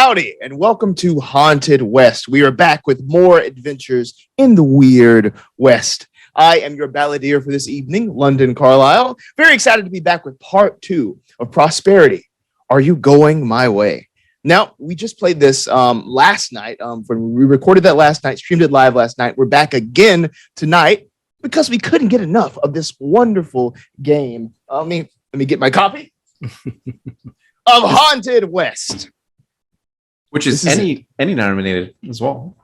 Howdy, and welcome to Haunted West. We are back with more adventures in the weird West. I am your balladeer for this evening, London Carlisle. Very excited to be back with part 2 of Prosperity. Are you going my way? Now, we just played this last night. When we recorded that last night, streamed it live last night. We're back again tonight because we couldn't get enough of this wonderful game. Let me get my copy of Haunted West. Which is any nominated as well.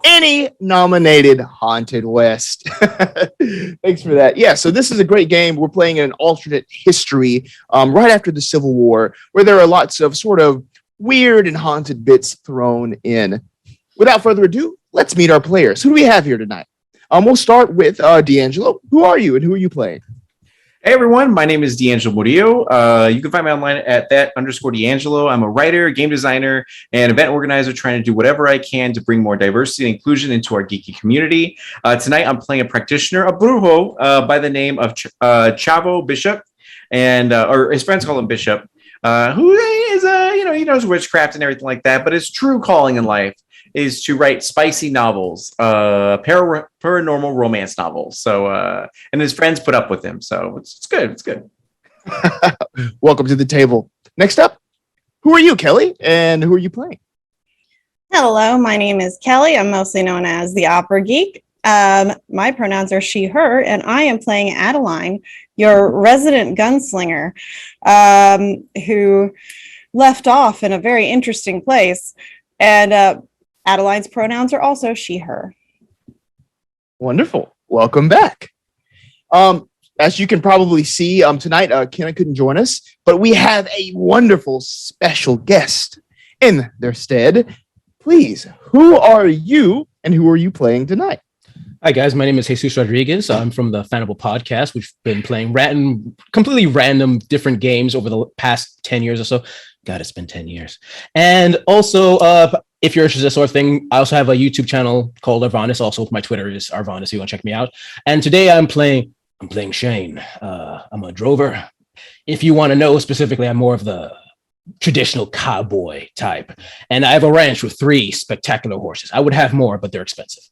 Any nominated Haunted West. Thanks for that. Yeah, so this is a great game. We're playing in an alternate history right after the Civil War, where there are lots of sort of weird and haunted bits thrown in. Without further ado, let's meet our players. Who do we have here tonight? We'll start with DeAngelo. Who are you and who are you playing? Hey everyone, my name is DeAngelo Murillo. You can find me online at _DeAngelo. I'm a writer, game designer, and event organizer trying to do whatever I can to bring more diversity and inclusion into our geeky community. Tonight I'm playing a practitioner, a brujo, by the name of Chavo Bishop, and or his friends call him Bishop, who is he knows witchcraft and everything like that, but his true calling in life is to write spicy novels, paranormal romance novels. So, and his friends put up with him. So it's good. It's good. Welcome to the table. Next up, who are you, Kelly? And who are you playing? Hello, my name is Kelly. I'm mostly known as the Opera Geek. My pronouns are she, her, and I am playing Adeline, your resident gunslinger, who left off in a very interesting place. And Adeline's pronouns are also she, her. Wonderful. Welcome back. As you can probably see, tonight, Kenna couldn't join us, but we have a wonderful special guest in their stead. Please, who are you and who are you playing tonight? Hi, guys. My name is Jesus Rodriguez. I'm from the Fanable Podcast. We've been playing completely random different games over the past 10 years or so. God, it's been 10 years. And also, if you're interested in this sort of thing, I also have a YouTube channel called Arvanis. Also, my Twitter is Arvanis, if you want to check me out. And today I'm playing Shane. I'm a drover. If you want to know specifically, I'm more of the traditional cowboy type. And I have a ranch with 3 spectacular horses. I would have more, but they're expensive.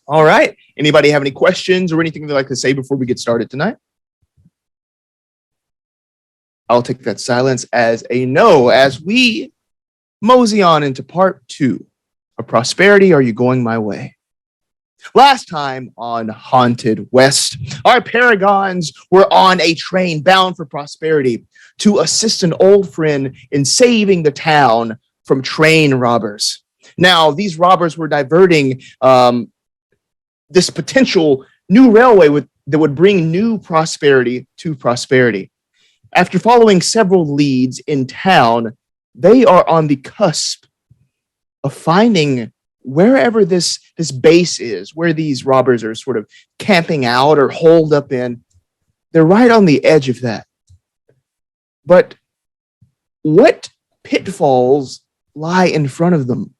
All right. Anybody have any questions or anything they'd like to say before we get started tonight? I'll take that silence as a no as we mosey on into part 2 of Prosperity. Are you going my way? Last time on Haunted West, our Paragons were on a train bound for Prosperity to assist an old friend in saving the town from train robbers. Now, these robbers were diverting this potential new railway that would bring new prosperity to Prosperity. After following several leads in town, they are on the cusp of finding wherever this base is, where these robbers are sort of camping out or holed up in. They're right on the edge of that. But what pitfalls lie in front of them?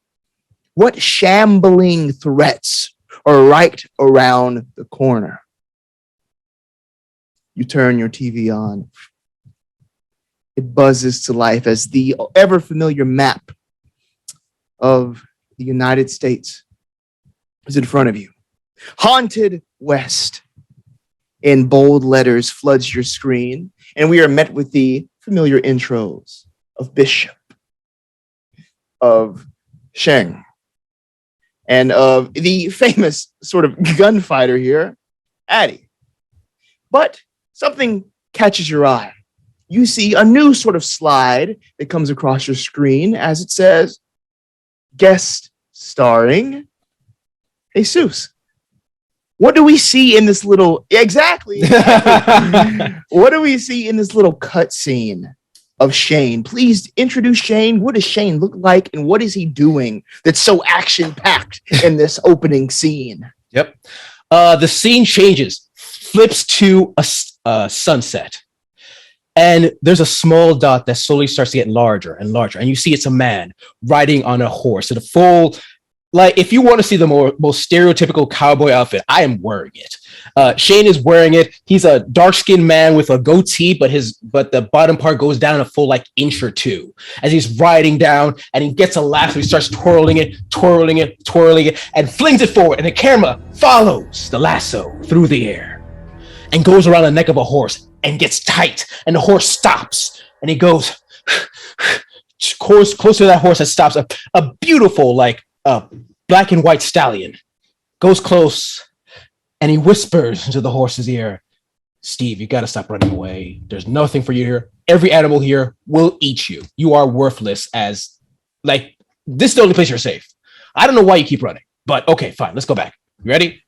What shambling threats are right around the corner? You turn your TV on. It buzzes to life as the ever familiar map of the United States is in front of you. Haunted West in bold letters floods your screen, and we are met with the familiar intros of Bishop, of Sheng, and of the famous sort of gunfighter here, Addie. But something catches your eye. You see a new sort of slide that comes across your screen as it says, guest starring Jesus. What do we see in this little, exactly. What do we see in this little cutscene of Shane? Please introduce Shane. What does Shane look like and what is he doing that's so action-packed in this opening scene? Yep. The scene changes, flips to a sunset. And there's a small dot that slowly starts to get larger and larger. And you see it's a man riding on a horse in a full like if you want to see the most stereotypical cowboy outfit, I am wearing it. Shane is wearing it. He's a dark-skinned man with a goatee, but the bottom part goes down a full like inch or two as he's riding down, and he gets a lasso. He starts twirling it, and flings it forward, and the camera follows the lasso through the air and goes around the neck of a horse and gets tight, and the horse stops, and he goes close to that horse that stops. A beautiful black and white stallion goes close, and he whispers into the horse's ear, "Steve, you got to stop running away. There's nothing for you here. Every animal here will eat you. You are worthless this is the only place you're safe. I don't know why you keep running, but okay, fine. Let's go back. You ready?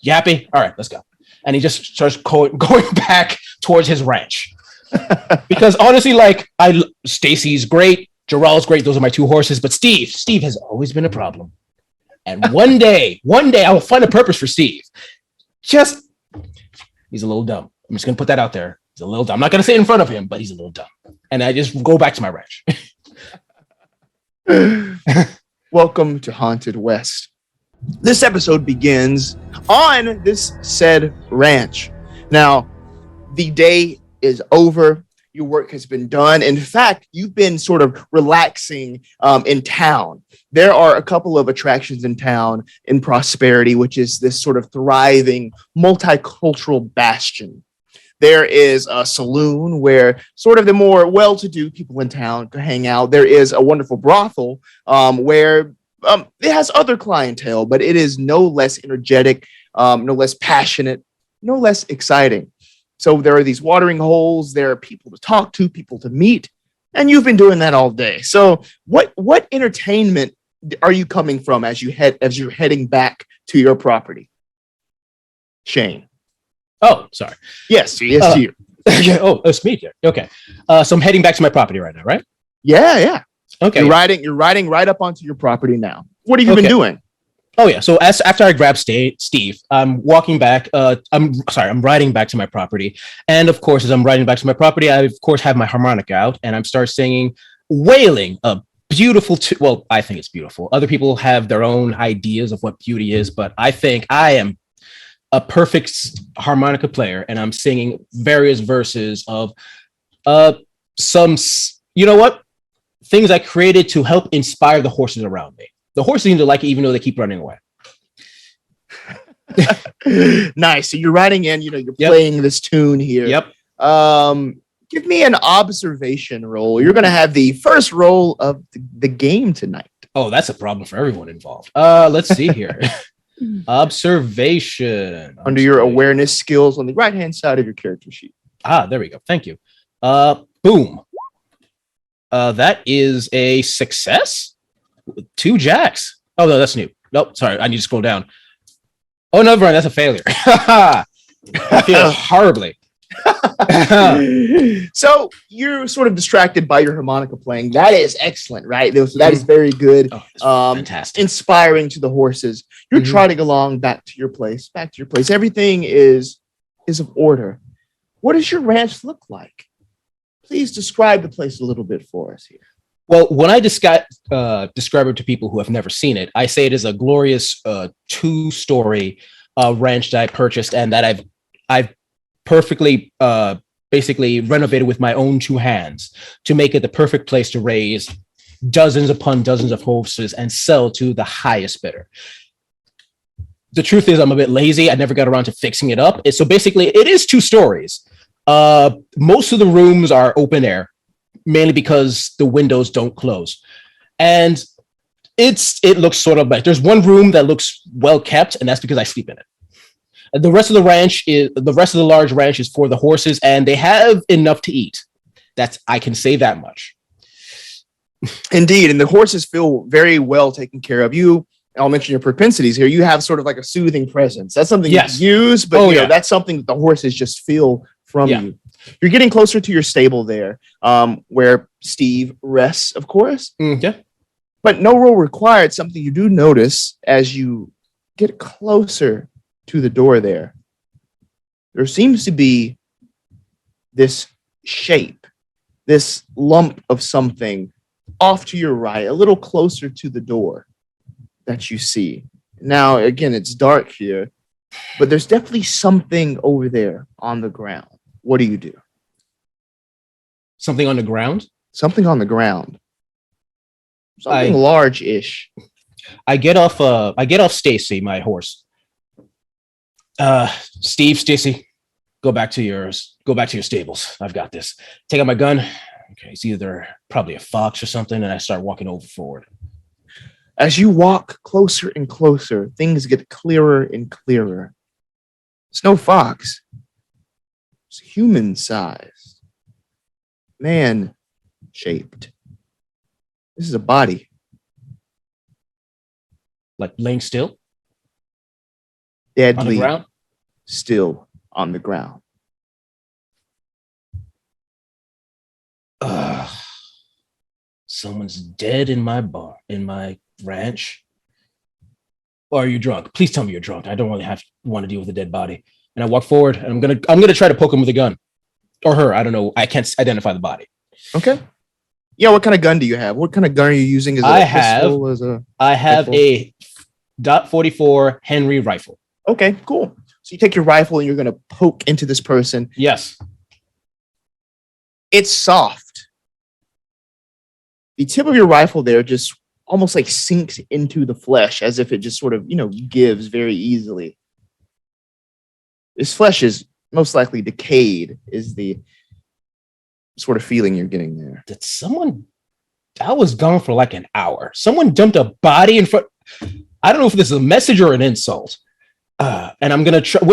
You happy? All right, let's go." And he just starts going back towards his ranch. Because honestly, Stacy's great. Gerald's great. Those are my two horses. But Steve has always been a problem. And one day I will find a purpose for Steve. He's a little dumb. I'm just going to put that out there. He's a little dumb. I'm not going to say it in front of him, but he's a little dumb. And I just go back to my ranch. Welcome to Haunted West. This episode begins on this said ranch. Now, the day is over. Your work has been done. In fact, you've been sort of relaxing in town. There are a couple of attractions in town in Prosperity, which is this sort of thriving multicultural bastion. There is a saloon where sort of the more well-to-do people in town can hang out. There is a wonderful brothel where it has other clientele, but it is no less energetic, no less passionate, no less exciting. So there are these watering holes, there are people to talk to, people to meet, and you've been doing that all day. So what entertainment are you coming from as you're heading back to your property? Shane. Oh, sorry. Yes, to you. Oh, it's me here. Okay. So I'm heading back to my property right now, right? Yeah. Okay. You're riding right up onto your property now. What have you been doing? Oh yeah. So after I grab Steve, I'm walking back. I'm riding back to my property, and of course, as I'm riding back to my property, I of course have my harmonica out, and I'm start singing, wailing a beautiful. Well, I think it's beautiful. Other people have their own ideas of what beauty is, but I think I am a perfect harmonica player, and I'm singing various verses of some. You know what? Things I created to help inspire the horses around me. The horses seem to like it, even though they keep running away. Nice. So you're riding in, you're playing this tune here. Yep. Give me an observation roll. You're going to have the first roll of the game tonight. Oh, that's a problem for everyone involved. Let's see here. Observation. Under your awareness skills on the right-hand side of your character sheet. There we go. Thank you. Boom. That is a success. 2 jacks. Oh no, that's new. Nope, sorry, I need to scroll down. Oh no, Brian, that's a failure. I feel horribly. So you're sort of distracted by your harmonica playing. That is excellent, right? That is very good. Fantastic. Inspiring to the horses. You're trotting along back to your place. Everything is of order. What does your ranch look like? Please describe the place a little bit for us here. Well, when I describe it to people who have never seen it, I say it is a glorious 2-story ranch that I purchased and that I've perfectly basically renovated with my own 2 hands to make it the perfect place to raise dozens upon dozens of horses and sell to the highest bidder. The truth is I'm a bit lazy. I never got around to fixing it up. So basically it is 2 stories. Most of the rooms are open air, mainly because the windows don't close. And it looks sort of like there's one room that looks well kept, and that's because I sleep in it. And the rest of the large ranch is for the horses, and they have enough to eat. I can say that much. Indeed, and the horses feel very well taken care of. I'll mention your propensities here. You have sort of like a soothing presence. That's something you use, but that's something that the horses just feel from you. You're getting closer to your stable there, where Steve rests, of course. Yeah. But no roll required. Something you do notice as you get closer to the door there. There seems to be this shape, this lump of something off to your right, a little closer to the door. that you see. Now, again, it's dark here, but there's definitely something over there on the ground. What do you do? Something on the ground. Something on the ground. Something I- large-ish. I get off Stacy, my horse. Steve, Stacy, go back to your stables. I've got this. Take out my gun. Okay, it's either probably a fox or something, and I start walking over forward. As you walk closer and closer, things get clearer and clearer. It's no fox. It's human-sized. Man-shaped. This is a body. Like laying still on the Deadly ground. still on the ground. Someone's dead in my bar, in my ranch. Or are you drunk? Please tell me you're drunk. I don't really want to deal with a dead body. And I walk forward, and I'm gonna try to poke him with a gun, or her. I don't know. I can't identify the body. Okay. Yeah, what kind of gun do you have? What kind of gun are you using? Is it a pistol? I have rifle? a .44 Henry rifle. Okay, cool. So you take your rifle and you're going to poke into this person. Yes. It's soft. The tip of your rifle there just almost like sinks into the flesh as if it just sort of, gives very easily. This flesh is most likely decayed, is the sort of feeling you're getting there. Did someone? I was gone for like an hour. Someone dumped a body in front. I don't know if this is a message or an insult. And I'm gonna try I'm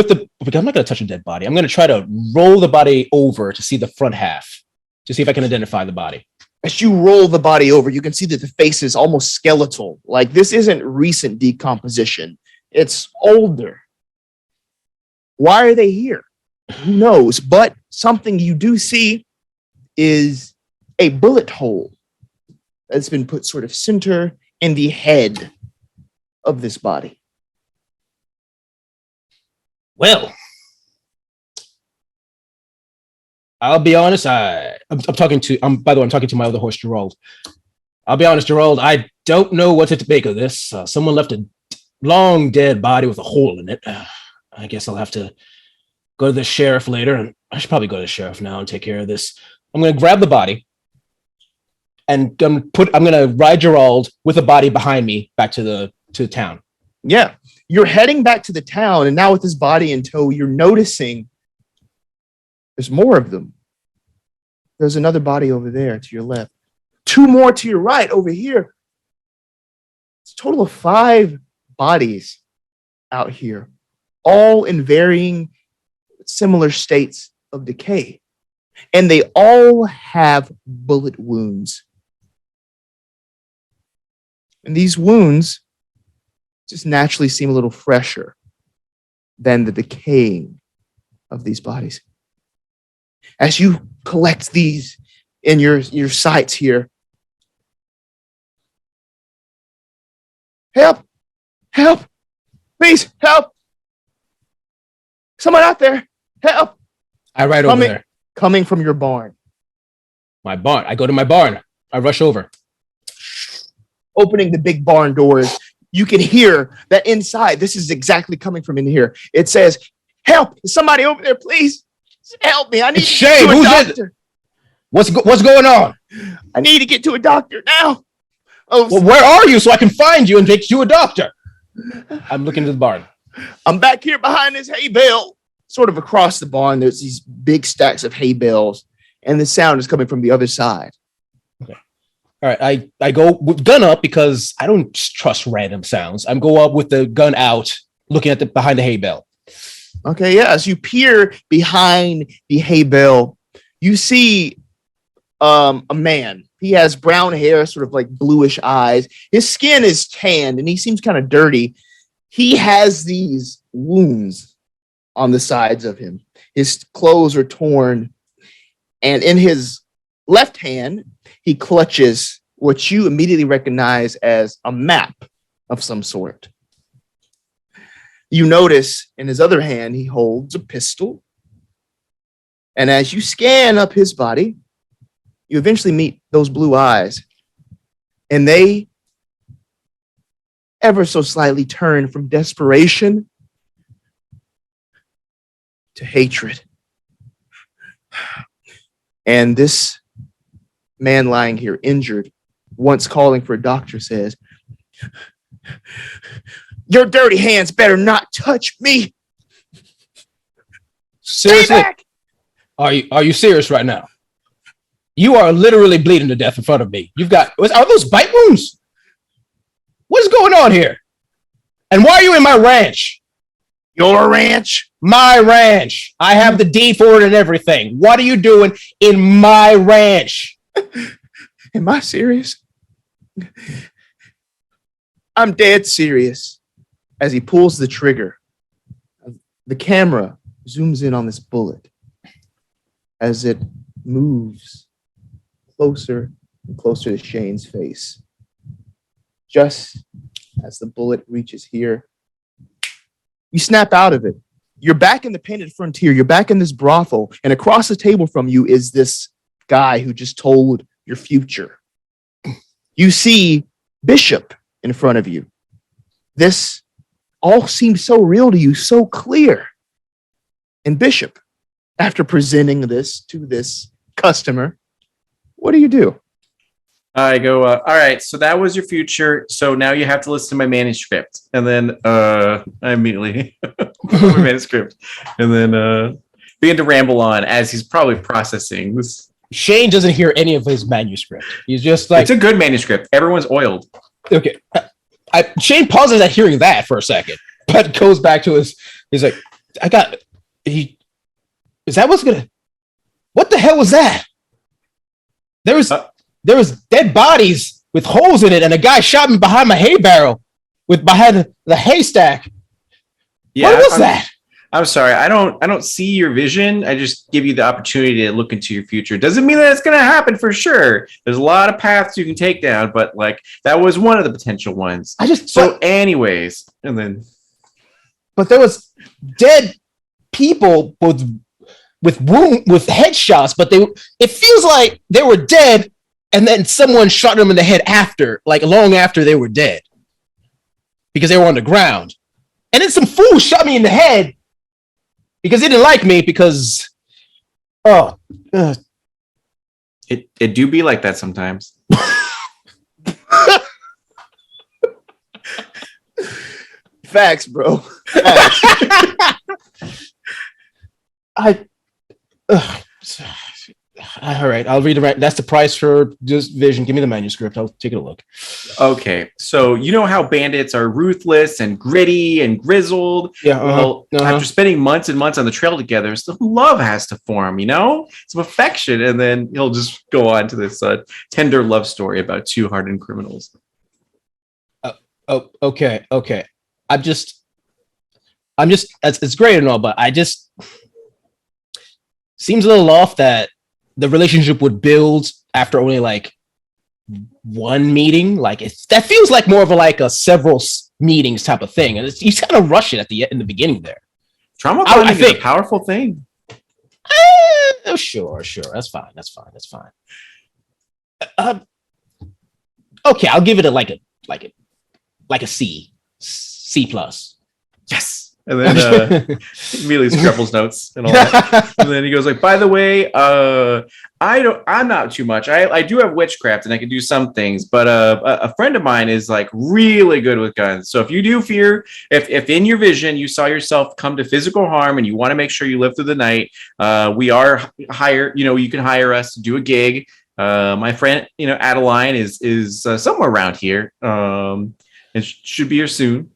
not gonna touch a dead body. I'm gonna try to roll the body over to see the front half to see if I can identify the body. As you roll the body over, you can see that the face is almost skeletal. Like this isn't recent decomposition. It's older. Why are they here? Who knows? But something you do see is a bullet hole that's been put sort of center in the head of this body. Well, I'll be honest. I'm talking to my other horse, Gerald. I'll be honest, Gerald. I don't know what to make of this. Someone left a long dead body with a hole in it. I guess I'll have to go to the sheriff later, and I should probably go to the sheriff now and take care of this. I'm going to grab the body, and I'm going to ride Gerald with the body behind me back to town. Yeah. You're heading back to the town, and now with this body in tow, you're noticing there's more of them. There's another body over there to your left. 2 more to your right over here. It's a total of 5 bodies out here, all in varying similar states of decay. And they all have bullet wounds. And these wounds just naturally seem a little fresher than the decaying of these bodies. As you collect these in your sights here, help, please help. Someone out there, help. I ride over there. Coming from your barn. My barn. I go to my barn. I rush over. Opening the big barn doors, you can hear that inside. This is exactly coming from in here. It says, help, is somebody over there, please? Help me. I need to get to a doctor. What's going on? I need to get to a doctor now. Oh, well, where are you so I can find you and take you to a doctor? I'm looking to the barn. I'm back here behind this hay bale. Sort of across the barn, there's these big stacks of hay bales, and the sound is coming from the other side. Okay. All right. I go with gun up because I don't trust random sounds. I'm go up with the gun out, looking at behind the hay bale. Okay, yeah. As you peer behind the hay bale, you see a man. He has brown hair, sort of like bluish eyes. His skin is tanned, and he seems kind of dirty. He has these wounds on the sides of him. His clothes are torn, and in his left hand, he clutches what you immediately recognize as a map of some sort. You notice in his other hand, he holds a pistol. And as you scan up his body, you eventually meet those blue eyes. And they ever so slightly turn from desperation to hatred. And this man lying here injured, once calling for a doctor, says, "Your dirty hands better not touch me." Seriously? Stay back! Are you serious right now? You are literally bleeding to death in front of me. Are those bite wounds? What is going on here? And why are you in my ranch? Your ranch? My ranch. I have the deed for it and everything. What are you doing in my ranch? Am I serious? I'm dead serious. As he pulls the trigger, the camera zooms in on this bullet as it moves closer and closer to Shane's face. Just as the bullet reaches here, you snap out of it. You're back in the painted frontier. You're back in this brothel. And across the table from you is this guy who just told your future. You see Bishop in front of you. This all seems so real to you, so clear. And Bishop, after presenting this to this customer, what do? I go, all right, so that was your future. So now you have to listen to my manuscript. And then I immediately my manuscript. And then begin to ramble on as he's probably processing this. Shane doesn't hear any of his manuscript. He's just like, It's a good manuscript. Everyone's oiled. okay. Shane pauses at hearing that for a second, but goes back to he's like, what the hell was that? There was dead bodies with holes in it, and a guy shot me behind my hay barrel behind the haystack. Yeah, What was that? I'm sorry. I don't see your vision. I just give you the opportunity to look into your future. Doesn't mean that it's going to happen for sure. There's a lot of paths you can take down, but like that was one of the potential ones. Anyways, and then, but there was dead people with headshots, but it feels like they were dead, and then someone shot them in the head long after they were dead, because they were on the ground. And then some fool shot me in the head because they didn't like me because, it do be like that sometimes. Facts, bro. Facts. All right, I'll read it. That's the price for just vision. Give me the manuscript. I'll take a look. Okay, so you know how bandits are ruthless and gritty and grizzled. Yeah. Well, after spending months and months on the trail together, some love has to form. Some affection, and then he'll just go on to this tender love story about two hardened criminals. Okay. I'm just. It's great and all, but I just seems a little off that the relationship would build after only like one meeting. Like that feels like more of a several meetings type of thing, and you kind of rush it in the beginning there. Trauma bonding is a powerful thing. Sure. That's fine. Okay, I'll give it a C plus. Yes. And then immediately scribbles notes and all that. And then he goes like, by the way, I'm not too much. I do have witchcraft and I can do some things, but a friend of mine is like really good with guns. So if you do fear, if in your vision you saw yourself come to physical harm and you want to make sure you live through the night, we are hired. You can hire us to do a gig. My friend, Adeline is somewhere around here, and should be here soon.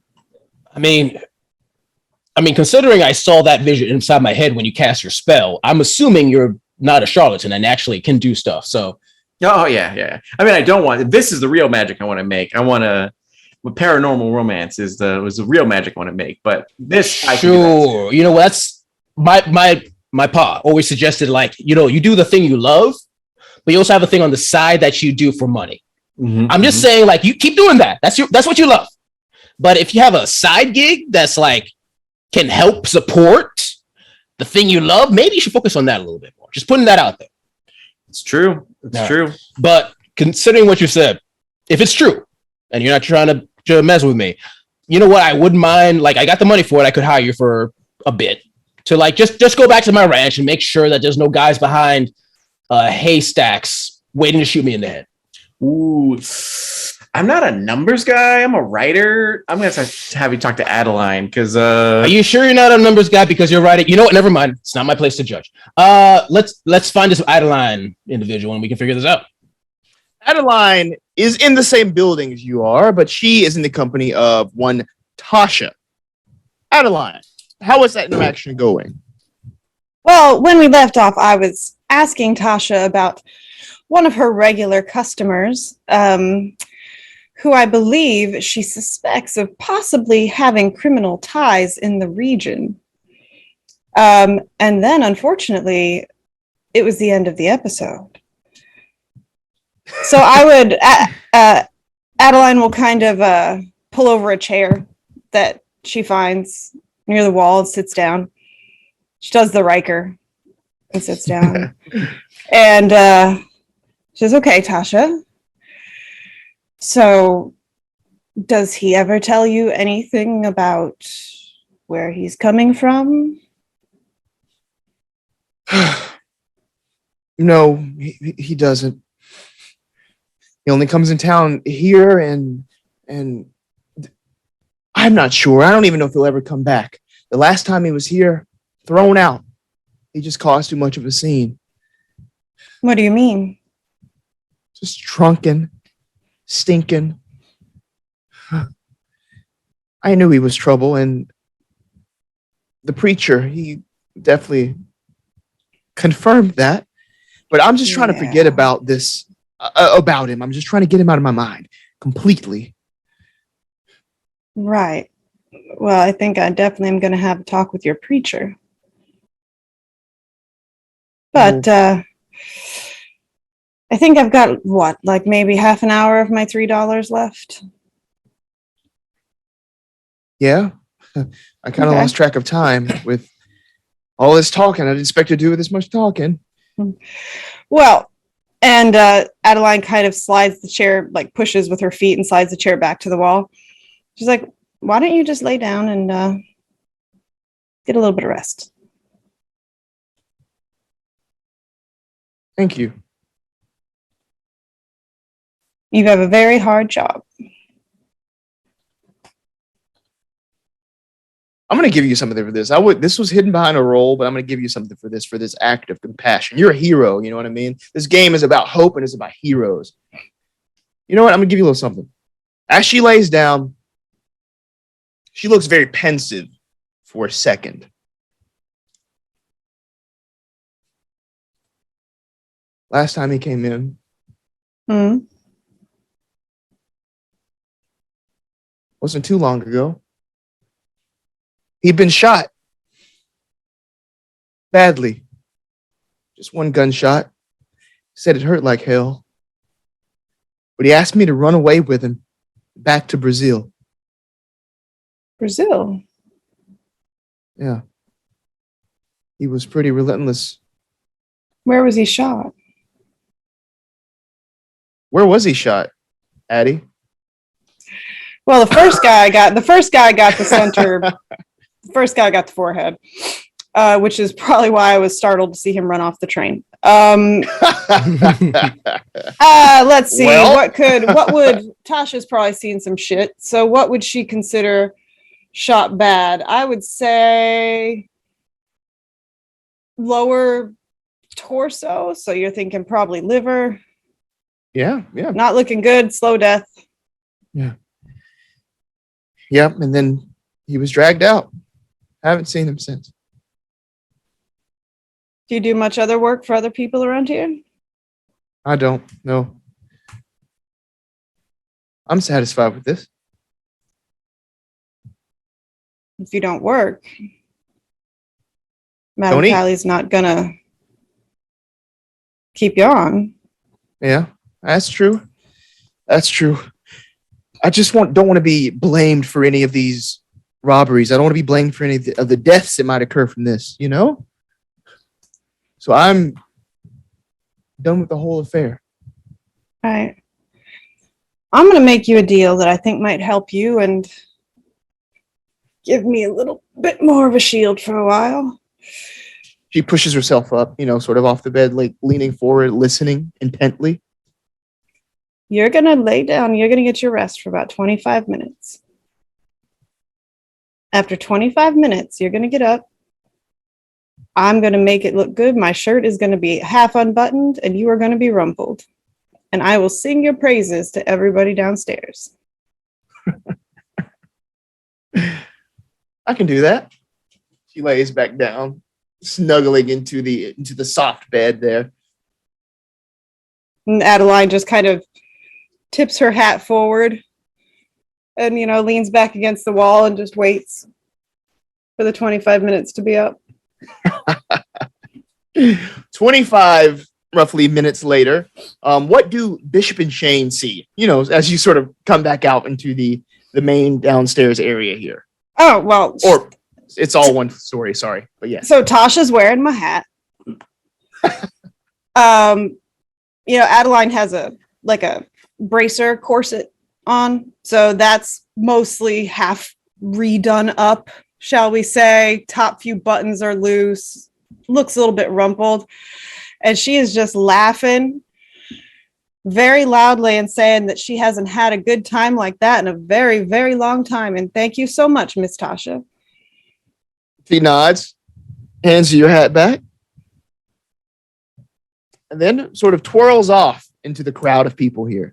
I mean, considering I saw that vision inside my head when you cast your spell, I'm assuming you're not a charlatan and actually can do stuff. So, oh yeah. I don't want. This is the real magic I want to make. I want to. Paranormal romance was the real magic I want to make. But this, sure. That's my pa always suggested. You do the thing you love, but you also have a thing on the side that you do for money. Mm-hmm, I'm just saying, you keep doing that. That's what you love. But if you have a side gig that's can help support the thing you love, maybe you should focus on that a little bit more. Just putting that out there. It's true. It's true. But considering what you said, if it's true and you're not trying to to mess with me. You know what? I wouldn't mind. Like, I got the money for it. I could hire you for a bit to like just go back to my ranch and make sure that there's no guys behind haystacks waiting to shoot me in the head. Ooh, I'm not a numbers guy. I'm a writer. I'm gonna have you talk to Adeline because. Are you sure you're not a numbers guy because you're writing? You know what? Never mind. It's not my place to judge. Let's find this Adeline individual and we can figure this out. Adeline is in the same building as you are, but she is in the company of one Tasha. Adeline, how is that interaction going? Well, when we left off, I was asking Tasha about one of her regular customers, who I believe she suspects of possibly having criminal ties in the region. And then, unfortunately, it was the end of the episode. So I would, Adeline will kind of pull over a chair that she finds near the wall and sits down. She does the Riker and sits down. And she says, okay, Tasha. So does he ever tell you anything about where he's coming from? No, he doesn't. He only comes in town here and I'm not sure. I don't even know if he'll ever come back. The last time he was here, thrown out. He just caused too much of a scene. What do you mean? Just drunken, stinking. I knew he was trouble, and the preacher, he definitely confirmed that. But I'm just trying to forget about this, about him. I'm just trying to get him out of my mind completely. Right. Well, I think I definitely am going to have a talk with your preacher. But I think I've got, like maybe half an hour of my $3 left? Yeah. I kind of lost track of time with all this talking. I didn't expect to do this much talking. Well, and Adeline kind of slides the chair, like pushes with her feet and slides the chair back to the wall. She's like, why don't you just lay down and get a little bit of rest? Thank you. You have a very hard job. I'm going to give you something for this. This was hidden behind a role, but I'm going to give you something for this act of compassion. You're a hero. You know what I mean? This game is about hope and it's about heroes. You know what? I'm going to give you a little something. As she lays down, she looks very pensive for a second. Last time he came in, wasn't too long ago. He'd been shot. Badly. Just one gunshot. Said it hurt like hell. But he asked me to run away with him back to Brazil. Brazil? Yeah. He was pretty relentless. Where was he shot? Where was he shot, Addie? Well, the first guy got the center. The first guy got the forehead, which is probably why I was startled to see him run off the train. Let's see. Well. What would Tasha's probably seen some shit. So what would she consider shot bad? I would say lower torso. So you're thinking probably liver. Yeah. Not looking good. Slow death. Yeah. Yep. And then he was dragged out. Haven't seen him since. Do you do much other work for other people around here? I don't. No. I'm satisfied with this. If you don't work, Madam Don't eat. Callie's not gonna keep you on. Yeah, that's true. That's true. I just don't want to be blamed for any of these robberies. I don't want to be blamed for any of the deaths that might occur from this, you know? So I'm done with the whole affair. Right. I'm going to make you a deal that I think might help you and give me a little bit more of a shield for a while. She pushes herself up, sort of off the bed, like leaning forward, listening intently. You're going to lay down. You're going to get your rest for about 25 minutes. After 25 minutes, you're going to get up. I'm going to make it look good. My shirt is going to be half unbuttoned and you are going to be rumpled. And I will sing your praises to everybody downstairs. I can do that. She lays back down, snuggling into the soft bed there. And Adeline just kind of tips her hat forward and, leans back against the wall and just waits for the 25 minutes to be up. 25 roughly minutes later, what do Bishop and Shane see? As you sort of come back out into the main downstairs area here. Oh, well. Or it's all one story, sorry. But yes. So Tasha's wearing my hat. Adeline has a bracer corset on. So that's mostly half redone up, shall we say. Top few buttons are loose. Looks a little bit rumpled. And she is just laughing very loudly and saying that she hasn't had a good time like that in a very, very long time. And thank you so much, Miss Tasha. She nods, hands you your hat back, and then sort of twirls off into the crowd of people here.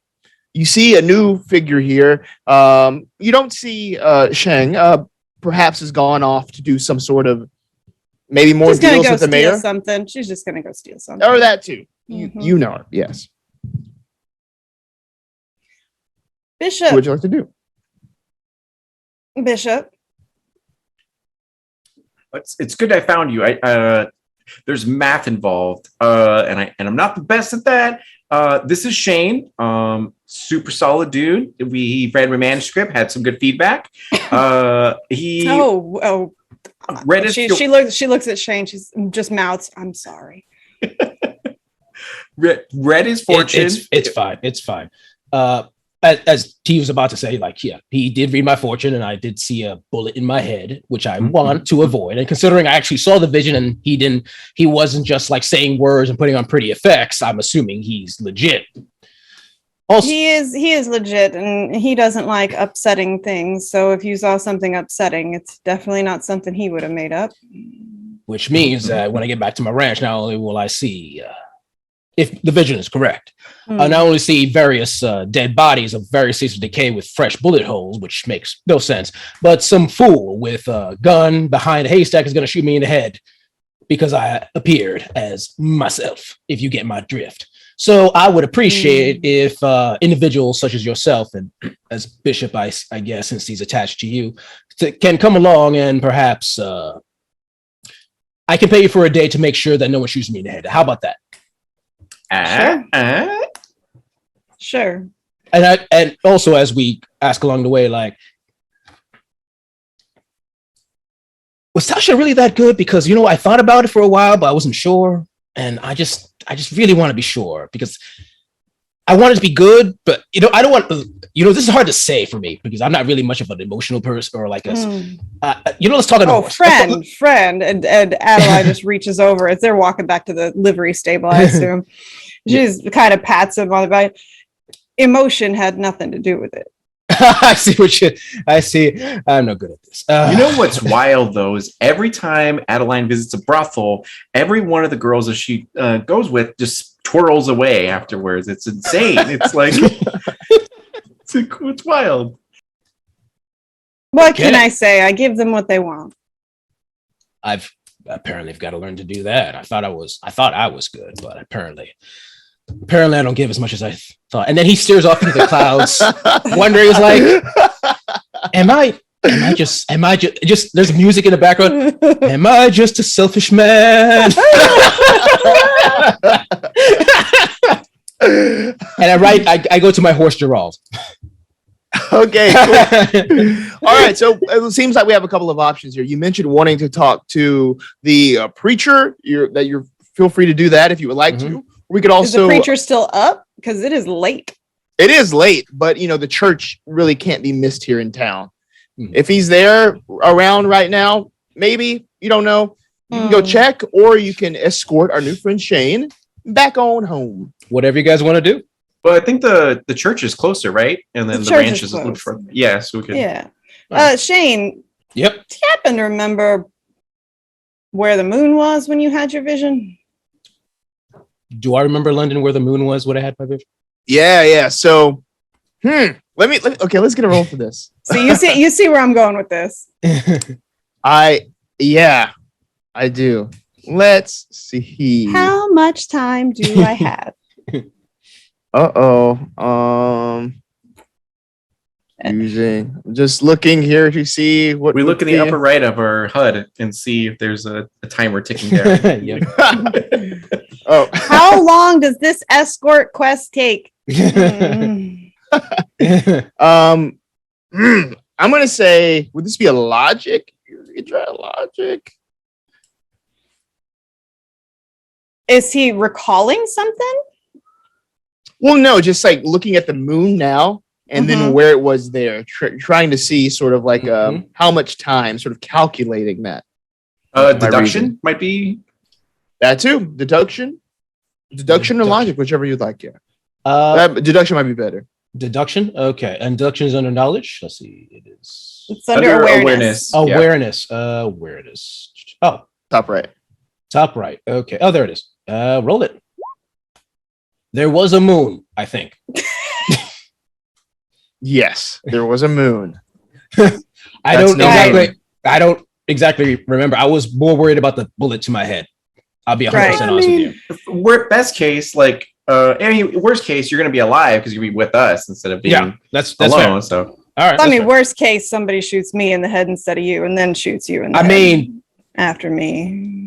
You see a new figure here. You don't see Shang. Perhaps has gone off to do some sort of maybe more deals with the mayor. Something. She's just gonna go steal something. Or that too. Mm-hmm. You know her. Yes. Bishop. What would you like to do? Bishop. It's good I found you. There's math involved, and I'm not the best at that. This is Shane, super solid dude. We read my manuscript, had some good feedback. He read it. She looks at Shane. She's just mouths. I'm sorry. Read his fortune. It's fine. It's fine. As T was about to say, he did read my fortune, and I did see a bullet in my head, which I want to avoid. And considering I actually saw the vision, and he wasn't just saying words and putting on pretty effects, I'm assuming he's legit. Also, he is legit, and he doesn't like upsetting things. So if you saw something upsetting, it's definitely not something he would have made up. Which means that when I get back to my ranch, not only will I see, if the vision is correct, I not only see various dead bodies of various states of decay with fresh bullet holes, which makes no sense, but some fool with a gun behind a haystack is going to shoot me in the head because I appeared as myself, if you get my drift. So I would appreciate if individuals such as yourself and as Bishop, I guess, since he's attached to you, can come along and perhaps I can pay you for a day to make sure that no one shoots me in the head. How about that? Sure. And also, as we ask along the way, was Tasha really that good? Because I thought about it for a while, but I wasn't sure, and I just really want to be sure because I want it to be good, but I don't want this is hard to say for me because I'm not really much of an emotional person or let's talk about friend, and Adeline just reaches over as they're walking back to the livery stable, I assume. She just kind of pats him on the back. Emotion had nothing to do with it. I see. I'm no good at this. You know what's wild though is every time Adeline visits a brothel, every one of the girls that she goes with just twirls away afterwards. It's insane. It's it's wild. What can I say? I give them what they want. I've got to learn to do that. I thought I was good, but apparently I don't give as much as I thought. And then he stares off into the clouds, wondering, am I just, there's music in the background. Am I just a selfish man? And I go to my horse, Gerald. Okay, cool. All right, so it seems like we have a couple of options here. You mentioned wanting to talk to the preacher. You're feel free to do that if you would like to. We could also. Is the preacher still up? Because it is late. It is late, but the church really can't be missed here in town. Mhm. If he's there around right now, maybe, you don't know. You can go check, or you can escort our new friend Shane back on home. Whatever you guys want to do. Well, I think the church is closer, right? And then The the church ranch is is a little close. further. Yeah, so we could. Yeah. Alright. Shane, Yep. do you happen to remember where the moon was when you had your vision? Do I remember London where the moon was when I had my vision? Yeah. So, okay, let's get a roll for this. So you see where I'm going with this. I do. Let's see. How much time do I have? Using. I'm just looking here to see what We look in the would upper right of our HUD and see if there's a timer ticking down. Yep. be- Oh, How long does this escort quest take? Mm. I'm gonna say, would this be a logic? You try a logic. Is he recalling something? Well, no, just like looking at the moon now, and then where it was there, trying to see sort of like how much time, sort of calculating that. Deduction reason. might be. That too, deduction or Deduction. logic, whichever you'd like. Yeah, deduction might be better. Deduction. Okay. And deduction is under knowledge. Let's see. It is It's under awareness. Yeah. awareness. Awareness. Oh, Top right. top right. Okay. Oh, there it is. Roll it. There was a moon, I think. Yes, there was a moon. I That's don't no exactly. moon. I don't exactly remember. I was more worried about the bullet to my head. I'll be 100% Right. honest with you. Best case, like worst case, you're gonna be alive because you're gonna be with us instead of being Yeah, that's alone. fair. So All right. I that's mean, fair. worst case, somebody shoots me in the head instead of you, and then shoots you in the I head mean, after me.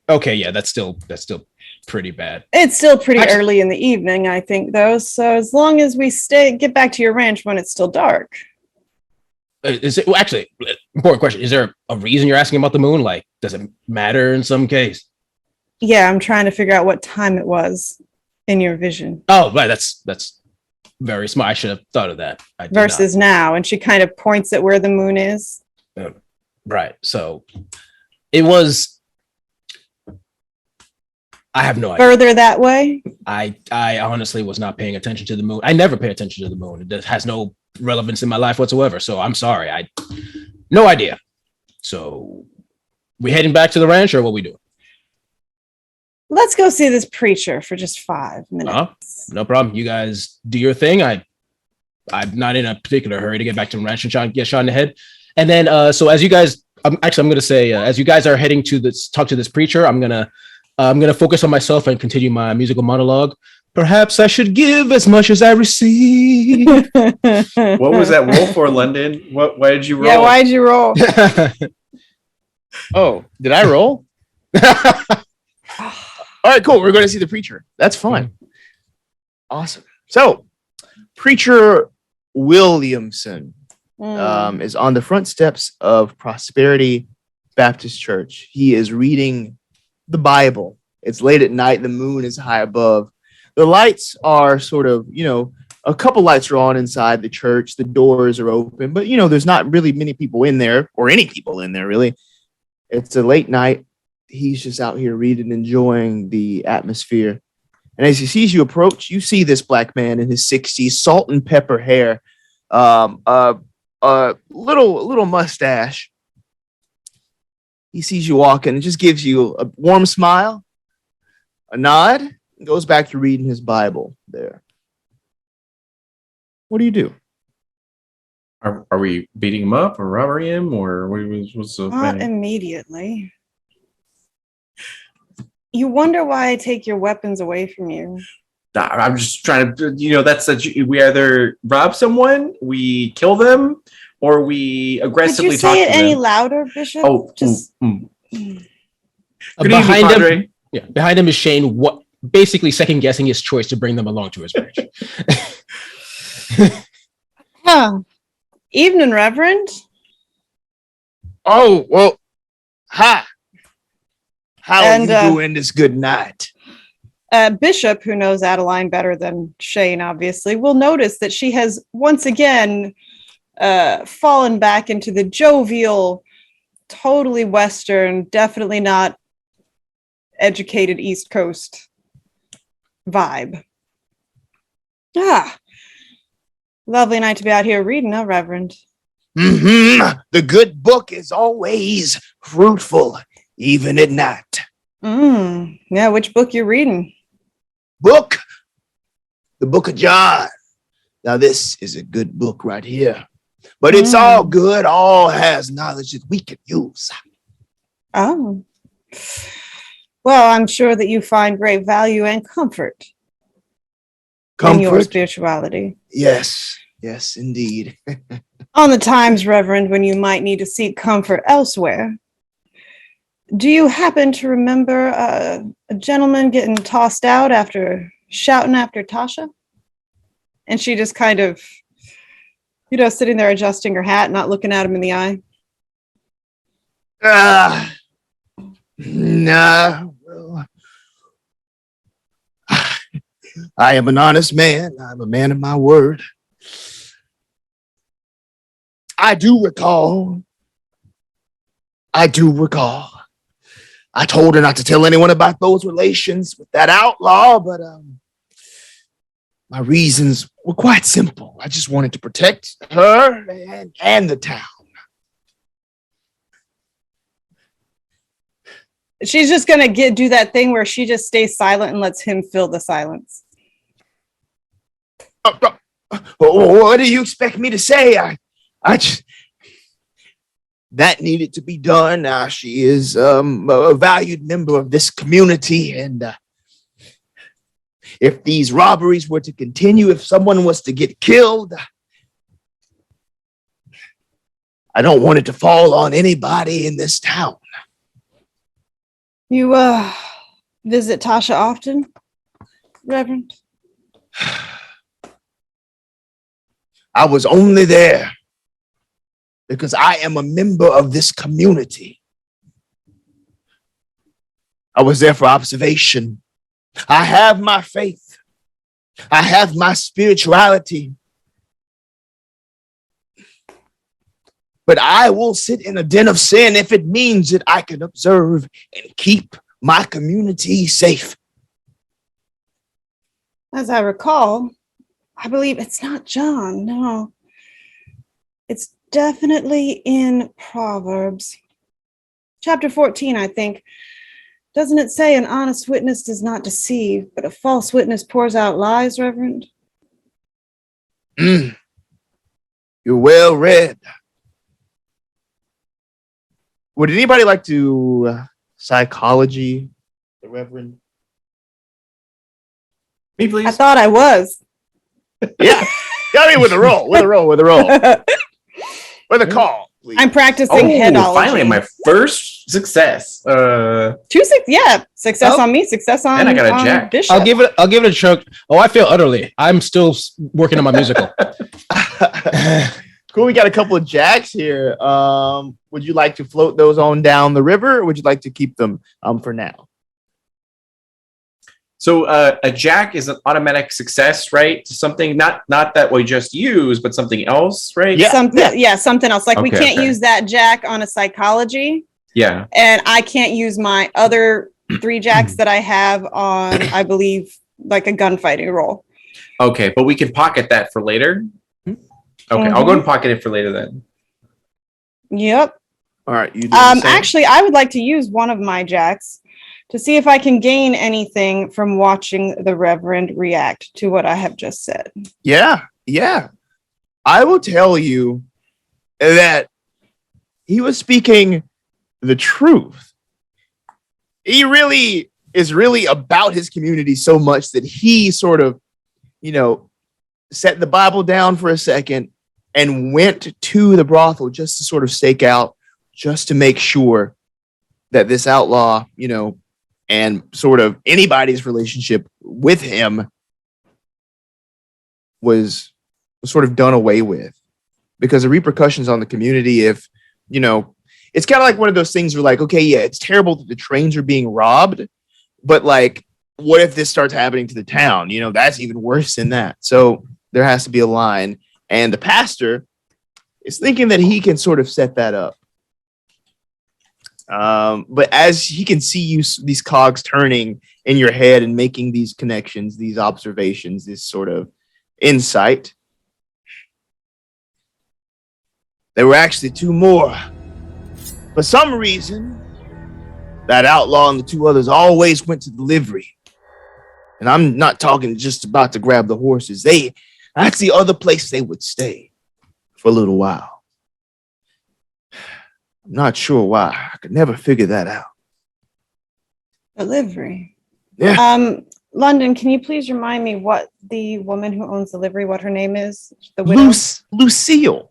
Okay, yeah, that's still pretty bad. It's still pretty Actually- early in the evening, I think, though. So as long as we get back to your ranch when it's still dark. Is it actually important question? Is there a reason you're asking about the moon? Like, does it matter in some case? Yeah, I'm trying to figure out what time it was in your vision Oh, right. That's very smart. I should have thought of that. I did not. versus now. And she kind of points at where the moon is. Right. So it was. I have no idea. Further that way. I honestly was not paying attention to the moon. I never pay attention to the moon. It has no relevance in my life whatsoever. So I'm sorry. No idea. So we heading back to the ranch, or what we doing? Let's go see this preacher for just 5 minutes. No problem. You guys do your thing. I'm not in a particular hurry to get back to the ranch and get shot in the head. And then, so as you guys, I'm going to say, as you guys are heading to talk to this preacher, I'm going to focus on myself and continue my musical monologue. Perhaps I should give as much as I receive. what was that roll for, London? Why did you roll? Yeah, why'd you roll? Oh, did I roll? All right, cool. We're going to see the preacher. That's fine. Awesome. So, Preacher Williamson is on the front steps of Prosperity Baptist Church. He is reading the Bible. It's late at night. The moon is high above. The lights are sort of, a couple lights are on inside the church. The doors are open, but, there's not really many people in there, or any people in there, really. It's a late night. He's just out here reading, enjoying the atmosphere. And as he sees you approach, you see this black man in his 60s, salt and pepper hair, a little mustache. He sees you walking and just gives you a warm smile, a nod, and goes back to reading his Bible there. What do you do? Are we beating him up or robbing him or what's the Not plan? immediately. You wonder why I take your weapons away from you. Nah, I'm just trying to, that's we either rob someone, we kill them, or we Could aggressively you talk say to it any them. louder, Bishop? Oh, Just Good evening, behind Padre. him, behind him is Shane. Basically second guessing his choice to bring them along to his ranch. Evening, Reverend. Oh, well, hi. How And, are you doing this good night? Bishop, who knows Adeline better than Shane, obviously, will notice that she has once again fallen back into the jovial, totally Western, definitely not educated East Coast vibe. Ah, lovely night to be out here reading, huh, Reverend? Mm-hmm. The good book is always fruitful, even at night. Yeah, which book you reading? Book, the book of John. Now, this is a good book right here. But it's all good, all has knowledge that we can use. Oh. Well, I'm sure that you find great value and comfort in your Comfort? spirituality. Yes, yes, indeed. On the times, Reverend, when you might need to seek comfort elsewhere, do you happen to remember a gentleman getting tossed out after shouting after Tasha? And she just kind of, sitting there adjusting her hat, not looking at him in the eye. Nah, well, I am an honest man. I'm a man of my word. I do recall. I told her not to tell anyone about those relations with that outlaw, but my reasons were quite simple. I just wanted to protect her and the town. She's just going to do that thing where she just stays silent and lets him fill the silence. What do you expect me to say? I just, that needed to be done. She is a valued member of this community, and if these robberies were to continue, if someone was to get killed, I don't want it to fall on anybody in this town. You visit Tasha often, Reverend? I was only there because I am a member of this community. I was there for observation. I have my faith. I have my spirituality. But I will sit in a den of sin if it means that I can observe and keep my community safe. As I recall, I believe it's not John. No, it's definitely in Proverbs. Chapter 14, I think. Doesn't it say an honest witness does not deceive, but a false witness pours out lies, Reverend? You're well read. Would anybody like to psychology the Reverend? Me, please. I thought I was. Yeah. I mean, with a roll. With a call, please. I'm practicing headology. Finally, my first success. Success on me, success on. And I got a jack. Bishop. I'll give it a chunk. Oh, I feel utterly. I'm still working on my musical. Cool. We got a couple of jacks here. Would you like to float those on down the river, or would you like to keep them for now? So a jack is an automatic success, right? Something not that we just used, but something else, right? Yeah. Something else. Like we can't use that jack on a psychology. Yeah. And I can't use my other 3 jacks that I have on, I believe, like a gunfighting roll. Okay, but we can pocket that for later. Okay, I'll go and pocket it for later then. Yep. All right. You actually, I would like to use one of my jacks to see if I can gain anything from watching the Reverend react to what I have just said. Yeah. I will tell you that he was speaking the truth. He really is about his community so much that he sort of, set the Bible down for a second and went to the brothel just to sort of stake out, just to make sure that this outlaw, and sort of anybody's relationship with him was sort of done away with, because the repercussions on the community, if, it's kind of like one of those things where like, okay, yeah, it's terrible that the trains are being robbed, but like what if this starts happening to the town? You know, that's even worse than that. So there has to be a line. And the pastor is thinking that he can sort of set that up. But as he can see you, these cogs turning in your head and making these connections, these observations, this sort of insight, there were actually two more. For some reason, that outlaw and the two others always went to the livery. And I'm not talking just about to grab the horses. That's the other place they would stay for a little while. I'm not sure why. I could never figure that out. The livery. Yeah. London, can you please remind me what the woman who owns the livery, what her name is? The widow? Lucille.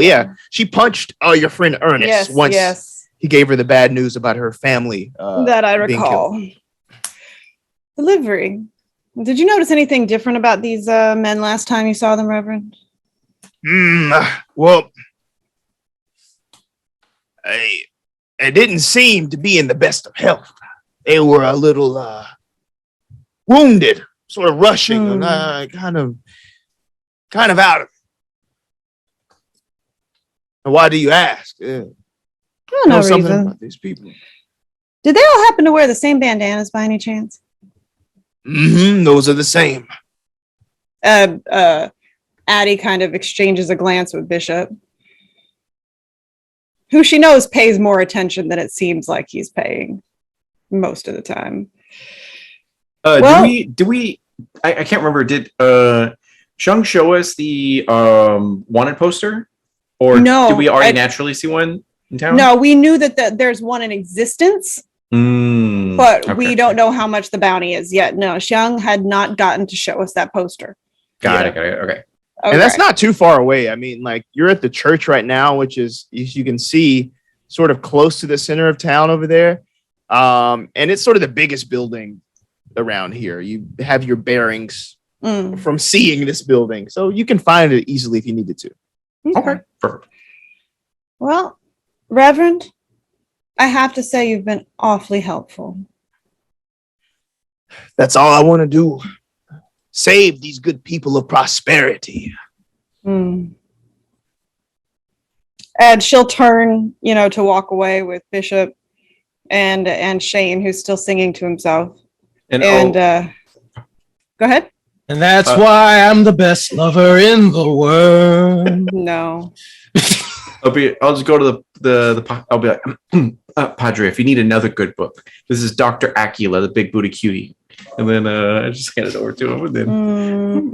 Yeah. She punched your friend Ernest once he gave her the bad news about her family. That I recall. The livery. Did you notice anything different about these men last time you saw them, Reverend? Well, I didn't seem to be in the best of health. They were a little wounded, sort of rushing, and kind of out of it. Why do you ask? No something reason. about these people. Did they all happen to wear the same bandanas by any chance? Those are the same. Addie kind of exchanges a glance with Bishop, who she knows pays more attention than it seems like he's paying most of the time. Do we? I can't remember. Did Shung show us the wanted poster, or No, did we already naturally see one in town? No, we knew that there's one in existence, but we don't know how much the bounty is yet. No, Shung had not gotten to show us that poster. Got it. Okay. And that's not too far away. I mean, like, you're at the church right now, which is, as you can see, sort of close to the center of town over there. And it's sort of the biggest building around here. You have your bearings from seeing this building. So you can find it easily if you needed to. Okay. Perfect. Well, Reverend, I have to say you've been awfully helpful. That's all I want to do. Save these good people of prosperity. And she'll turn, to walk away with Bishop and Shane, who's still singing to himself. And go ahead. And that's why I'm the best lover in the world. No. I'll just go to I'll be like, Padre, if you need another good book, this is Dr. Acula, the big booty cutie. And then I just hand it over to him and then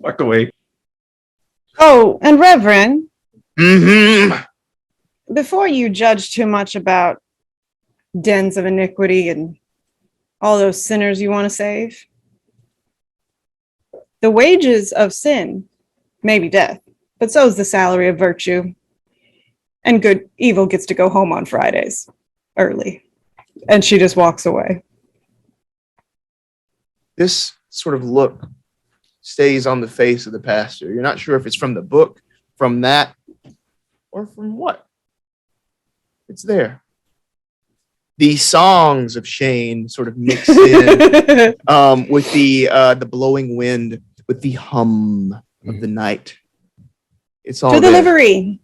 walk away. Oh, and Reverend, before you judge too much about dens of iniquity and all those sinners you want to save, the wages of sin may be death, but so is the salary of virtue. And evil gets to go home on Fridays early. And she just walks away. This sort of look stays on the face of the pastor. You're not sure if it's from the book, from that, or from what. It's there. The songs of Shane sort of mix in with the blowing wind, with the hum of the night. It's all to the there. livery.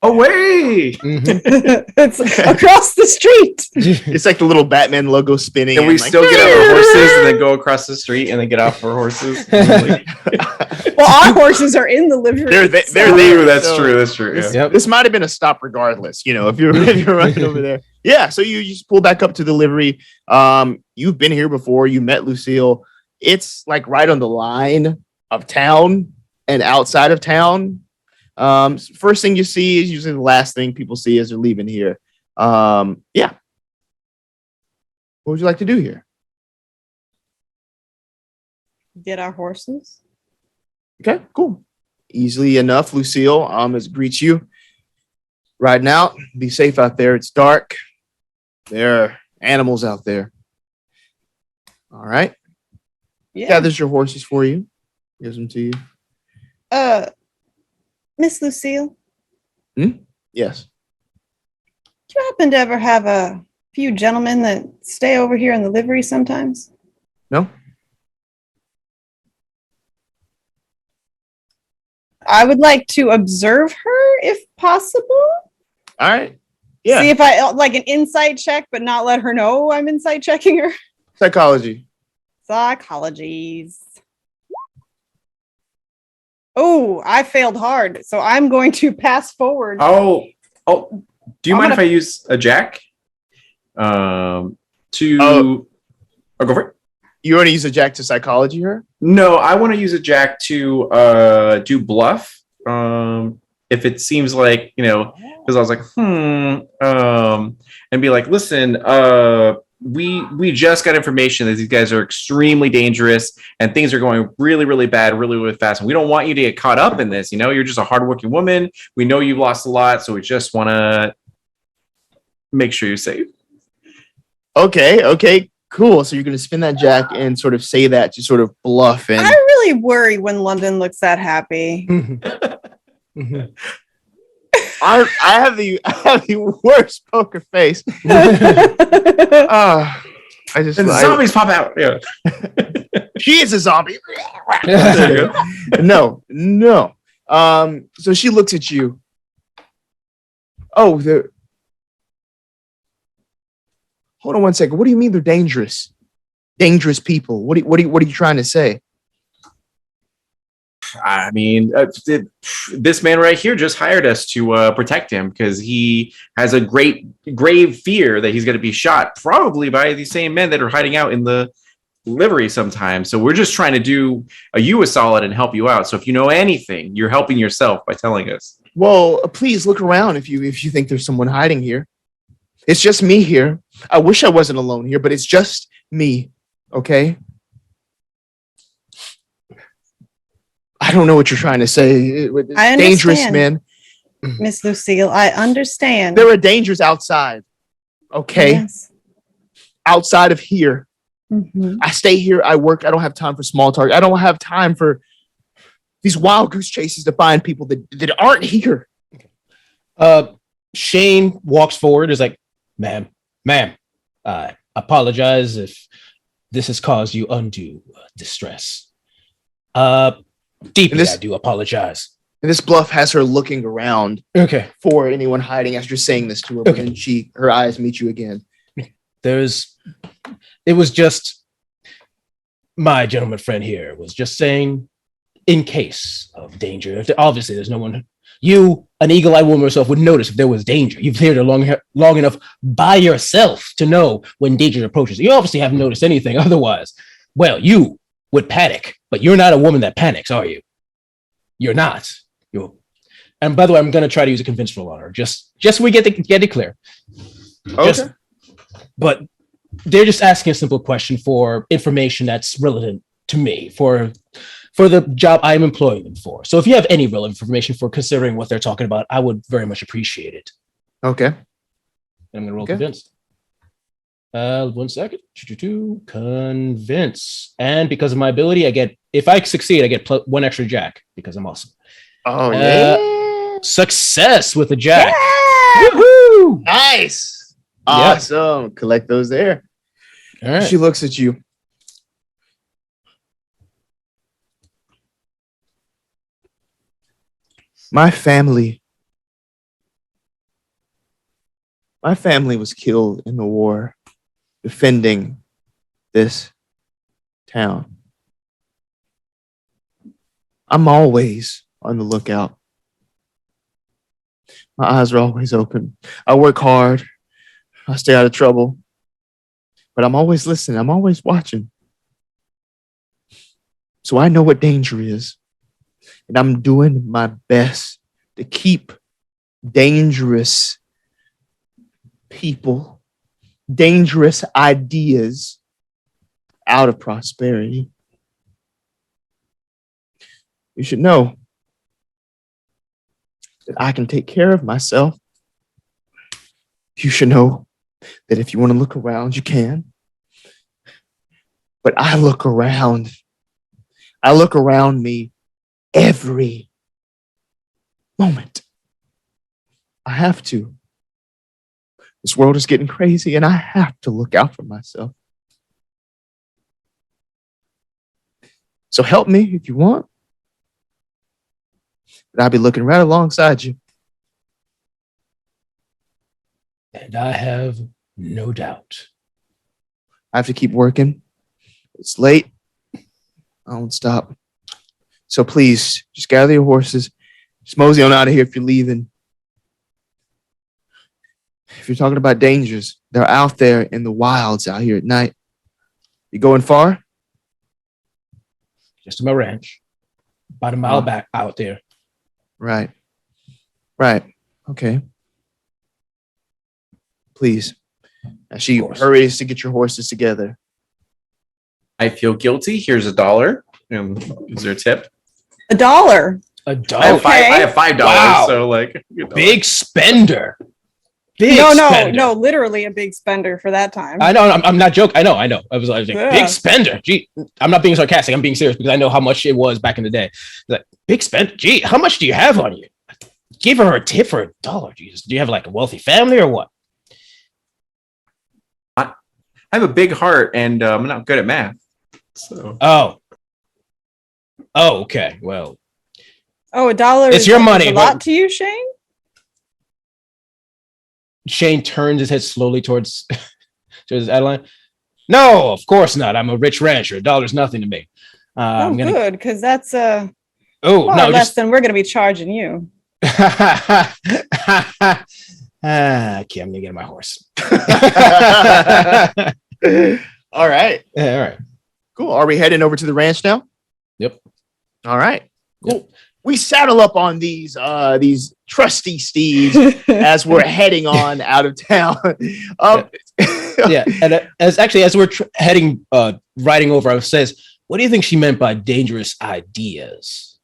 Away! It's across the street. It's like the little Batman logo spinning. And we still get on our horses and then go across the street and then get off our horses. Well, our horses are in the livery. They're there. That's true. That's true. Yeah. Yep. This might have been a stop regardless, if you're running over there. Yeah, so you just pull back up to the livery. You've been here before. You met Lucille. It's like right on the line of town and outside of town. First thing you see is usually the last thing people see as they're leaving here. Yeah. What would you like to do here? Get our horses. Okay, cool. Easily enough, Lucille as greets you. Riding out. Be safe out there. It's dark. There are animals out there. All right. Yeah. Gathers your horses for you. Gives them to you. Miss Lucille, Yes. do you happen to ever have a few gentlemen that stay over here in the livery sometimes? No? I would like to observe her if possible. All right. Yeah. See if I like an insight check, but not let her know I'm insight checking her. Psychology. Psychologies. Oh, I failed hard, so I'm going to pass forward. Oh, do you I'm mind gonna- if I use a jack? To Oh. go for it. You want to use a jack to psychology her? No, I want to use a jack to do bluff. If it seems like, because I was like, and be like, listen, we just got information that these guys are extremely dangerous and things are going really, really bad, really, really fast. And we don't want you to get caught up in this. You're just a hardworking woman. We know you've lost a lot, so we just want to make sure you're safe. Okay, cool. So you're going to spin that jack and sort of say that to sort of bluff and I really worry when London looks that happy. I have the worst poker face. I just And the zombies pop out. Yeah. she is a zombie. There you go. No. So she looks at you. Oh, hold on one second. What do you mean they're dangerous? Dangerous people. What are you trying to say? I mean, this man right here just hired us to protect him because he has a grave fear that he's going to be shot, probably by the same men that are hiding out in the livery sometimes. So we're just trying to do you a solid and help you out. So if you know anything, you're helping yourself by telling us. Well, please look around if you think there's someone hiding here. It's just me here. I wish I wasn't alone here, but it's just me. Okay? I don't know what you're trying to say. I Dangerous understand. men. Miss Lucille, I understand. There are dangers outside. Okay? Yes. Outside of here. Mhm. I stay here. I work. I don't have time for small talk. I don't have time for these wild goose chases to find people that aren't here. Shane walks forward, is like, ma'am, I apologize if this has caused you undue distress. Deeply, I do apologize. And this bluff has her looking around Okay. for anyone hiding as you're saying this to her, but Okay. then her eyes meet you again. It was just my gentleman friend here was just saying, in case of danger, obviously there's no one, you, an eagle-eyed woman herself, would notice if there was danger. You've been here long enough by yourself to know when danger approaches. You obviously haven't noticed anything otherwise. Well, you would panic, but you're not a woman that panics, are you? You're not. And by the way, I'm going to try to use a conventional on her, just so we get it clear. Okay. But they're just asking a simple question for information that's relevant to me for the job I'm employing them for. So if you have any relevant information for considering what they're talking about, I would very much appreciate it. Okay. I'm going to roll Okay. convince. 1 second. Convince. And because of my ability, if I succeed, I get one extra jack because I'm awesome. Oh, yeah. Success with a jack. Yeah! Woohoo! Nice. Yeah. Awesome. Collect those there. All right. She looks at you. My family was killed in the war defending this town. I'm always on the lookout. My eyes are always open. I work hard. I stay out of trouble. But I'm always listening. I'm always watching. So I know what danger is. And I'm doing my best to keep dangerous people, dangerous ideas out of prosperity. You should know that I can take care of myself. You should know that if you want to look around, you can. But I look around. I look around me every moment. I have to. This world is getting crazy and I have to look out for myself. So help me if you want. But I'll be looking right alongside you. And I have no doubt. I have to keep working. It's late. I won't stop. So please, just gather your horses. Just mosey on out of here if you're leaving. If you're talking about dangers, they're out there in the wilds out here at night. You going far? Just to my ranch. About a mile back out there. Right. Right. Okay. Please. As she hurries to get your horses together. I feel guilty. Here's $1. Is there a tip? $1. $1. I have $5. Wow. So like Big spender. No, literally a big spender for that time. I know. I'm not joking. I know. I was like, big spender. Gee, I'm not being sarcastic. I'm being serious because I know how much it was back in the day. Like, big spender. Gee, how much do you have on you? Give her a tip for $1. Jesus, do you have like a wealthy family or what? I have a big heart and I'm not good at math. So. Oh, okay. Well. Oh, $1. It's your money. A lot to you, Shane? Shane turns his head slowly towards Adeline. No, of course not. I'm a rich rancher. $1's nothing to me. Good, because that's less than we're going to be charging you. Okay, I'm gonna get my horse. All right. Yeah, all right. Cool. Are we heading over to the ranch now? Yep. All right. Cool. Yep. We saddle up on these trusty steeds as we're heading on out of town. And as we're riding over, I says, "What do you think she meant by dangerous ideas?"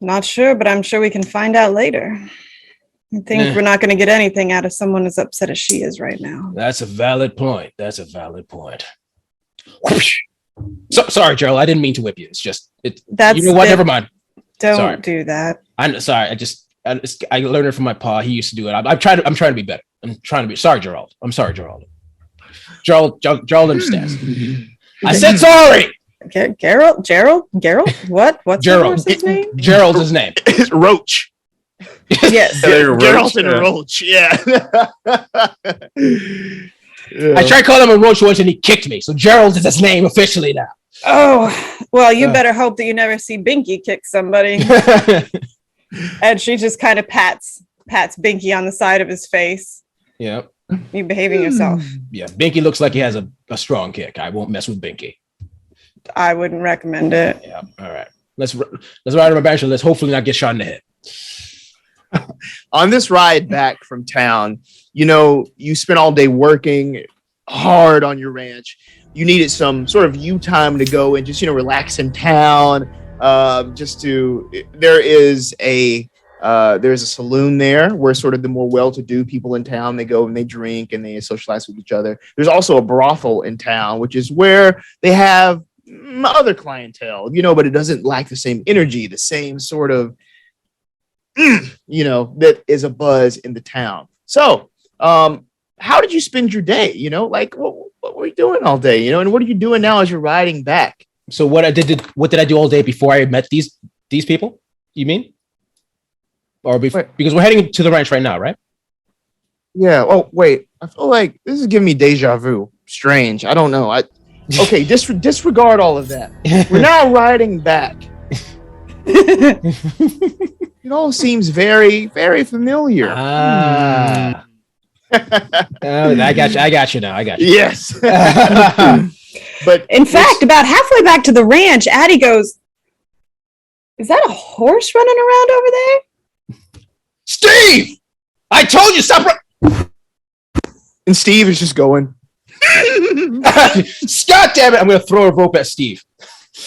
Not sure, but I'm sure we can find out later. I think we're not going to get anything out of someone as upset as she is right now. That's a valid point. So, sorry, Gerald. I didn't mean to whip you. It's just you know what? Never mind. Don't do that. I'm sorry. I learned it from my pa. He used to do it. I'm trying to be better. Sorry, Gerald. I'm sorry, Gerald. Gerald understands. I said sorry. Gerald? What? What's Gerald? His name? Gerald's his name. It's Roach. Yes. Gerald and Roach. Yeah. I tried calling him a roach once and he kicked me. So Gerald is his name officially now. Oh, well, you better hope that you never see Binky kick somebody. And she just kind of pats Binky on the side of his face. Yeah. You behaving yourself. Yeah. Binky looks like he has a strong kick. I won't mess with Binky. I wouldn't recommend it. Yeah. All right. Let's ride on my bench and let's hopefully not get shot in the head. On this ride back from town, you spent all day working hard on your ranch. You needed some sort of you time to go and just, relax in town. There's a saloon there where sort of the more well-to-do people in town, they go and they drink and they socialize with each other. There's also a brothel in town, which is where they have other clientele, but it doesn't lack the same energy, the same sort of, that is a buzz in the town. So, how did you spend your day? What were you doing all day? And what are you doing now as you're riding back? So what did I do all day before I met these people? You mean? Or because we're heading to the ranch right now, right? Yeah. Oh, wait. I feel like this is giving me deja vu. Strange. I don't know. Okay. Disregard all of that. We're now riding back. It all seems very, very familiar. I got you now. Yes. But in fact, about halfway back to the ranch, Addie goes, "Is that a horse running around over there?" Steve! I told you, stop. And Steve is just going. God damn it! I'm going to throw a rope at Steve.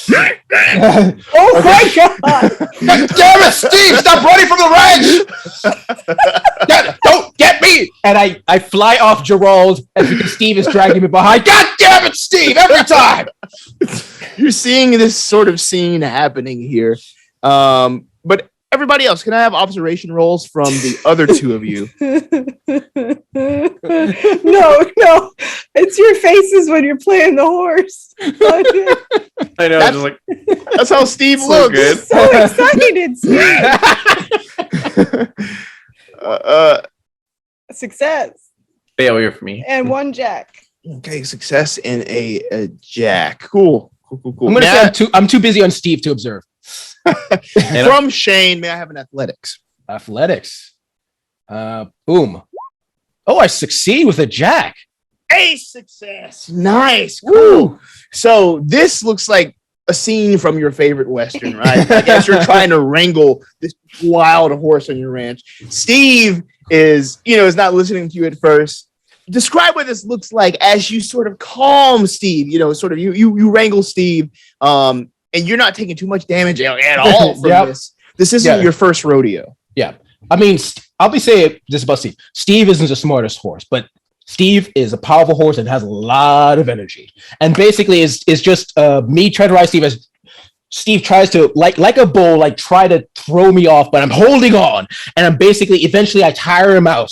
Oh my God! God damn it, Steve! Stop running from the ranch! Don't get me! And I fly off Gerald as because Steve is dragging me behind. God damn it, Steve! Every time. You're seeing this sort of scene happening here, but Everybody else, can I have observation rolls from the other two of you? No, it's your faces when you're playing the horse. I know. That's- Just like, That's how Steve So looks. good. So excited, Steve. Success failure for me. and one jack. Okay, success and a jack. Cool. I'm gonna say I'm too busy on Steve to observe. From Shane, may I have an athletics? Athletics. Boom. Oh, I succeed with a jack. A success. Nice. Cool. So this looks like a scene from your favorite Western, right? I guess you're trying to wrangle this wild horse on your ranch. Steve is not listening to you at first. Describe what this looks like as you sort of calm Steve, you wrangle Steve, and you're not taking too much damage at all from this. This isn't your first rodeo. Yeah. I mean, I'll be saying this about Steve. Steve isn't the smartest horse, but Steve is a powerful horse and has a lot of energy. And basically is just me trying to ride Steve as Steve tries to, like a bull, try to throw me off, but I'm holding on. And I'm eventually I tire him out.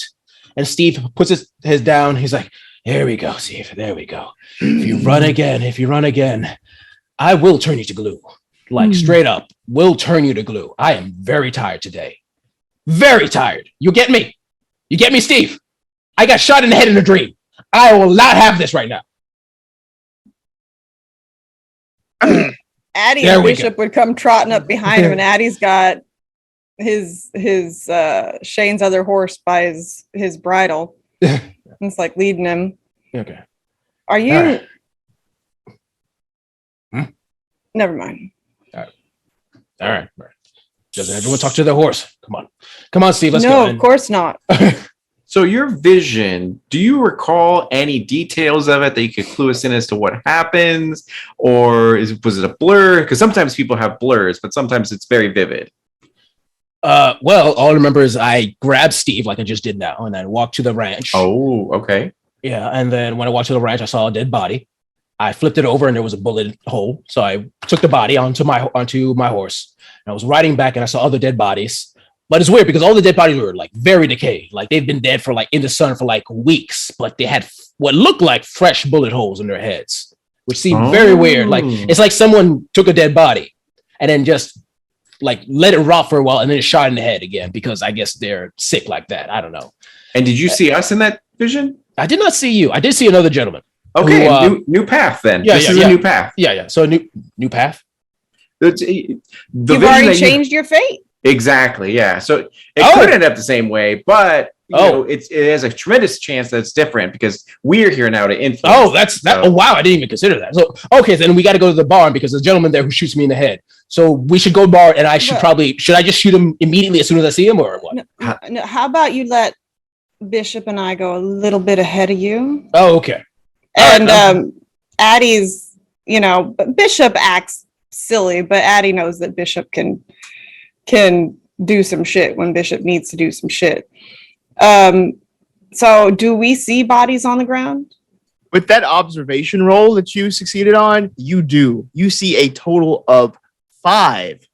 And Steve puts his down. He's like, there we go, Steve. There we go. If you run again, I will turn you to glue. Straight up, will turn you to glue. I am very tired today. Very tired. You get me? You get me, Steve? I got shot in the head in a dream. I will not have this right now. Addie and Bishop would come trotting up behind him, and Addie's got his Shane's other horse by his bridle. It's like leading him. Okay. Are you? All right. Never mind. All right. Doesn't everyone talk to their horse? Come on, Steve. Let's go. No, of course not. So your vision, do you recall any details of it that you could clue us in as to what happens? Or was it a blur? Because sometimes people have blurs, but sometimes it's very vivid. Well, all I remember is I grabbed Steve like I just did now, and then walked to the ranch. Oh, okay. Yeah, and then when I walked to the ranch, I saw a dead body. I flipped it over, and there was a bullet hole. So I took the body onto my horse, and I was riding back, and I saw other dead bodies. But it's weird because all the dead bodies were very decayed. They've been dead for in the sun for weeks, but they had what looked like fresh bullet holes in their heads, which seemed very weird. It's like someone took a dead body and then just let it rot for a while and then shot in the head again because I guess they're sick like that. I don't know. And did you see us in that vision? I did not see you. I did see another gentleman. Okay, new path then. Yeah, this is a new path. Yeah. So new path. You've already changed your fate. Exactly. Yeah. So it could end up the same way, but it has a tremendous chance that it's different because we're here now to influence. Oh, that's that. Oh, wow. I didn't even consider that. So, okay. Then we got to go to the barn because there's a gentleman there who shoots me in the head. So we should go bar and I should I just shoot him immediately as soon as I see him or what? No, how about you let Bishop and I go a little bit ahead of you? Oh, okay. And Addie's, Bishop acts silly, but Addie knows that Bishop can do some shit when Bishop needs to do some shit. So do we see bodies on the ground? With that observation roll that you succeeded on, you do. You see a total of 5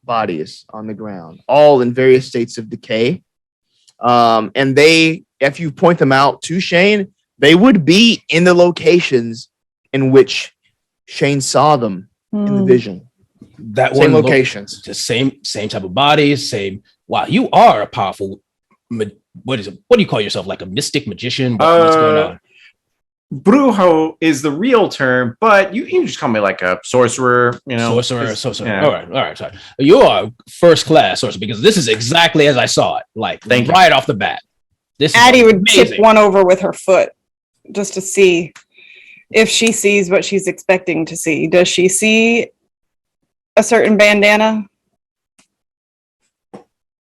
bodies on the ground, all in various states of decay. And they, if you point them out to Shane, they would be in the locations in which Shane saw them in the vision. That same locations, the same type of bodies, same. Wow, you are a powerful. What is it? What do you call yourself? Like a mystic magician? What's going on? Brujo is the real term, but you can just call me like a sorcerer. Sorcerer. Yeah. All right. Sorry, you are first class sorcerer because this is exactly as I saw it. Right off the bat. Addie would tip one over with her foot just to see if she sees what she's expecting to see. Does she see a certain bandana?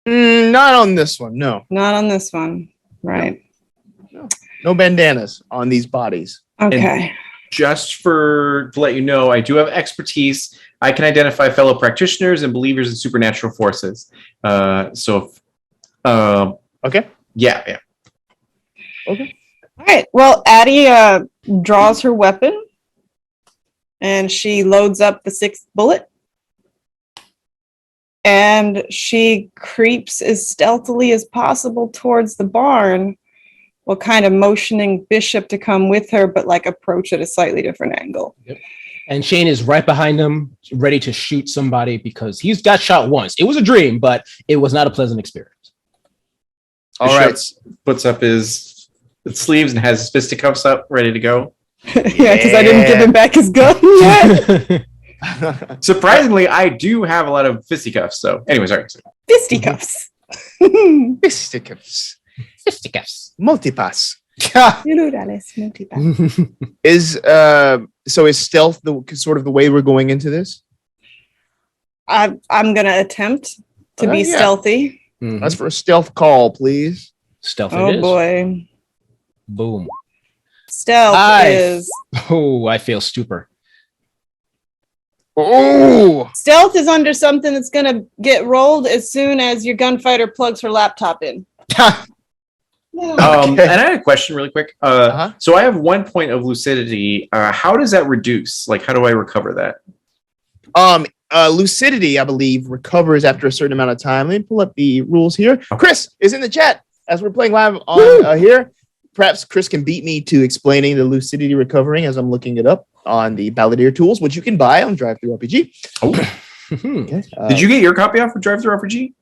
Not on this one. No. Not on this one. Right. No bandanas on these bodies. Okay. And just to let you know, I do have expertise. I can identify fellow practitioners and believers in supernatural forces. Okay. Yeah. Okay. All right. Well, Addie draws her weapon and she loads up the 6th bullet. and she creeps as stealthily as possible towards the barn, while kind of motioning Bishop to come with her, but like approach at a slightly different angle. Yep. And Shane is right behind him, ready to shoot somebody because he's got shot once. It was a dream, but it was not a pleasant experience. All right. Puts up his sleeves and has his fisticuffs up, ready to go. Yeah, because I didn't give him back his gun yet. Surprisingly, I do have a lot of fisticuffs. So, anyway, sorry. Fisticuffs. Fisticuffs. Fisticuffs. Multipass. Is stealth the sort of the way we're going into this? I'm gonna attempt to be stealthy. Mhm. That's for a stealth call, please. Stealth it Oh is. boy. Boom. Stealth is Oh, I feel stupor. Oh, stealth is under something that's gonna get rolled as soon as your gunfighter plugs her laptop in. And I had a question really quick. Uh-huh. So I have 1 point of lucidity. How does that reduce? Like, how do I recover that? lucidity, I believe, recovers after a certain amount of time. Let me pull up the rules here. Chris is in the chat as we're playing live on here. Perhaps Chris can beat me to explaining the lucidity recovering as I'm looking it up on the Balladeer tools, which you can buy on Drive-Thru-RPG. Oh. Okay. Did you get your copy off of Drive-Thru-RPG?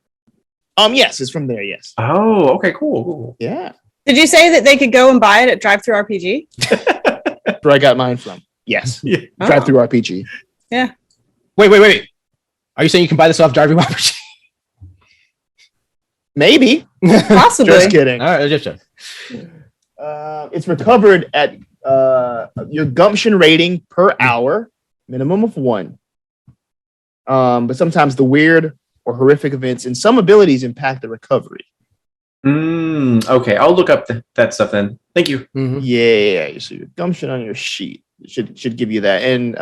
Yes, it's from there. Yes. Oh, okay, cool. Yeah. Did you say that they could go and buy it at Drive-Thru-RPG? That's where I got mine from. Yes. Yeah. Drive-Thru-RPG. Yeah. Wait. Are you saying you can buy this off Drive-Thru-RPG? Maybe. Possibly. Just kidding. All right, just check. It's recovered at your gumption rating per hour, minimum of 1. But sometimes the weird or horrific events and some abilities impact the recovery. Okay, I'll look up that stuff then. Thank you. Mhm. Yeah, so your gumption on your sheet should give you that. And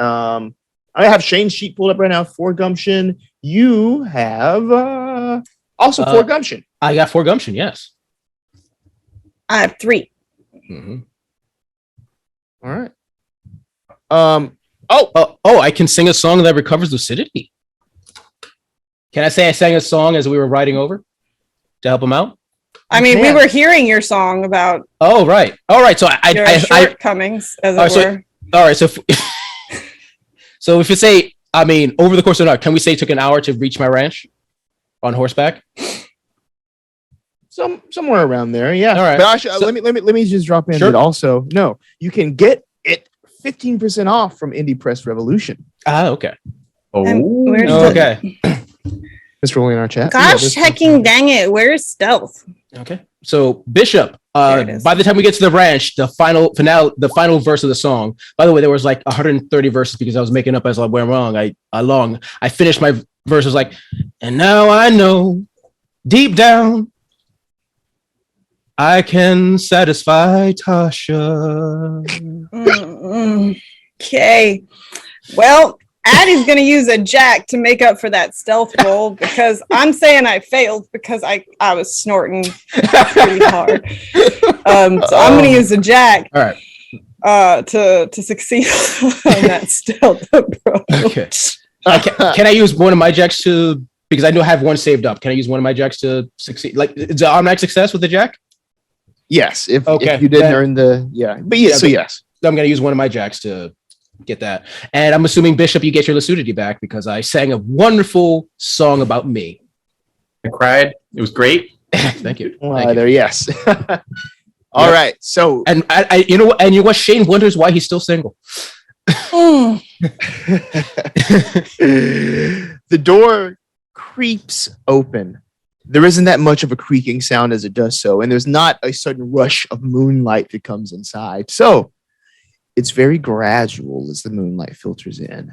I have Shane's sheet pulled up right now for gumption. You have also 4 gumption. I got 4 gumption, yes. I have 3. Mhm. All right. I can sing a song that recovers lucidity. Can I say I sang a song as we were riding over to help him out? I mean, Yeah. we were hearing your song about Oh, right. All right. So your I shortcomings, as All right, it so- were. all right. So, so if you say, I mean, over the course of an hour, can we say it took an hour to reach my ranch on horseback? Somewhere around there, yeah. All right. But actually, let me just drop in Sure. that also. No, you can get it 15% off from Indie Press Revolution. Ah, okay. And where's Oh, the- okay. It's rolling in our chat. Gosh, hecking dang it. Where's stealth? Okay. So Bishop, There it is. by the time we get to the ranch, the final verse of the song. By the way, there was like 130 verses because I was making up as I went along. I finished my verses like, and now I know deep down I can satisfy Tasha. Okay. Well, Addie's going to use a jack to make up for that stealth roll because I'm saying I failed because I was snorting pretty hard. So I'm going to use a jack All right. to succeed on that stealth approach. Okay. Can I use one of my jacks to, because I know I have one saved up. Can I use one of my jacks to succeed? Like, is it automatic success with the jack? Yes, if Okay. you didn't Then- earn the but yes, Yeah, so but- yes. I'm going to use one of my jacks to get that. And I'm assuming, Bishop, you get your lucidity back because I sang a wonderful song about me. I cried. It was great. Thank you. Thank you. Either yes. All Yep. right, so And you know what? Shane wonders why he's still single. Mm. the door creeps open. There isn't that much of a creaking sound as it does so, and there's not a sudden rush of moonlight that comes inside. So it's very gradual as the moonlight filters in.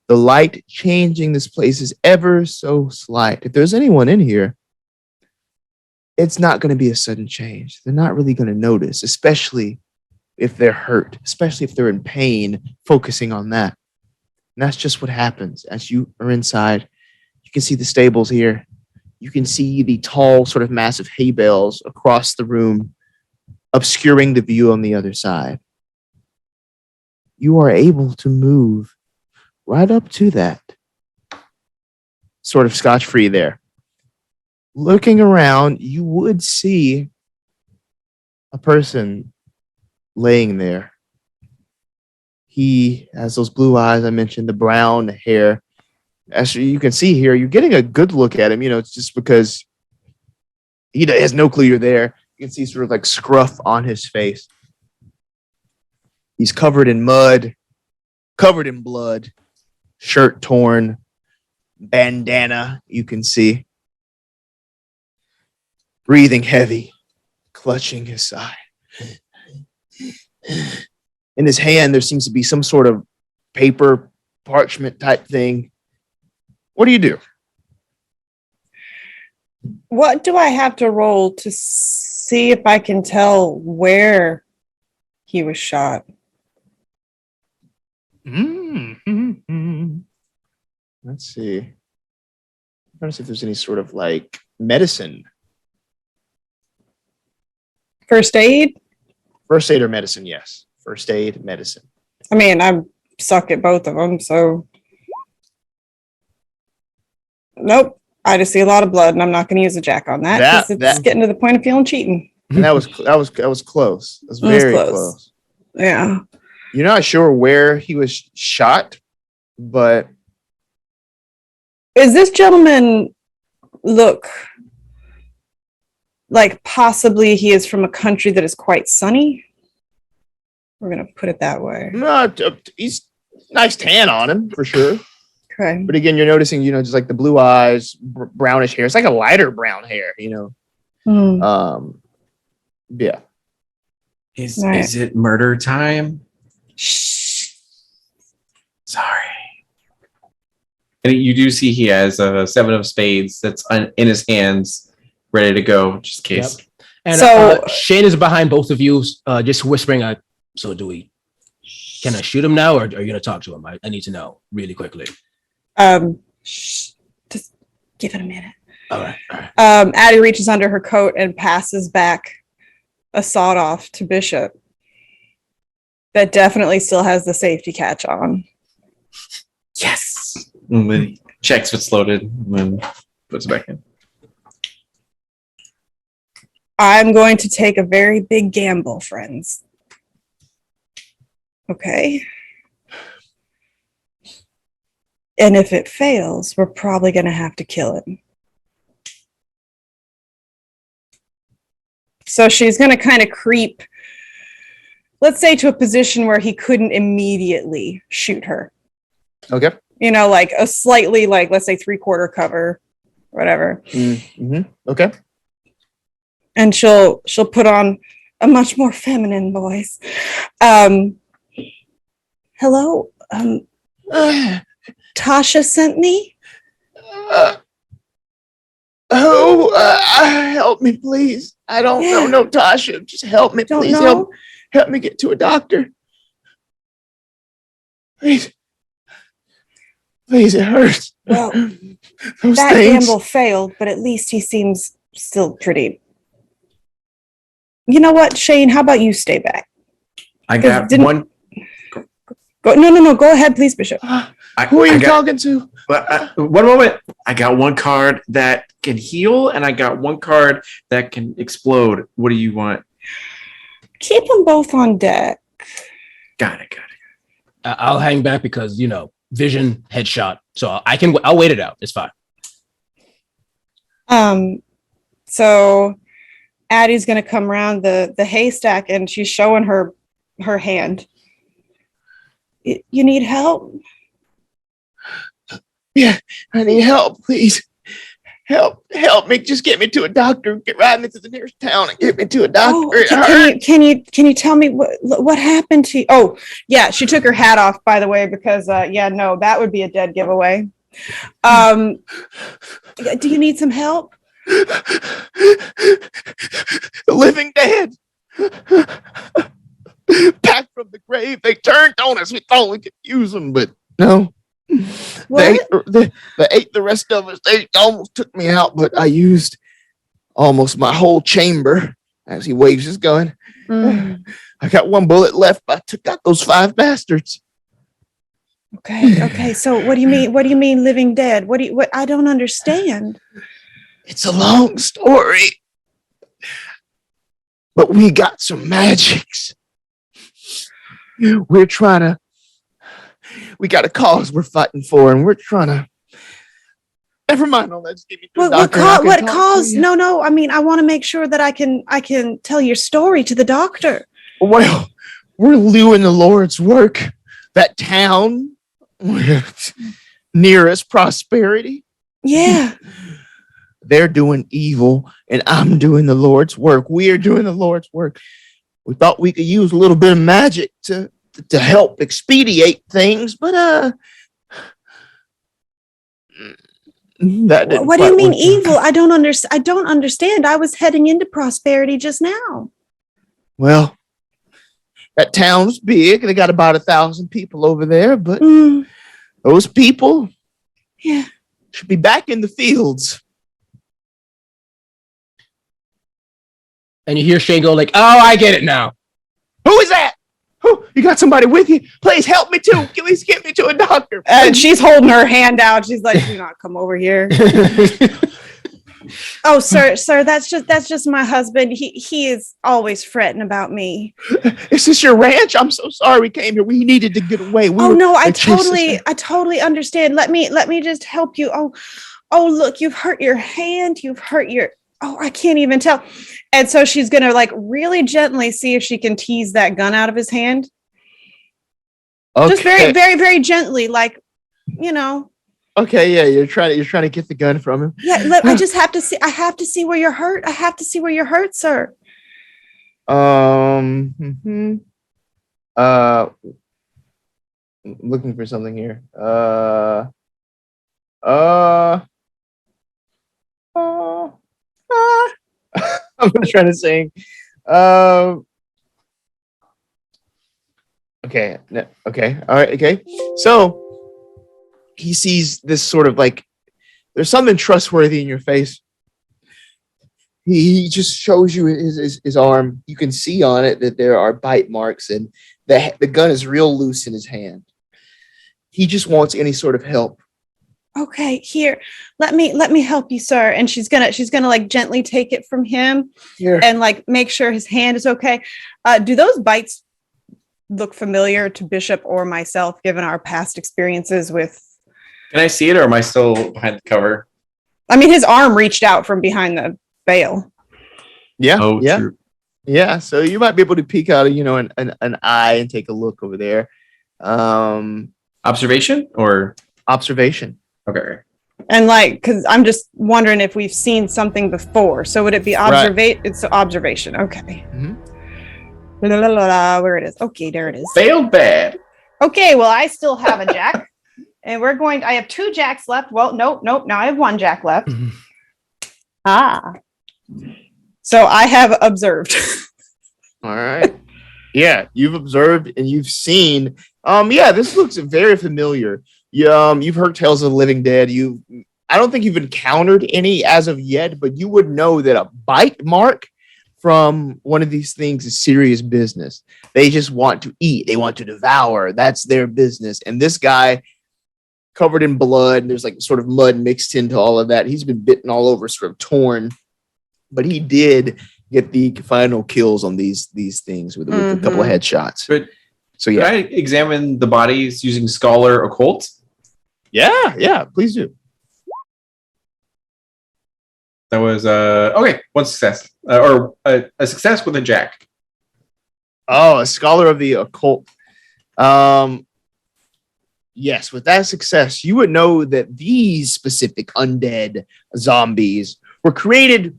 The light changing this place is ever so slight. If there's anyone in here, it's not going to be a sudden change. They're not really going to notice, especially if they're hurt, especially if they're in pain, focusing on that. And that's just what happens as you are inside. You can see the stables here. You can see the tall, sort of massive hay bales across the room, obscuring the view on the other side. You are able to move right up to that. sort of scotch-free there. Looking around, you would see a person laying there. He has those blue eyes I mentioned, the brown hair. As you can see here, you're getting a good look at him. It's just because he has no clue you're there. You can see sort of like scruff on his face. He's covered in mud, covered in blood, shirt torn, bandana, you can see. Breathing heavy, clutching his side. In his hand, there seems to be some sort of paper, parchment type thing. What do you do? What do I have to roll to see if I can tell where he was shot? Let's see. I'm trying to see if there's any sort of like medicine. First aid? First aid or medicine, yes. First aid, medicine. I mean, I suck at both of them, so. Nope. I just see a lot of blood, and I'm not going to use a jack on that because it's getting to the point of feeling cheating. And that was close. That was very close. Yeah. You're not sure where he was shot, but Is this gentleman look like possibly he is from a country that is quite sunny? We're going to put it that way. no, he's nice tan on him for sure. Okay. But again, you're noticing, just like the blue eyes, brownish hair. It's like a lighter brown hair, Hmm. Yeah. Is it murder time? Shh. Sorry. And you do see he has a 7 of spades that's in his hands, ready to go, just in case. Yep. And So- Shane is behind both of you, just whispering, so can I shoot him now, or are you going to talk to him? I need to know really quickly. Shh. Just give it a minute. All right. Addie reaches under her coat and passes back a sawed off to Bishop that definitely still has the safety catch on. Yes. And then he checks if it's loaded and then puts it back in. I'm going to take a very big gamble, friends. Okay. And if it fails, we're probably going to have to kill him. So she's going to kind of creep, let's say, to a position where he couldn't immediately shoot her. Okay. Like a slightly, like, let's say 3/4 cover, whatever. Mm-hmm. Okay. And she'll put on a much more feminine voice. Hello, Tasha sent me. Help me, please. I don't know no Tasha. Just help me, Don't please. know? Help me get to a doctor. Please. Please, it hurts. Well, Those that things. gamble failed, but at least he seems still pretty. You know what, Shane? How about you stay back? I got Didn't- one. Go. No. Go ahead, please, Bishop. Who are you talking to? But one moment. I got one card that can heal, and I got one card that can explode. What do you want? Keep them both on deck. Got it. I'll hang back because, vision headshot. So I'll wait it out. It's fine. So Addie's gonna come around the haystack and she's showing her hand. You need help? Yeah, I need help, please. Help me. Just get me to a doctor. Ride me to the nearest town and get me to a doctor. It hurts. Can you tell me what happened to you? Oh, yeah, she took her hat off, by the way, because that would be a dead giveaway. Do you need some help? The living dead. Back from the grave. They turned on us. We thought we could use them, but no. They ate the rest of us. They almost took me out, but I used almost my whole chamber as he waves his gun. I got one bullet left, but I took out those 5 bastards. Okay. So what do you mean? What do you mean living dead? What I don't understand. It's a long story, but we got some magics. We got a cause we're fighting for, and we're trying to. Never mind all that. Just give me to the doctor. What cause? No. I mean, I want to make sure that I can tell your story to the doctor. Well, we're doing the Lord's work. That town nearest prosperity. Yeah. They're doing evil, and I'm doing the Lord's work. We are doing the Lord's work. We thought we could use a little bit of magic to help expedite things, but that didn't What do you quite mean work out. evil? I don't understand. I was heading into prosperity just now. Well, that town's big. They got about 1,000 people over there, but those people should be back in the fields. And you hear Shane go like, "Oh, I get it now." Who is that? Who? You got somebody with you? Please help me too. Please get me to a doctor. And she's holding her hand out. She's like, "Do not come over here." Oh, sir, that's just my husband. He is always fretting about me. Is this your ranch? I'm so sorry we came here. We needed to get away. I totally understand. Let me just help you. Oh, look, you've hurt your hand. You've hurt your. Oh, I can't even tell. And so she's gonna like really gently see if she can tease that gun out of his hand. Okay. Just very, very, very gently, like, you know. Okay, yeah, you're trying to get the gun from him. Yeah, look, I just have to see. I have to see where you're hurt. I have to see where you're hurt, sir. Looking for something here. I'm trying to sing. Okay. All right. Okay. So he sees this sort of like there's something trustworthy in your face. He just shows you his arm. You can see on it that there are bite marks, and the gun is real loose in his hand. He just wants any sort of help. Okay, here, let me help you, sir. And she's gonna like gently take it from him Here. and like make sure his hand is okay. Do those bites look familiar to Bishop or myself, given our past experiences with? Can I see it, or am I still behind the cover? I mean, his arm reached out from behind the veil. Yeah. Oh, yeah. true. Yeah. So you might be able to peek out, an eye and take a look over there. Observation or Observation. okay. And like, because I'm just wondering if we've seen something before. So would it be observate? It's observation. Okay. Where it is? Okay, there it is. Failed bad. Okay, well, I still have a jack, and I have 2 jacks left. Well, nope. Now I have 1 jack left. So I have observed. All right. Yeah, you've observed and you've seen. Yeah, this looks very familiar. You've heard tales of the living dead. I don't think you've encountered any as of yet, but you would know that a bite mark from one of these things is serious business. They just want to eat. They want to devour. That's their business. And this guy, covered in blood, and there's like sort of mud mixed into all of that. He's been bitten all over, sort of torn, but he did get the final kills on these things with a couple of headshots. But so Can yeah, I examine the bodies using Scholar Occult? yeah, please do. That was okay. 1 success, or a success with a jack. Oh, a scholar of the occult. Yes, with that success, you would know that these specific undead zombies were created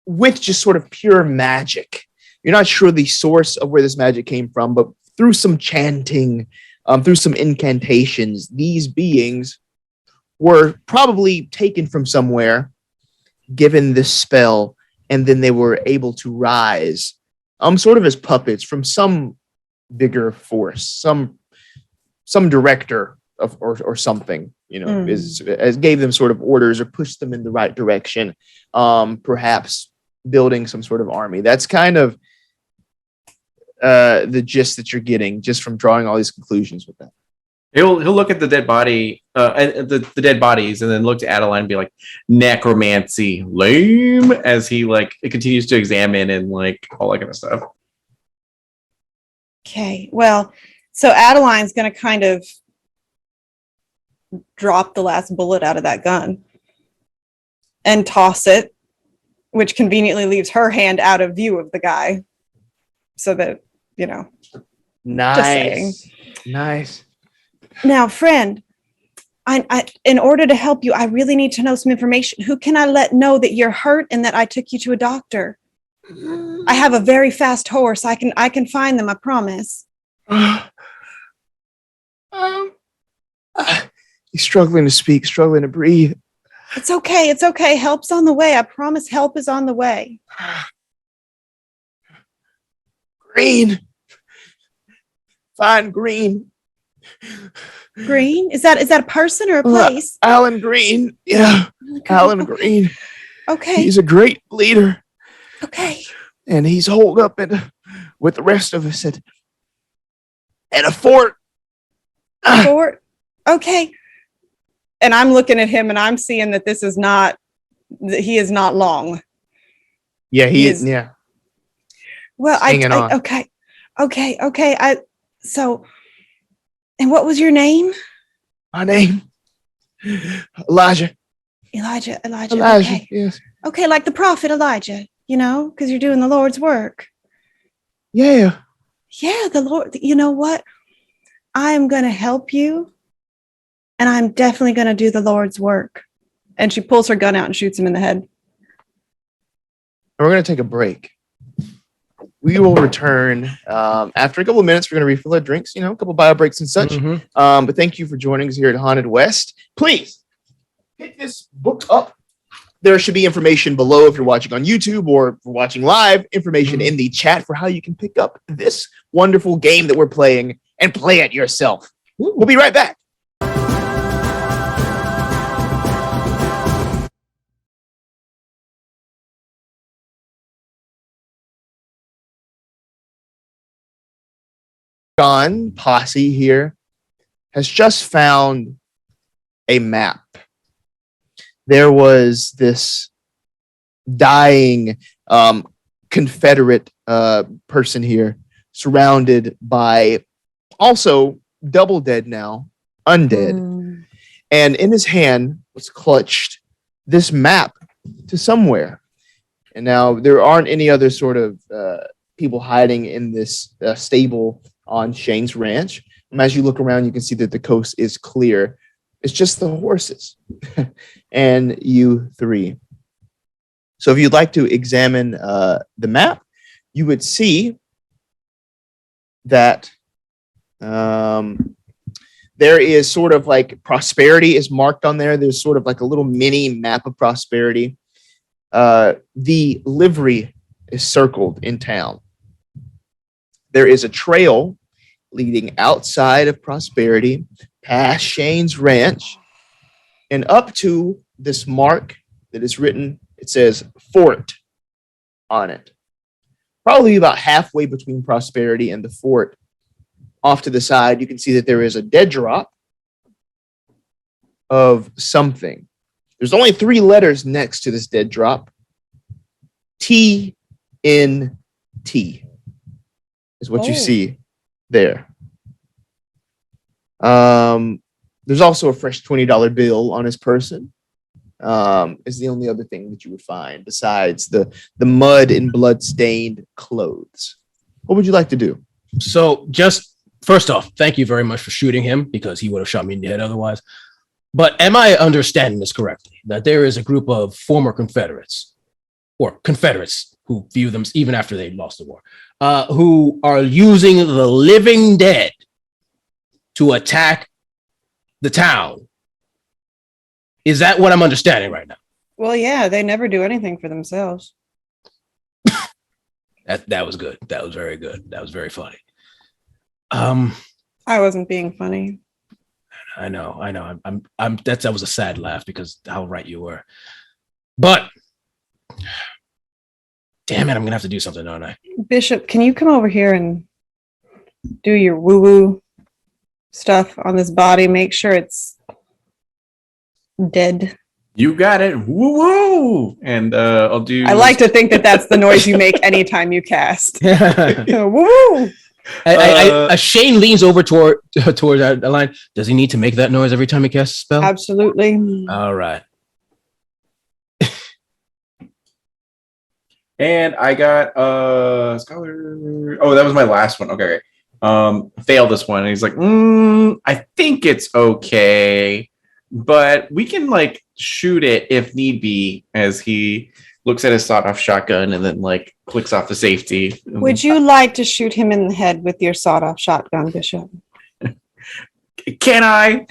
with just sort of pure magic. You're not sure the source of where this magic came from, but through some chanting, through some incantations, these beings were probably taken from somewhere, given this spell, and then they were able to rise, sort of as puppets from some bigger force, some director of or something, as gave them sort of orders or pushed them in the right direction, perhaps building some sort of army. That's kind of the gist that you're getting just from drawing all these conclusions with that. He'll look at the dead body, the dead bodies, and then look to Adeline and be like, necromancy, lame, as he like it continues to examine and like all that kind of stuff. Okay, well, so Adeline's going to kind of drop the last bullet out of that gun and toss it, which conveniently leaves her hand out of view of the guy, so that, you know. Nice. Nice. Now, friend, I in order to help you, I really need to know some information. Who can I let know that you're hurt and that I took you to a doctor? I have a very fast horse. I can find them, I promise. He's struggling to speak, struggling to breathe. It's okay. It's okay. Help's on the way. I promise help is on the way. Green. Find Green. Green? Is that a person or a place? Alan Green. Yeah. Alan Green. Okay. He's a great leader. Okay. And he's holed up with the rest of us at a fort. Fort. Okay. And I'm looking at him and I'm seeing that he is not long. Yeah, he is. Yeah. Well, okay. And what was your name? My name? Elijah. Elijah. Okay. Yes. Okay, like the prophet Elijah, because you're doing the Lord's work. Yeah. Yeah, the Lord, you know what? I am going to help you, and I'm definitely going to do the Lord's work. And she pulls her gun out and shoots him in the head. We're going to take a break. We will return after a couple of minutes. We're going to refill our drinks, a couple of bio breaks and such. Mhm. But thank you for joining us here at Haunted West. Please pick this book up. There should be information below if you're watching on YouTube or if you're watching live, information in the chat for how you can pick up this wonderful game that we're playing and play it yourself. We'll be right back. John Posse here has just found a map. There was this dying Confederate person here, surrounded by also double dead now, undead. And in his hand was clutched this map to somewhere. And now there aren't any other sort of people hiding in this stable on Shane's ranch. And as you look around, you can see that the coast is clear. It's just the horses and you three. So if you'd like to examine the map, you would see that there is sort of like prosperity is marked on there. There's sort of like a little mini map of prosperity. The livery is circled in town. There is a trail leading outside of Prosperity, past Shane's ranch, and up to this mark that is written. It says fort on it. Probably about halfway between Prosperity and the fort. Off to the side, you can see that there is a dead drop of something. There's only 3 letters next to this dead drop. TNT is what you see there. There's also a fresh $20 bill on his person. Is the only other thing that you would find besides the mud and blood stained clothes. What would you like to do? So just first off, thank you very much for shooting him, because he would have shot me in the head otherwise. But am I understanding this correctly? That there is a group of former Confederates or Confederates who view them even after they lost the war, who are using the living dead to attack the town. Is that what I'm understanding right now? Well, yeah, they never do anything for themselves. That was good. That was very good. That was very funny. I wasn't being funny. I know. That was a sad laugh because how right you were. But damn it, I'm gonna have to do something, aren't I? Bishop, can you come over here and do your woo-woo? stuff on this body. Make sure it's dead. You got it. Woo woo. And I'll do. I like to think that that's the noise you make anytime you cast. Woo! Shane leans over towards the line. Does he need to make that noise every time he casts a spell? Absolutely. All right. And I got scholar. Oh, that was my last one. Okay. Failed this one. And he's like, I think it's okay, but we can like shoot it if need be, as he looks at his sawed-off shotgun and then like clicks off the safety. Would you like to shoot him in the head with your sawed-off shotgun, Bishop? Can I?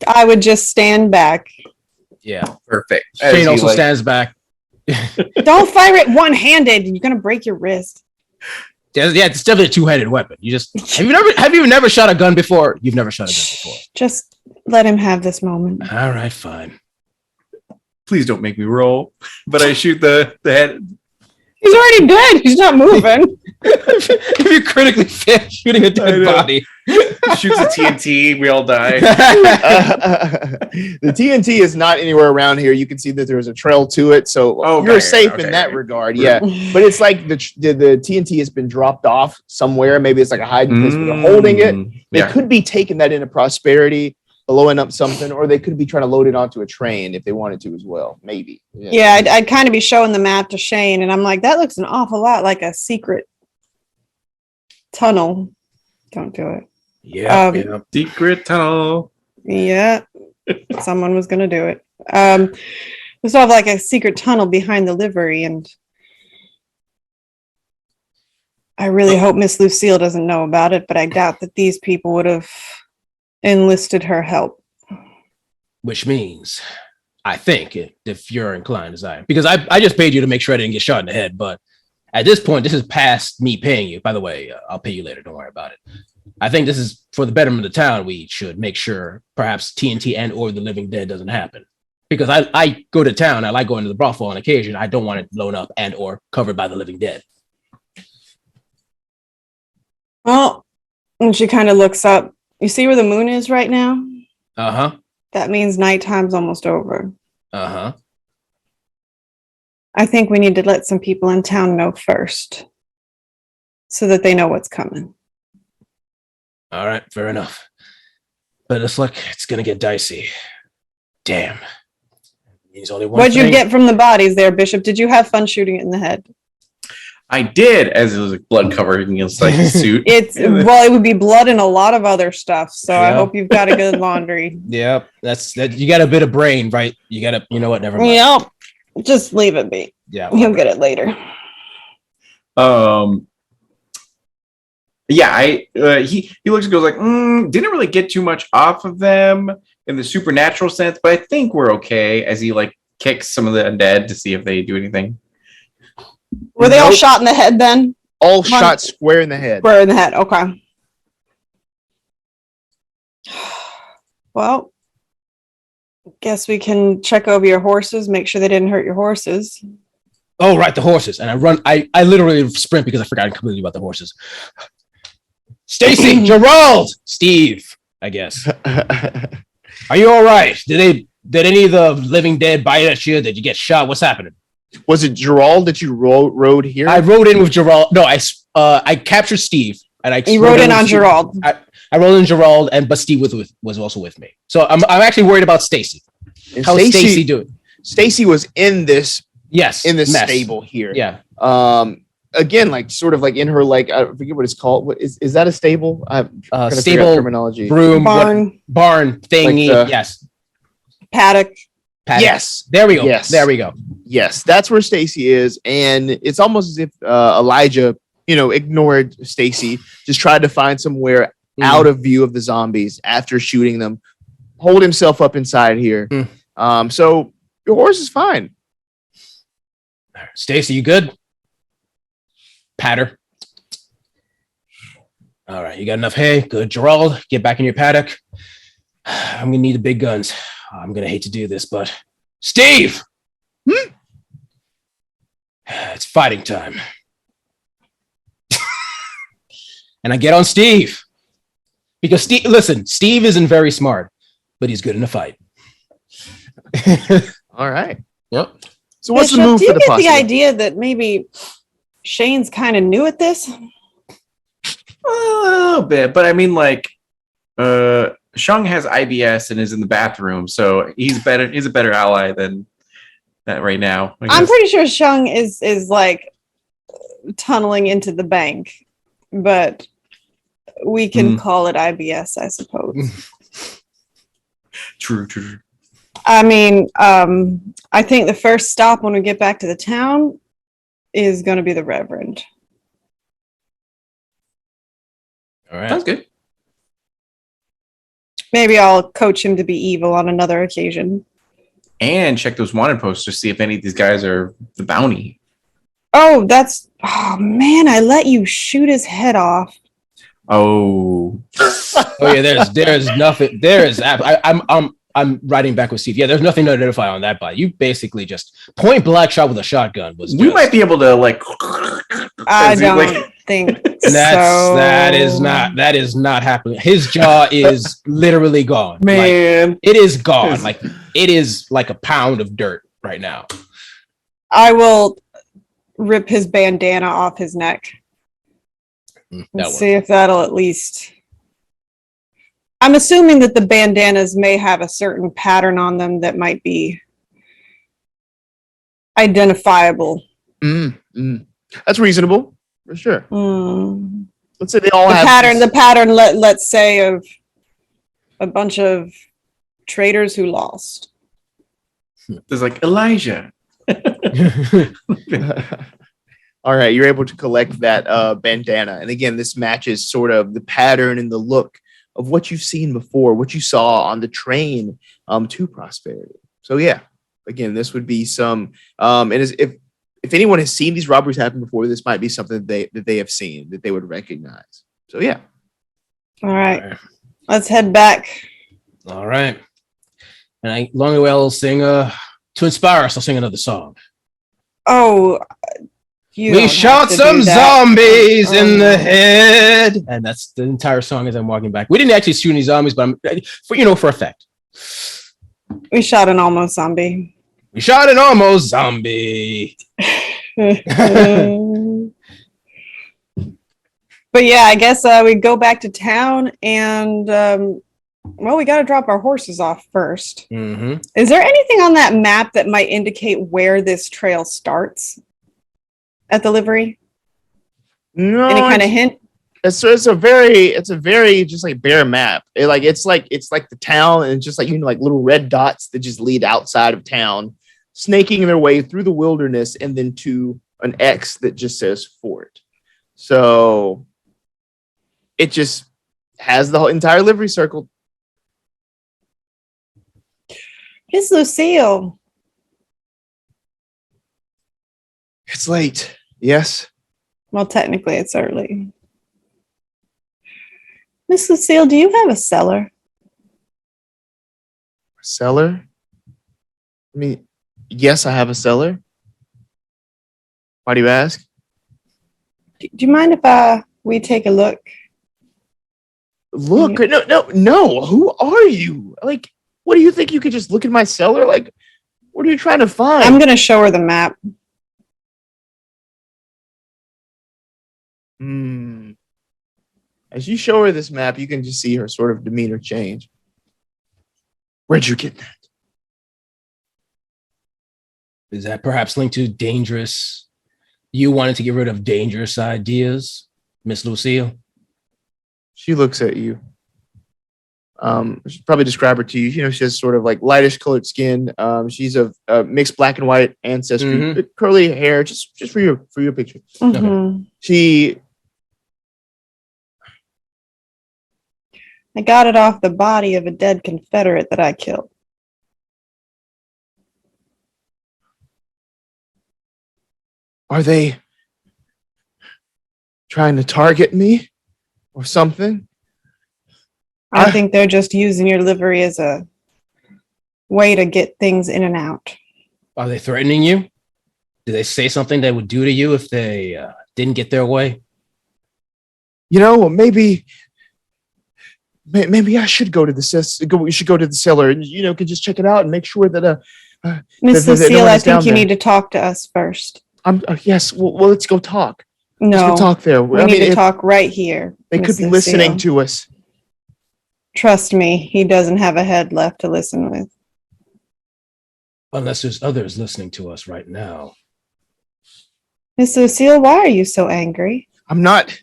I would just stand back. Yeah. Perfect. Shane also stands back. Don't fire it one-handed. You're gonna break your wrist. Yeah, it's definitely a two-handed weapon. You just have you never shot a gun before? You've never shot a gun before. Just let him have this moment. All right, fine. Please don't make me roll. But I shoot the head. He's already dead. He's not moving. If you critically fail shooting a dead body, Shoots a TNT. We all die. The TNT is not anywhere around here. You can see that there's a trail to it, so you're safe in that regard. Yeah, but it's like the TNT has been dropped off somewhere. Maybe it's like a hiding place where they're holding it. They could be taking that into Prosperity, blowing up something, or they could be trying to load it onto a train if they wanted to as well. Maybe. Yeah, I'd kind of be showing the map to Shane, and I'm like, that looks an awful lot like a secret tunnel. Don't do it. Yeah. Secret tunnel. Yeah, someone was gonna do it. We still have like a secret tunnel behind the livery, and I really hope Miss Lucille doesn't know about it, but I doubt that these people would have enlisted her help. Which means, I think, if you're inclined as I am, because I just paid you to make sure I didn't get shot in the head, but at this point, this is past me paying you. By the way, I'll pay you later. Don't worry about it. I think this is for the betterment of the town. We should make sure perhaps TNT and or the living dead doesn't happen. Because I go to town, I like going to the brothel on occasion. I don't want it blown up and or covered by the living dead. Well, and she kind of looks up. You see where the moon is right now? Uh-huh. That means nighttime's almost over. Uh-huh. I think we need to let some people in town know first so that they know what's coming. All right, fair enough. But it's like it's gonna get dicey. Damn. Means only one What'd you thing. get from the bodies there, Bishop? Did you have fun shooting it in the head? I did, as it was like blood covering his like suit. Well, it would be blood and a lot of other stuff. So I Yeah. hope you've got a good laundry. Yep, that's that. You got a bit of brain, right? You got to. You know what? Never mind. Yep. Just leave it be. Yeah. You'll get it later. Yeah, he looks and goes like, didn't really get too much off of them in the supernatural sense, but I think we're okay, as he like kicks some of the undead to see if they do anything. Were they all shot in the head then? All shot square in the head. Square in the head. Okay. Well, guess we can check over your horses, make sure they didn't hurt your horses. Oh, right, the horses. And I run. I literally sprint because I forgot completely about the horses. Stacy, Gerald, Steve, I guess. Are you all right? Did any of the living dead bite at you? Did you get shot? What's happening? Was it Gerald that you rode here? I rode in with Gerald. No, I captured Steve, and You rode in on Steve. Gerald. I rolled in Gerald, but Steve was also with me. So I'm actually worried about Stacy. And How's Stacy doing? Stacy was in this Yes, mess. stable here. Yeah. Again, like sort of like in her like I forget what it's called. What is that a stable? I'm trying to figure out Stable terminology. Broom Barn. thingy. Like Yes. Paddock. Yes. There we go. Yes. There we go. Yes, that's where Stacy is, and it's almost as if Elijah, ignored Stacy, just tried to find somewhere out of view of the zombies after shooting them, hold himself up inside here. So your horse is fine. Stacy, you good? Patter. All right, you got enough hay? Good. Gerald, get back in your paddock. I'm gonna need the big guns. I'm gonna hate to do this, but Steve! It's fighting time. And I get on Steve. Because Steve isn't very smart, but he's good in a fight. All right. Yep. So what's the Bishop, move do for you the get posse? the idea that maybe Shane's kind of new at this? A little bit, but I mean, like, Shung has IBS and is in the bathroom, so he's better. He's a better ally than that right now. I I'm guess. pretty sure Shung is like tunneling into the bank, but we can call it IBS, I suppose. True. I mean, I think the first stop when we get back to the town is going to be the Reverend. All right. Sounds good. Maybe I'll coach him to be evil on another occasion. And check those wanted posters, see if any of these guys are the bounty. Oh man, I let you shoot his head off. Oh, Oh yeah, there's nothing. I'm writing back with Steve. Yeah, there's nothing to identify on that body. You basically just point blank shot with a shotgun. we might be able to like. I Is it don't like- think that is not happening. His jaw is literally gone. Man, Like, it is gone. Like it is like a pound of dirt right now. I will rip his bandana off his neck. That Let's one. see if that'll at least. I'm assuming that the bandanas may have a certain pattern on them that might be identifiable. That's reasonable for sure. Mm. Let's say they all The have pattern. The pattern. Let's say of a bunch of traders who lost. there's like Elijah. All right, you're able to collect that bandana, and again, this matches sort of the pattern and the look of what you've seen before, what you saw on the train to Prosperity. So yeah, again, this would be some. And if anyone has seen these robberies happen before, this might be something that they have seen that they would recognize. So yeah. All right, let's head back. All right. And I long and well sing to inspire us. I'll sing another song. Oh, you We don't shot have to some do that. zombies in Oh. the head, and that's the entire song as I'm walking back. We didn't actually shoot any zombies, but for effect. We shot an almost zombie. We shot an almost zombie. But yeah, I guess we go back to town and we got to drop our horses off first. Mm-hmm. Is there anything on that map that might indicate where this trail starts at the livery? No, Any kind of hint? it's a very just like bare map. It's like the town, and just like like little red dots that just lead outside of town, snaking their way through the wilderness, and then to an X that just says fort. So it just has the whole entire livery circled. Miss Lucille. It's late. Yes. Well, technically it's early. Miss Lucille, do you have a cellar? Cellar? I mean, yes, I have a cellar. Why do you ask? Do you mind if we take a look? Look, no. Who are you? Like, what do you think? You could just look in my cellar? Like, what are you trying to find? I'm going to show her the map. As you show her this map, you can just see her sort of demeanor change. Where'd you get that? Is that perhaps linked to dangerous? You wanted to get rid of dangerous ideas, Miss Lucille? She looks at you. I should probably describe her to you. You know, she has sort of like lightish colored skin. She's of mixed black and white ancestry, curly hair. Just for your picture. Mhm. She. I got it off the body of a dead Confederate that I killed. Are they trying to target me or something? I think they're just using your livery as a way to get things in and out. Are they threatening you? Did they say something they would do to you if they didn't get their way? You know, maybe maybe I should go to we should go to the cellar and can just check it out and make sure that Miss that no Lucille, one I is down think you there. need to talk to us first. Yes. Well, let's go talk. Let's go No, talk there. we need to talk right here. They could Miss be listening Lucille. to us. Trust me, he doesn't have a head left to listen with. Unless there's others listening to us right now. Miss Lucille, why are you so angry? I'm not.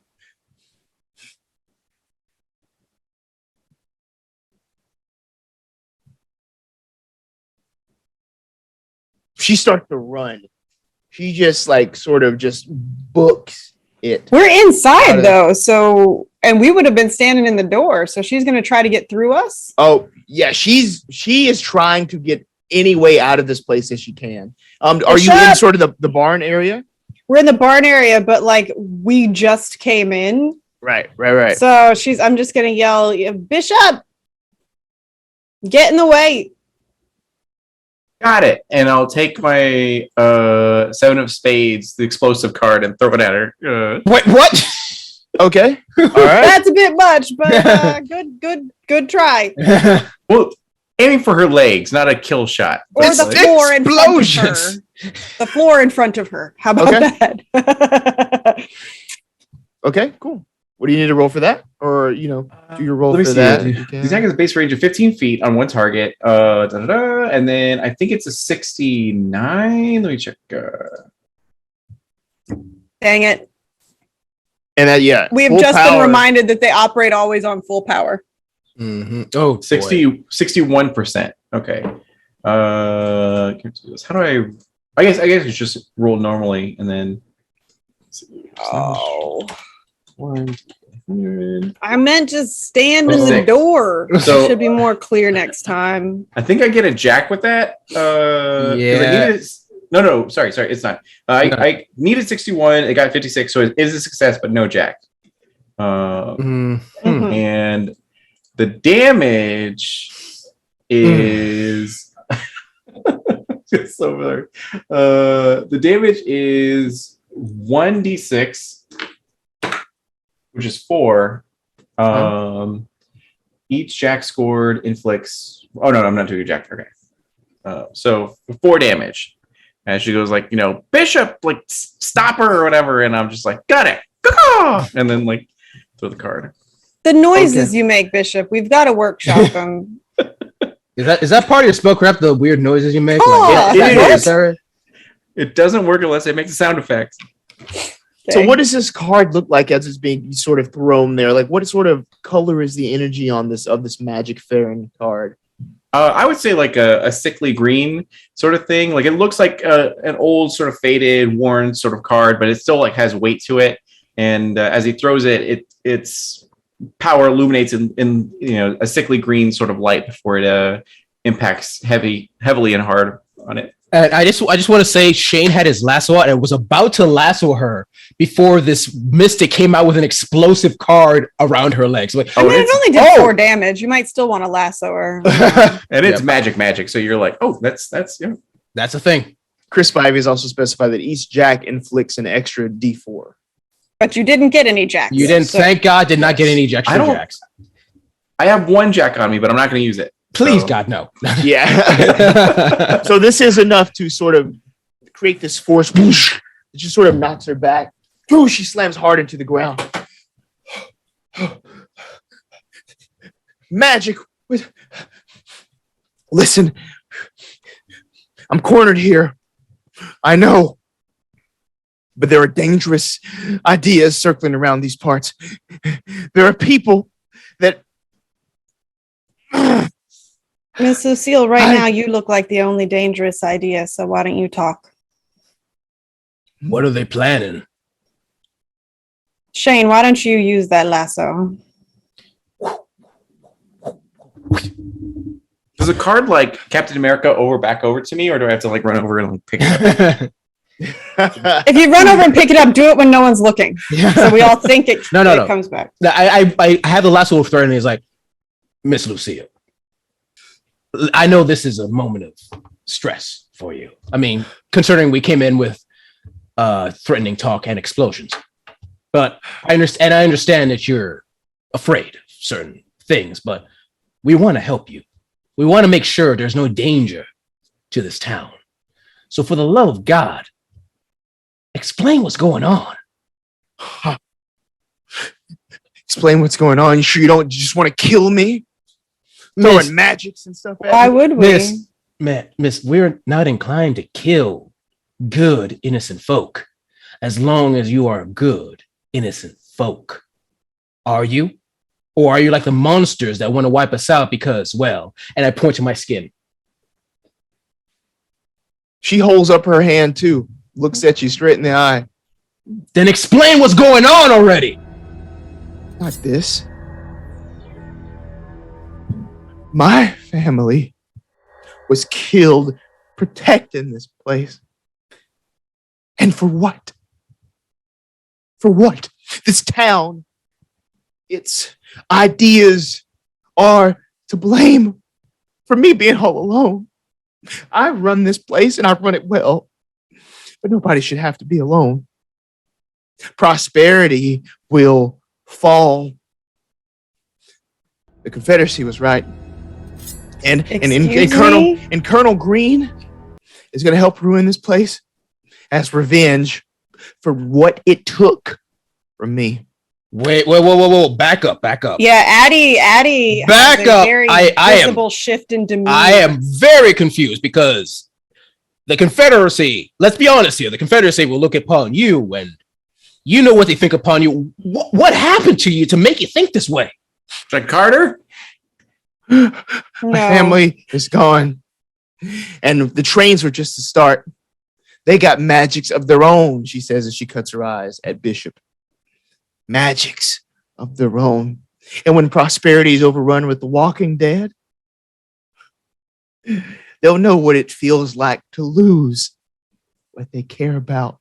She starts to run. She just just books it. We're Out inside of though, and we would have been standing in the door, so she's going to try to get through us. Oh yeah, she is trying to get any way out of this place as she can. Are you in sort of the barn area? We're in the barn area, but we just came in. Right. So I'm just going to yell, Bishop, get in the way. Got it. And I'll take my 7 of spades, the explosive card, and throw it at her. Wait, what? Okay. All right. That's a bit much, but good try. Well, aiming for her legs, not a kill shot. Or It's the floor in front of her. explosions. The floor in front of her. How about that? Okay. Cool. What do you need to roll for that? Or do your roll Let me for see. that? The You can. attack has a base range of 15 feet on one target. And then I think it's a 69. Let me check. Dang it. And that, We have full just been power. reminded that they operate always on full power. Oh, 61%. Okay. How do I guess it's just roll normally and then. Oh. 100. I meant just stand in the 26. door. So- It should be more clear next time. I think I get a jack with that. 'Cause Yeah. No, sorry, it's not. I needed 61. It got 56, so it is a success, but no jack. Mhm. And the damage is it's so weird. The damage is 1d6, which is 4. Each jack scored inflicts. Oh no, I'm not doing a jack. Okay. So 4 damage. And she goes Bishop, stop her or whatever. And I'm just got it. Go! And then throw the card. The noises you make, Bishop, we've got to workshop them. Is that part of your spellcraft? The weird noises you make? Oh, it is. necessary? It doesn't work unless it makes a sound effect. So Okay. what does this card look like as it's being sort of thrown there? What sort of color is the energy on this magic fairing card? I would say a sickly green sort of thing. It looks like an old sort of faded, worn sort of card, but it still has weight to it. And as he throws it, its power illuminates in a sickly green sort of light before it impacts heavily and hard on it. And I just want to say Shane had his lasso out and was about to lasso her before this mystic came out with an explosive card around her legs. I mean, it only did 4 damage. You might still want to lasso her. And it's Yep. magic. So you're that's That's a thing. Chris Spivey has also specified that each jack inflicts an extra D4. But you didn't get any jacks. You didn't. So- Thank God, did not get any I extra don't- jacks. I have 1 jack on me, but I'm not going to use it. Please, So- God, no. Yeah. So this is enough to sort of create this force. Whoosh, it just sort of knocks her back. Whoosh, she slams hard into the ground. Magic. Listen, I'm cornered here. I know. But there are dangerous ideas circling around these parts. There are people that. Miss Lucille, now you look like the only dangerous idea, so why don't you talk? What are they planning? Shane, why don't you use that lasso? Does a card like Captain America back over to me, or do I have to run over and pick it up? If you run over and pick it up, do it when no one's looking. So we all think it, No. it comes back. I have the lasso of threat, and he's like, Miss Lucille, I know this is a moment of stress for you. I mean, considering we came in with threatening talk and explosions, but I understand that you're afraid of certain things, but we want to help you. We want to make sure there's no danger to this town. So for the love of God, explain what's going on. Explain what's going on. You sure you don't just want to kill me? Miss, Throwing magics and stuff at Why me? would we? Miss, we're not inclined to kill good, innocent folk as long as you are good, innocent folk. Are you? Or are you like the monsters that want to wipe us out because, well, and I point to my skin. She holds up her hand too, looks at you straight in the eye. Then explain what's going on already. Not this. My family was killed protecting this place. And for what? For what? This town, its ideas are to blame for me being all alone. I run this place and I run it well, but nobody should have to be alone. Prosperity will fall. The Confederacy was right. And Colonel Green is going to help ruin this place as revenge for what it took from me. Wait, back up. Yeah, Addie Back has a up. very I visible shift in demeanor. I am very confused because the Confederacy, let's be honest here, the Confederacy will look upon you and you know what they think upon you. What happened to you to make you think this way? Jack Carter? My family is gone. And the trains were just the start. They got magics of their own, she says as she cuts her eyes at Bishop. Magics of their own. And when prosperity is overrun with the walking dead, they'll know what it feels like to lose what they care about.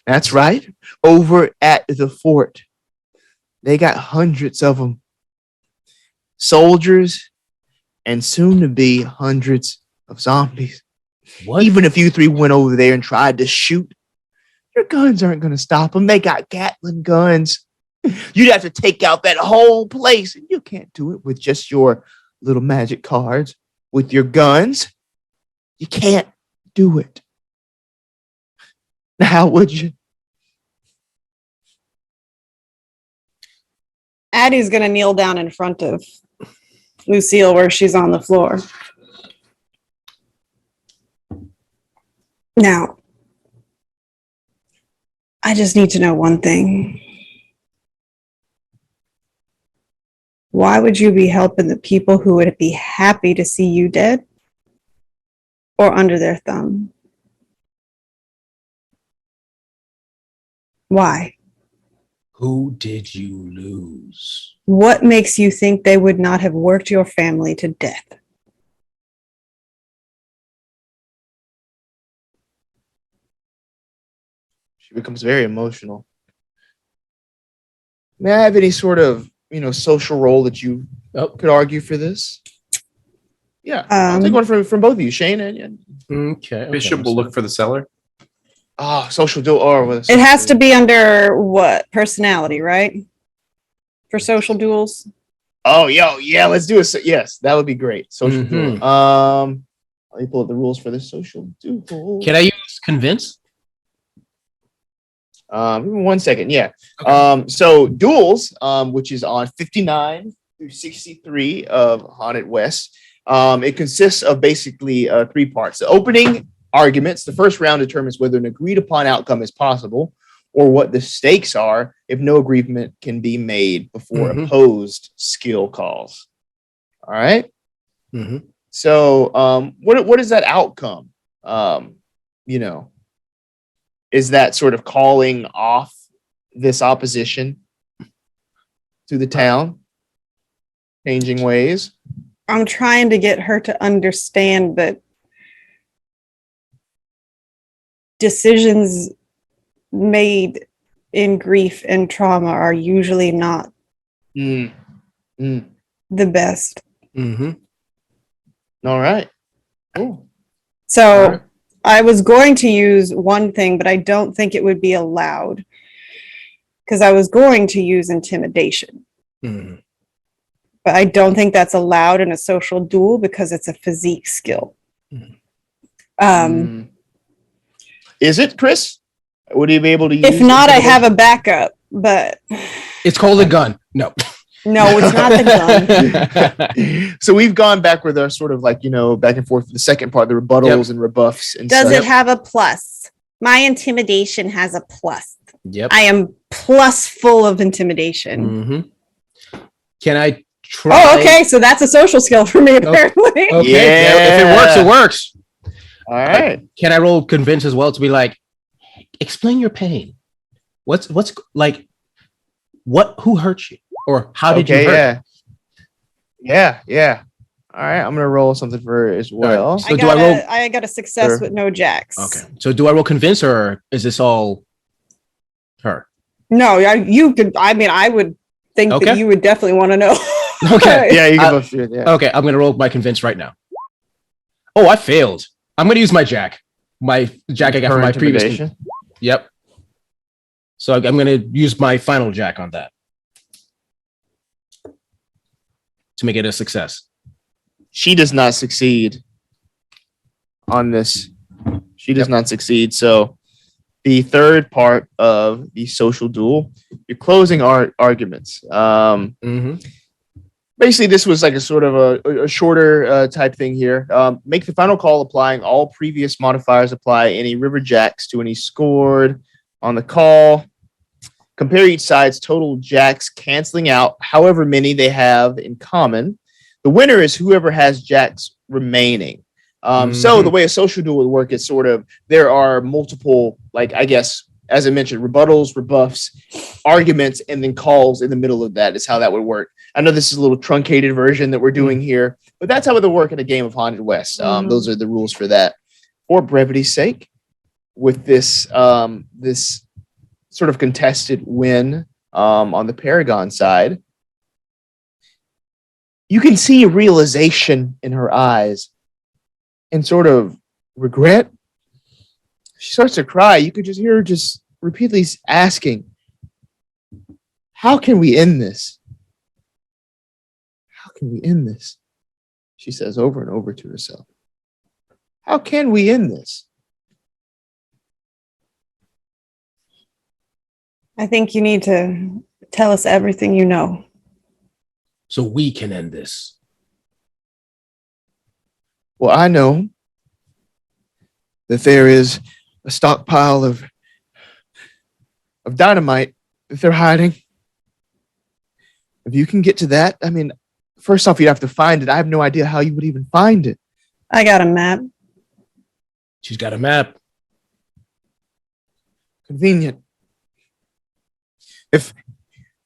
That's right. Over at the fort, they got hundreds of them. Soldiers and soon to be hundreds of zombies. What? Even if you three went over there and tried to shoot, your guns aren't going to stop them. They got Gatling guns. You'd have to take out that whole place, and you can't do it with just your little magic cards. With your guns, you can't do it. Now, how would you? Addie's going to kneel down in front of Lucille where she's on the floor. Now, I just need to know one thing. Why would you be helping the people who would be happy to see you dead or under their thumb? Why? Who did you lose? What makes you think they would not have worked your family to death? She becomes very emotional. May I have any sort of, social role that you could argue for this? Yeah, I'll take one from both of you, Shane and Okay. Bishop will look for the cellar. social duel. Or It has to be under what? Personality, right? For social duels? Oh, yeah, let's do it. Yes, that would be great. Social duel. Let me pull up the rules for this social duel. Can I use convince? Give me 1 second. Yeah. Okay. So duels, which is on 59 through 63 of Haunted West. It consists of basically 3 parts. The opening arguments. The first round determines whether an agreed upon outcome is possible or what the stakes are if no agreement can be made before opposed skill calls. All right. So what is that outcome? Is that sort of calling off this opposition to the town, changing ways? I'm trying to get her to understand that decisions made in grief and trauma are usually not the best. All right. Cool. So All right. I was going to use one thing, but I don't think it would be allowed because I was going to use intimidation. but I don't think that's allowed in a social duel because it's a physique skill. Is it, Chris? Would you be able to use If not, I intimidation? have a backup, but It's called a gun. No. no, it's not the gun. So we've gone back with our sort of like, back and forth. The second part, the rebuttals and rebuffs. And Does such. it have a plus? My intimidation has a plus. Yep. I am plus full of intimidation. Can I try? Oh, okay. So that's a social skill for me, apparently. Okay. Yeah. If it works, it works. All right. Can I roll convince as well to be like, explain your pain? What's like, who hurt you? Or how did you hurt? Yeah. All right. I'm going to roll something for her as well. So do I roll? I got a success Sure. with no jacks. Okay. So do I roll convince or is this all her? No, you could. I mean, I would think Okay. that you would definitely want to know. Okay. Yeah, you can both do it. Yeah. Okay. I'm going to roll my convince right now. Oh, I failed. I'm going to use my jack. My jack I got Her from my previous. intimidation. Yep. So I'm going to use my final jack on that to make it a success. She does not succeed on this. She does not succeed. So the third part of the social duel, your closing arguments. Basically, this was like a sort of a shorter type thing here. Make the final call applying all previous modifiers. Apply any river jacks to any scored on the call. Compare each side's total jacks canceling out however many they have in common. The winner is whoever has jacks remaining. So the way a social duel would work is sort of there are multiple, like I guess, as I mentioned, rebuttals, rebuffs, arguments, and then calls in the middle of that is how that would work. I know this is a little truncated version that we're doing here, but that's how it would work in a game of Haunted West. Those are the rules for that. For brevity's sake, with this this sort of contested win on the Paragon side, you can see realization in her eyes and sort of regret. She starts to cry. You could just hear her just repeatedly asking, how can we end this? How can we end this? She says over and over to herself. How can we end this? I think you need to tell us everything you know. So we can end this. Well, I know that there is a stockpile of dynamite that they're hiding. If you can get to that, I mean, first off, you'd have to find it. I have no idea how you would even find it. I got a map. She's got a map. Convenient. If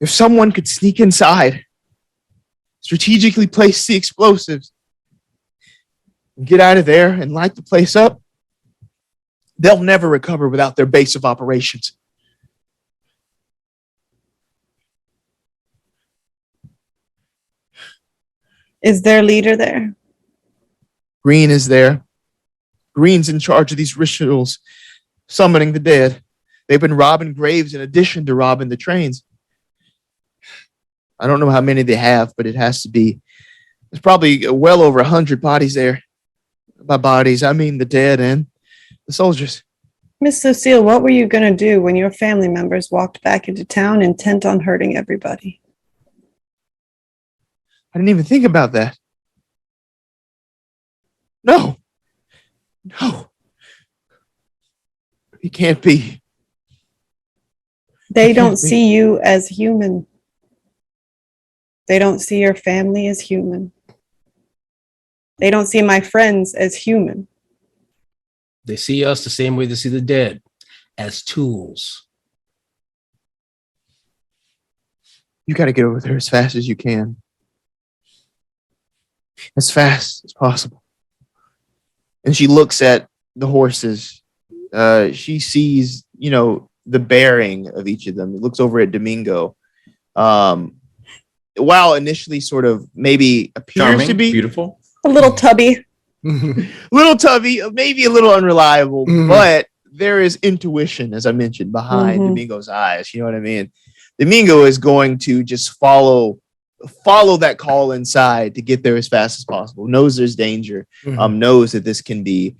someone could sneak inside, strategically place the explosives, and get out of there and light the place up, they'll never recover without their base of operations. Is their leader there? Green is there. Green's in charge of these rituals, summoning the dead. They've been robbing graves in addition to robbing the trains. I don't know how many they have, but it has to be. There's probably well over 100 bodies there. By bodies, I mean the dead and the soldiers. Miss Lucille, what were you going to do when your family members walked back into town intent on hurting everybody? I didn't even think about that. No. It can't be. They don't see you as human. They don't see your family as human. They don't see my friends as human. They see us the same way they see the dead, as tools. You got to get over there as fast as you can. As fast as possible. And she looks at the horses. She sees, the bearing of each of them. It looks over at Domingo. While initially sort of maybe appears Charming, to be beautiful. A little tubby. little tubby, maybe a little unreliable, but there is intuition, as I mentioned, behind Domingo's eyes. You know what I mean? Domingo is going to just follow follow that call inside to get there as fast as possible. Knows there's danger. Knows that this can be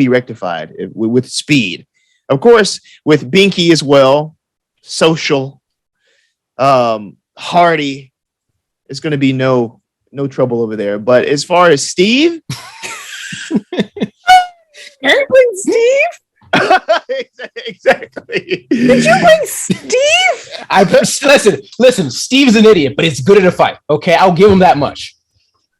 rectified with speed. Of course, with Binky as well, social, hardy. It's going to be no trouble over there. But as far as Steve, You bring Steve? Exactly. Did you bring Steve? Listen. Steve's an idiot, but he's good at a fight. Okay, I'll give him that much.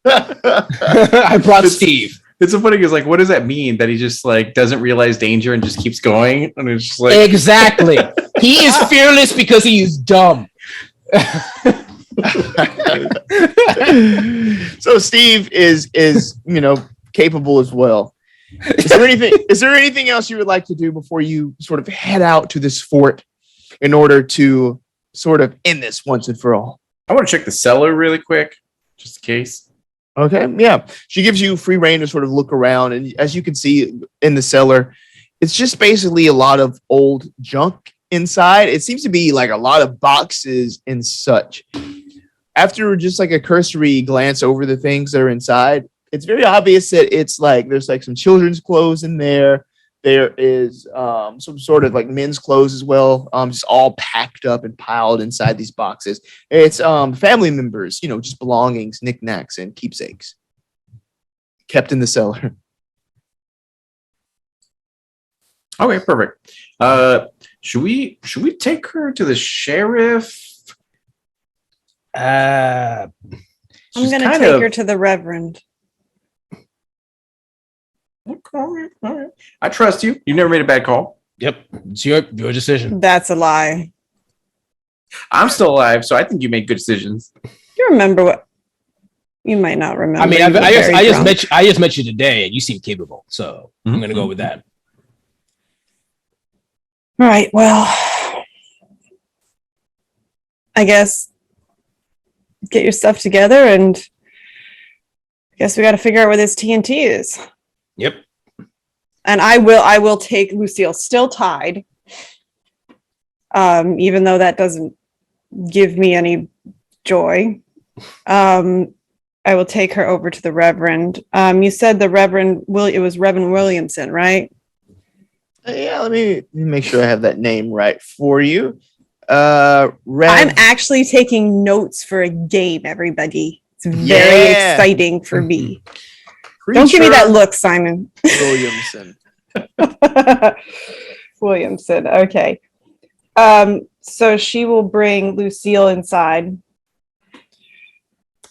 I brought Steve. It's so funny because like, what does that mean? That he just like doesn't realize danger and just keeps going? And it's just like Exactly. He is fearless because he is dumb. So Steve is capable as well. Is there anything else you would like to do before you sort of head out to this fort in order to sort of end this once and for all? I want to check the cellar really quick, just in case. Okay, yeah. She gives you free reign to sort of look around, and as you can see in the cellar, it's just basically a lot of old junk inside. It seems to be like a lot of boxes and such. After just like a cursory glance over the things that are inside, it's very obvious that it's like there's like some children's clothes in there. There is some sort of like men's clothes as well, just all packed up and piled inside these boxes. It's family members, just belongings, knickknacks, and keepsakes kept in the cellar. Okay, perfect. Should we take her to the sheriff? I'm going to take her to the Reverend. Okay, all right. I trust you. You never made a bad call. Yep, it's your decision. That's a lie. I'm still alive, so I think you made good decisions. You remember what? You might not remember. I mean, I just met you today, and you seem capable, so I'm going to go with that. All right. Well, I guess get your stuff together, and I guess we got to figure out where this TNT is. Yep. And I will take Lucille still tied. Even though that doesn't give me any joy. I will take her over to the Reverend. You said the Reverend it was Reverend Williamson, right? Yeah, let me make sure I have that name right for you. I'm actually taking notes for a game, everybody. It's very exciting for me. Don't give me that look, Simon. Williamson. Williamson. Okay. So she will bring Lucille inside.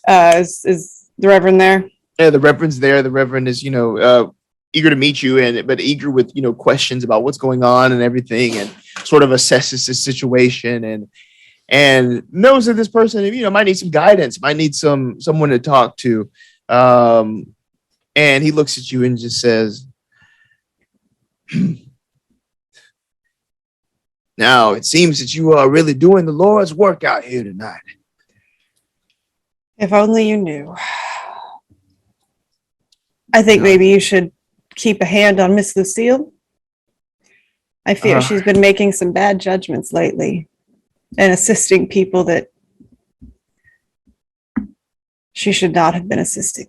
Is the Reverend there? Yeah, the Reverend's there. The Reverend is, eager to meet you, but eager with, questions about what's going on and everything, and sort of assesses the situation and knows that this person, might need some guidance, might need someone to talk to. And he looks at you and just says, now it seems that you are really doing the Lord's work out here tonight. If only you knew. I think maybe you should keep a hand on Miss Lucille. I fear she's been making some bad judgments lately and assisting people that she should not have been assisting.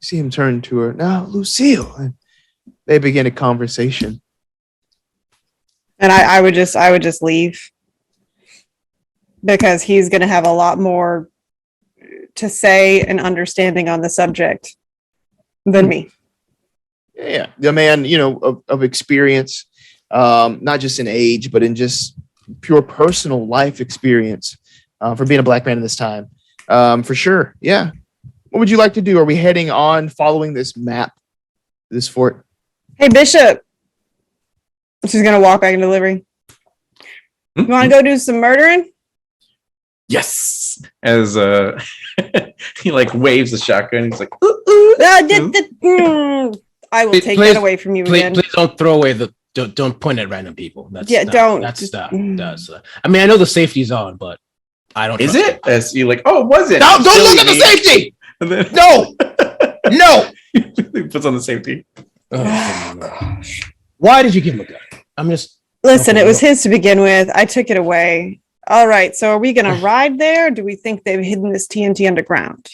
See him turn to her. Now, Lucille. And they begin a conversation. And I would just leave because he's going to have a lot more to say and understanding on the subject than me. Yeah, the man, of experience, not just in age, but in just pure personal life experience for being a black man in this time. For sure. Yeah. What would you like to do? Are we heading on following this map, this fort? Hey, Bishop. She's going to walk back into the livery. You want to go do some murdering? Yes. As he like waves the shotgun. He's like, I will take that away from you again. Please don't throw away don't point at random people. Don't. That's stuff. I mean, I know the safety's on, but I don't. Is it? As you like, oh, was it? No, don't look at the safety. Then, no. He puts on the safety. Oh, gosh. Why did you give him a gun? I'm just listen. It was his to begin with. I took it away. All right. So are we going to ride there? Or do we think they've hidden this TNT underground?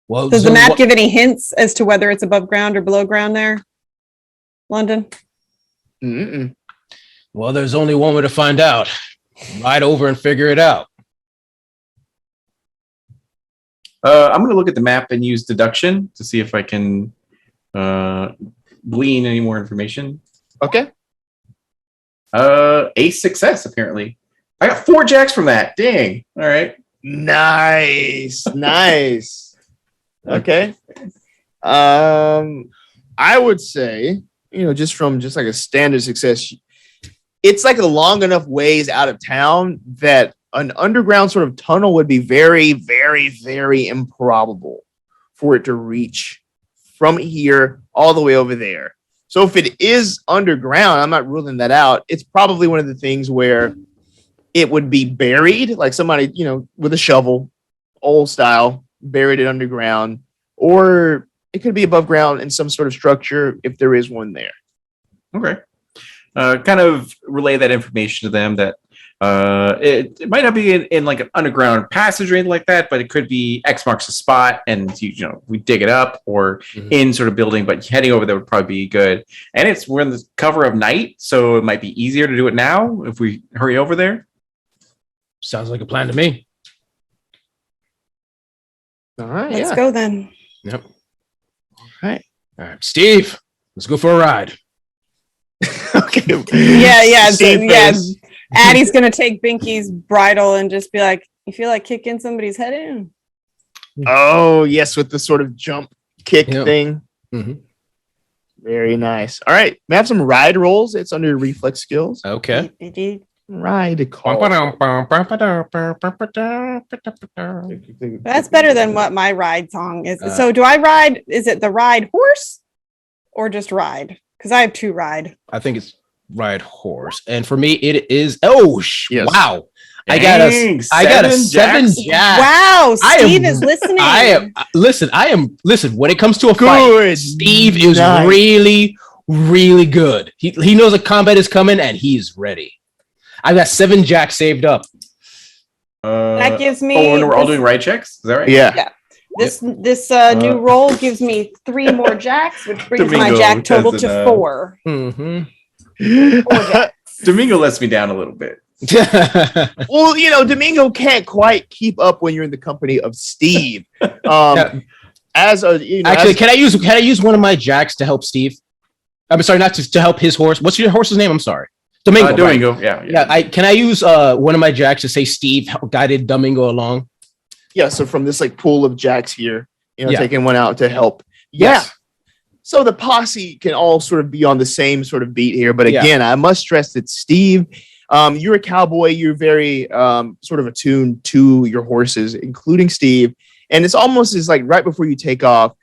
Well, Does so the map give any hints as to whether it's above ground or below ground there? London? Mm-mm. well, there's only one way to find out. Ride over and figure it out. I'm going to look at the map and use deduction to see if I can glean any more information. Okay. A success, apparently. I got 4 jacks from that. Dang. All right. Nice. Nice. Okay. I would say, just from just like a standard success, it's like a long enough ways out of town that an underground sort of tunnel would be very, very, very improbable for it to reach from here all the way over there. So if it is underground, I'm not ruling that out. It's probably one of the things where it would be buried, like somebody, with a shovel, old style, buried it underground, or it could be above ground in some sort of structure if there is one there. Okay. Kind of relay that information to them that it might not be in like an underground passage or anything like that, but it could be X marks the spot and we dig it up or in sort of building, but heading over there would probably be good. And we're in the cover of night, so it might be easier to do it now if we hurry over there. Sounds like a plan to me. All right. Let's go then. Yep. All right. All right, Steve, let's go for a ride. Okay. Yeah. Steve is- Addie's going to take Binky's bridle and just be like, you feel like kicking somebody's head in? Oh, yes, with the sort of jump kick thing. Mm-hmm. Very nice. All right. We have some ride rolls. It's under reflex skills. Okay. Ride call. That's better than what my ride song is. So do I ride? Is it the ride horse or just ride? Because I have 2 ride. I think it's ride horse, and for me, it is. Oh, Yes. Wow! Dang, I got a 7 jacks. jack. Wow, I am- Steve is listening. I am listen. When it comes to a fight, Good. Steve is Nice. really, really good. He knows a combat is coming, and he's ready. I've got 7 jacks saved up. That gives me. Oh, and we're all doing ride checks? Is that right? Yeah. This new roll gives me 3 more jacks, which brings my Domingo jack total to doesn't, 4. Mm-hmm. 4 jacks. Domingo lets me down a little bit. Well, Domingo can't quite keep up when you're in the company of Steve. Actually, can I use one of my jacks to help Steve? I'm sorry, not to help his horse. What's your horse's name? I'm sorry. Domingo. Domingo, right? yeah. Can I use one of my jacks to say Steve guided Domingo along? Yeah, so from this like pool of jacks here, Yeah. taking one out to help. Yeah. Yes. So the posse can all sort of be on the same sort of beat here. But Yeah. again, I must stress that Steve, you're a cowboy. You're very sort of attuned to your horses, including Steve. And it's almost as like right before you take off,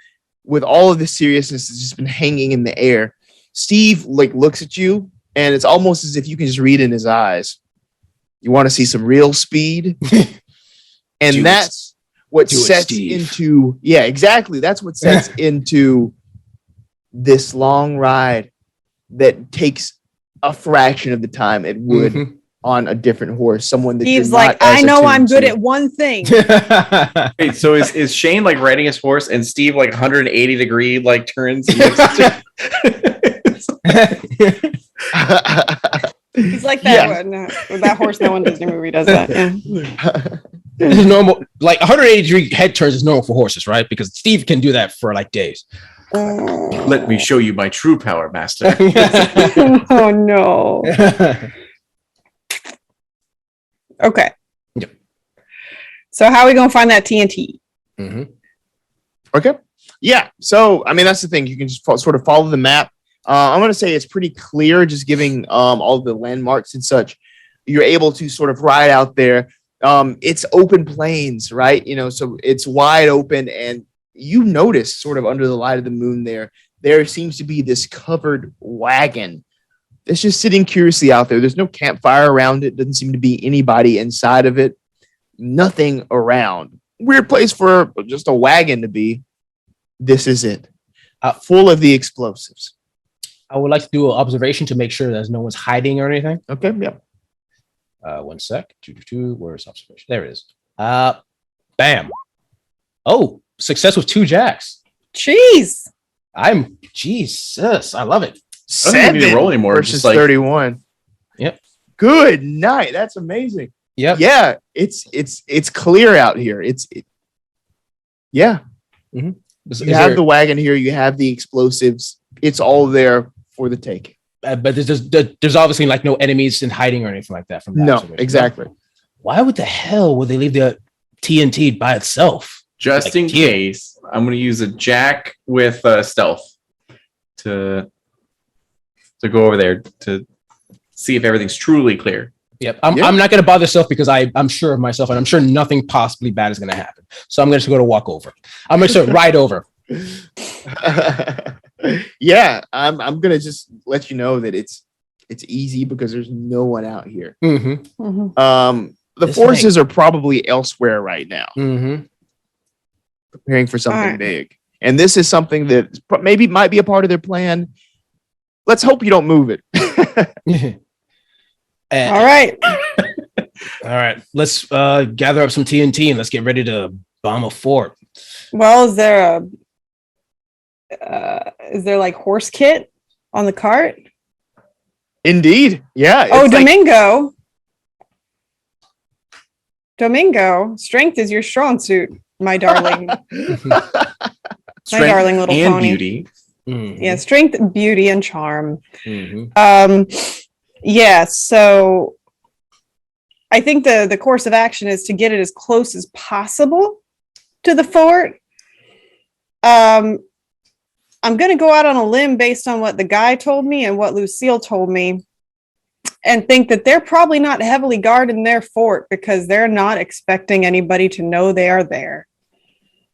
with all of the seriousness that's just been hanging in the air, Steve like looks at you, and it's almost as if you can just read in his eyes. You want to see some real speed? And Do it. that's what Do it, sets Steve. into, yeah, exactly. That's what sets into this long ride that takes a fraction of the time it would Mhm. on a different horse. Someone that Steve's you're like, not as I know attuned I'm good to. at one thing. Wait, so is Shane like riding his horse and Steve like 180 degree like turns? And looks at He's like that. With that horse, no one Disney movie does that. Yeah. This is normal. Like 180-degree head turns is normal for horses, right? Because Steve can do that for like days. Let me show you my true power, master. Oh no. Okay. Yep. So how are we gonna find that TNT? Mhm. Okay. Yeah. So, I mean, that's the thing. You can just sort of follow the map. I'm going to say it's pretty clear, just giving all the landmarks and such. You're able to sort of ride out there. It's open plains, right? So it's wide open, and you notice sort of under the light of the moon there seems to be this covered wagon. It's just sitting curiously out there. There's no campfire around it. Doesn't seem to be anybody inside of it. Nothing around. Weird place for just a wagon to be. This is it. Full of the explosives. I would like to do an observation to make sure there's no one's hiding or anything. Okay, yeah. 1 sec. Where's observation? There it is. Bam. Oh, success with 2 jacks. Jeez. Jesus. I love it. I don't even need to roll anymore. Versus Just like 31. Yep. Good night. That's amazing. Yep. Yeah, it's clear out here. Yeah. Is You have there- the wagon here. You have the explosives. It's all there for the taking. but there's obviously like no enemies in hiding or anything like that from that No, observation. exactly. Why would the hell would they leave the TNT by itself? just Like, in yeah. case, I'm going to use a jack with stealth to go over there to see if everything's truly clear. Yep. Yeah. I'm not going to bother myself because I'm sure of myself and I'm sure nothing possibly bad is going to happen. So I'm going to go to walk over. I'm going to ride over. Yeah, I'm gonna just let you know that it's easy because there's no one out here. Mm-hmm. The This forces are probably elsewhere right now, Mm-hmm. preparing for something Alright. big. And this is something that maybe might be a part of their plan. Let's hope you don't move it. All right. All right. Let's gather up some TNT and let's get ready to bomb a fort. Well, is there like horse kit on the cart? Indeed. Yeah. Oh, it's like- Domingo. Domingo, strength is your strong suit, my darling. Strength darling little and pony. beauty. Mhm. Yeah, strength, beauty, and charm. Mhm. Yeah, so I think the course of action is to get it as close as possible to the fort. I'm going to go out on a limb based on what the guy told me and what Lucille told me, and think that they're probably not heavily guarding their fort because they're not expecting anybody to know they are there.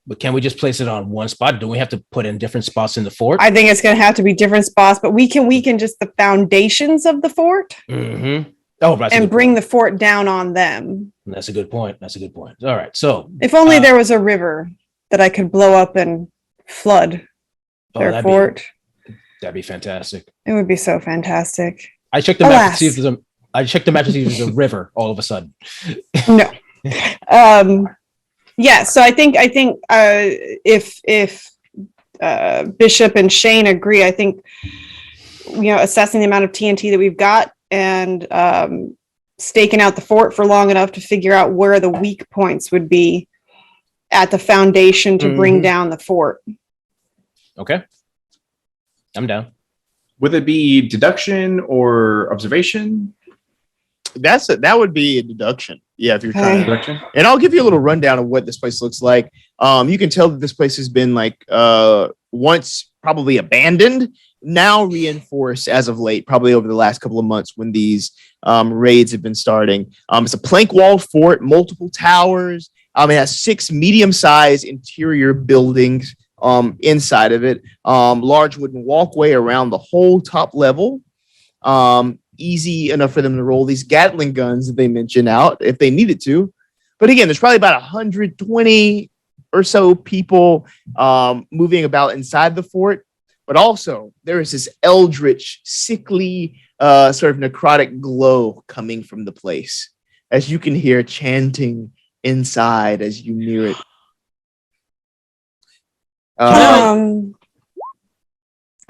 But can we just place it on one spot? Do we have to put in different spots in the fort? I think it's going to have to be different spots, but we can weaken just the foundations of the fort Mm-hmm. Oh, that's a and good bring point. the fort down on them. That's a good point. That's a good point. All right. So If only Uh, there was a river that I could blow up and flood their fort. That'd be fantastic. It would be so fantastic. I checked the map to Alas. see if there's a river all of a sudden. No. Yeah, so I think if Bishop and Shane agree, I think assessing the amount of TNT that we've got and staking out the fort for long enough to figure out where the weak points would be at the foundation to bring Mhm. down the fort. Okay. I'm down. Would it be deduction or observation? that would be a deduction. Yeah, if you're trying to. Deduction. And I'll give you a little rundown of what this place looks like. You can tell that this place has been like once probably abandoned, now reinforced as of late, probably over the last couple of months when these raids have been starting. It's a plank walled fort, multiple towers. It has 6 medium-sized interior buildings inside of it. Large wooden walkway around the whole top level. Easy enough for them to roll these Gatling guns that they mentioned out if they needed to. But again, there's probably about 120 or so people moving about inside the fort. But also, there is this eldritch, sickly, sort of necrotic glow coming from the place, as you can hear chanting inside as you near it.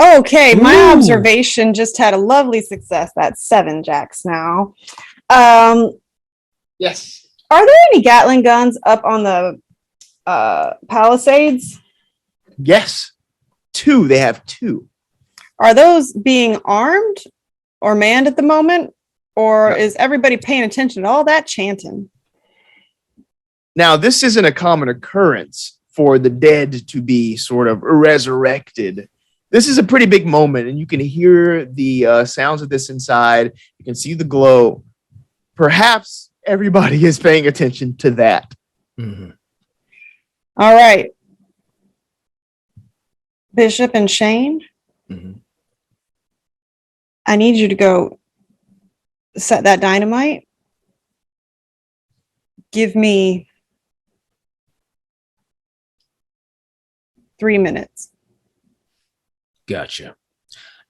Okay, my Ooh. observation just had a lovely success. That's 7 jacks now. Yes. Are there any Gatling guns up on the palisades? Yes. 2. They have 2. Are those being armed or manned at the moment? Or No. is everybody paying attention to all that chanting? Now, this isn't a common occurrence for the dead to be sort of resurrected. This is a pretty big moment, and you can hear the sounds of this inside. You can see the glow. Perhaps everybody is paying attention to that. Mhm. All right. Bishop and Shane, Mhm. I need you to go set that dynamite. Give me 3 minutes. Gotcha.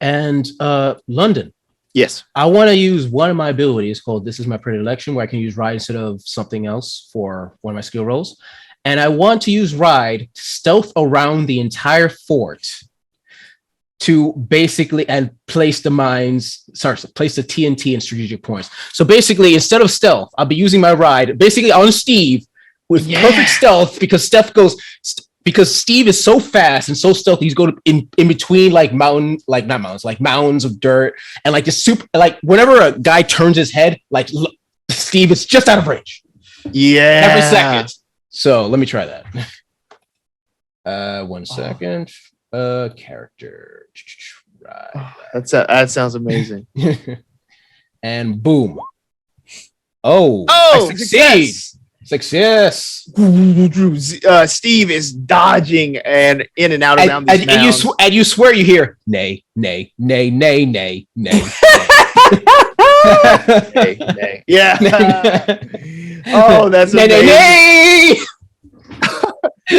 And London. Yes. I want to use one of my abilities called This Is My Predilection, where I can use ride instead of something else for one of my skill rolls. And I want to use ride to stealth around the entire fort to basically and place the TNT in strategic points. So basically, instead of stealth, I'll be using my ride basically on Steve with perfect stealth because Steve is so fast and so stealthy. He's going in between like mountains of dirt, and like the super, like whenever a guy turns his head, like Steve is just out of range. Yeah. Every second. So let me try that. 1 second. Character. Right. That sounds amazing. And boom. I succeed. Success. Steve is dodging and in and out around these mounds. And you swear you hear nay, nay, nay, nay, nay, nay. Nay, nay. Yeah. Oh, that's nay, amazing. nay, nay.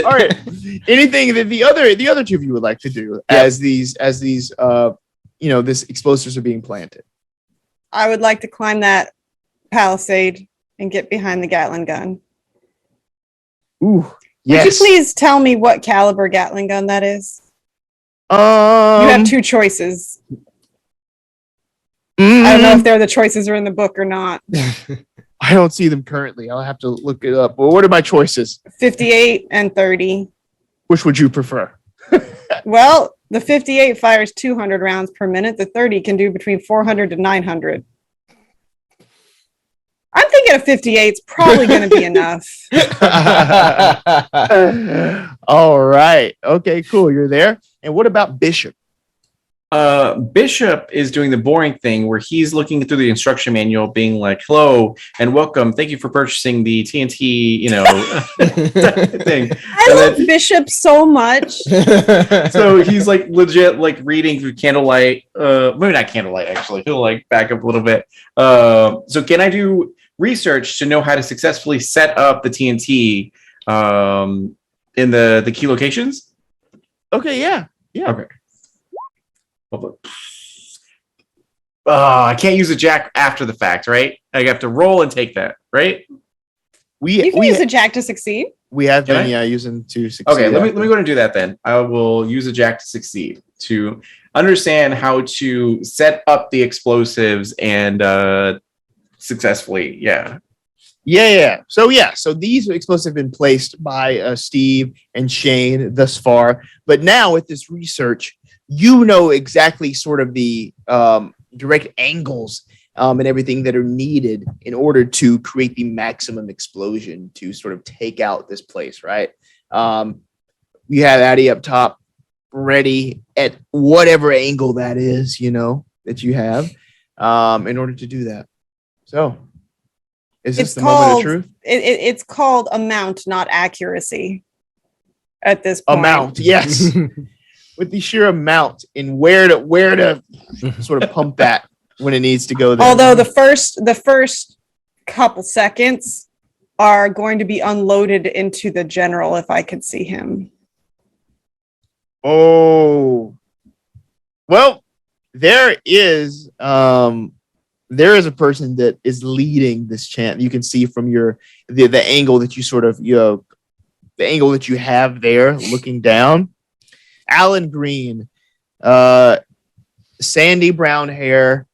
All right. Anything that the other two of you would like to do as these this explosives are being planted? I would like to climb that palisade and get behind the Gatling gun. Ooh, yes. Would you please tell me what caliber Gatling gun that is? You have two choices. I don't know if they're the choices are in the book or not. I don't see them currently. I'll have to look it up. Well, what are my choices? 58 and 30. Which would you prefer? Well, the 58 fires 200 rounds per minute. The 30 can do between 400 to 900. I'm thinking a 58 is probably going to be enough. All right. Okay, cool. You're there. And what about Bishop? Bishop is doing the boring thing where he's looking through the instruction manual, being like, "Hello and welcome. Thank you for purchasing the TNT." Thing. I love Bishop so much. So he's like legit, like reading through candlelight. Maybe not candlelight. Actually, he'll like back up a little bit. So can I do research to know how to successfully set up the TNT in the key locations? Okay. Yeah. Okay. I can't use a jack after the fact, right? I have to roll and take that, right? You can use a jack to succeed. We have been using to succeed. Okay, let me go and do that then. I will use a jack to succeed to understand how to set up the explosives and successfully. Yeah. So these explosives have been placed by Steve and Shane thus far, but now with this research, you know exactly sort of the direct angles and everything that are needed in order to create the maximum explosion to sort of take out this place, right? We have Addie up top ready at whatever angle that is, that you have in order to do that. So is this the moment of truth? It's called amount, not accuracy at this point. Amount, yes. With the sheer amount in where to sort of pump that when it needs to go there. Although the first couple seconds are going to be unloaded into the general if I could see him. Oh. Well, there is a person that is leading this chant. You can see from the angle that you sort of the angle that you have there looking down. Alan Green, sandy brown hair,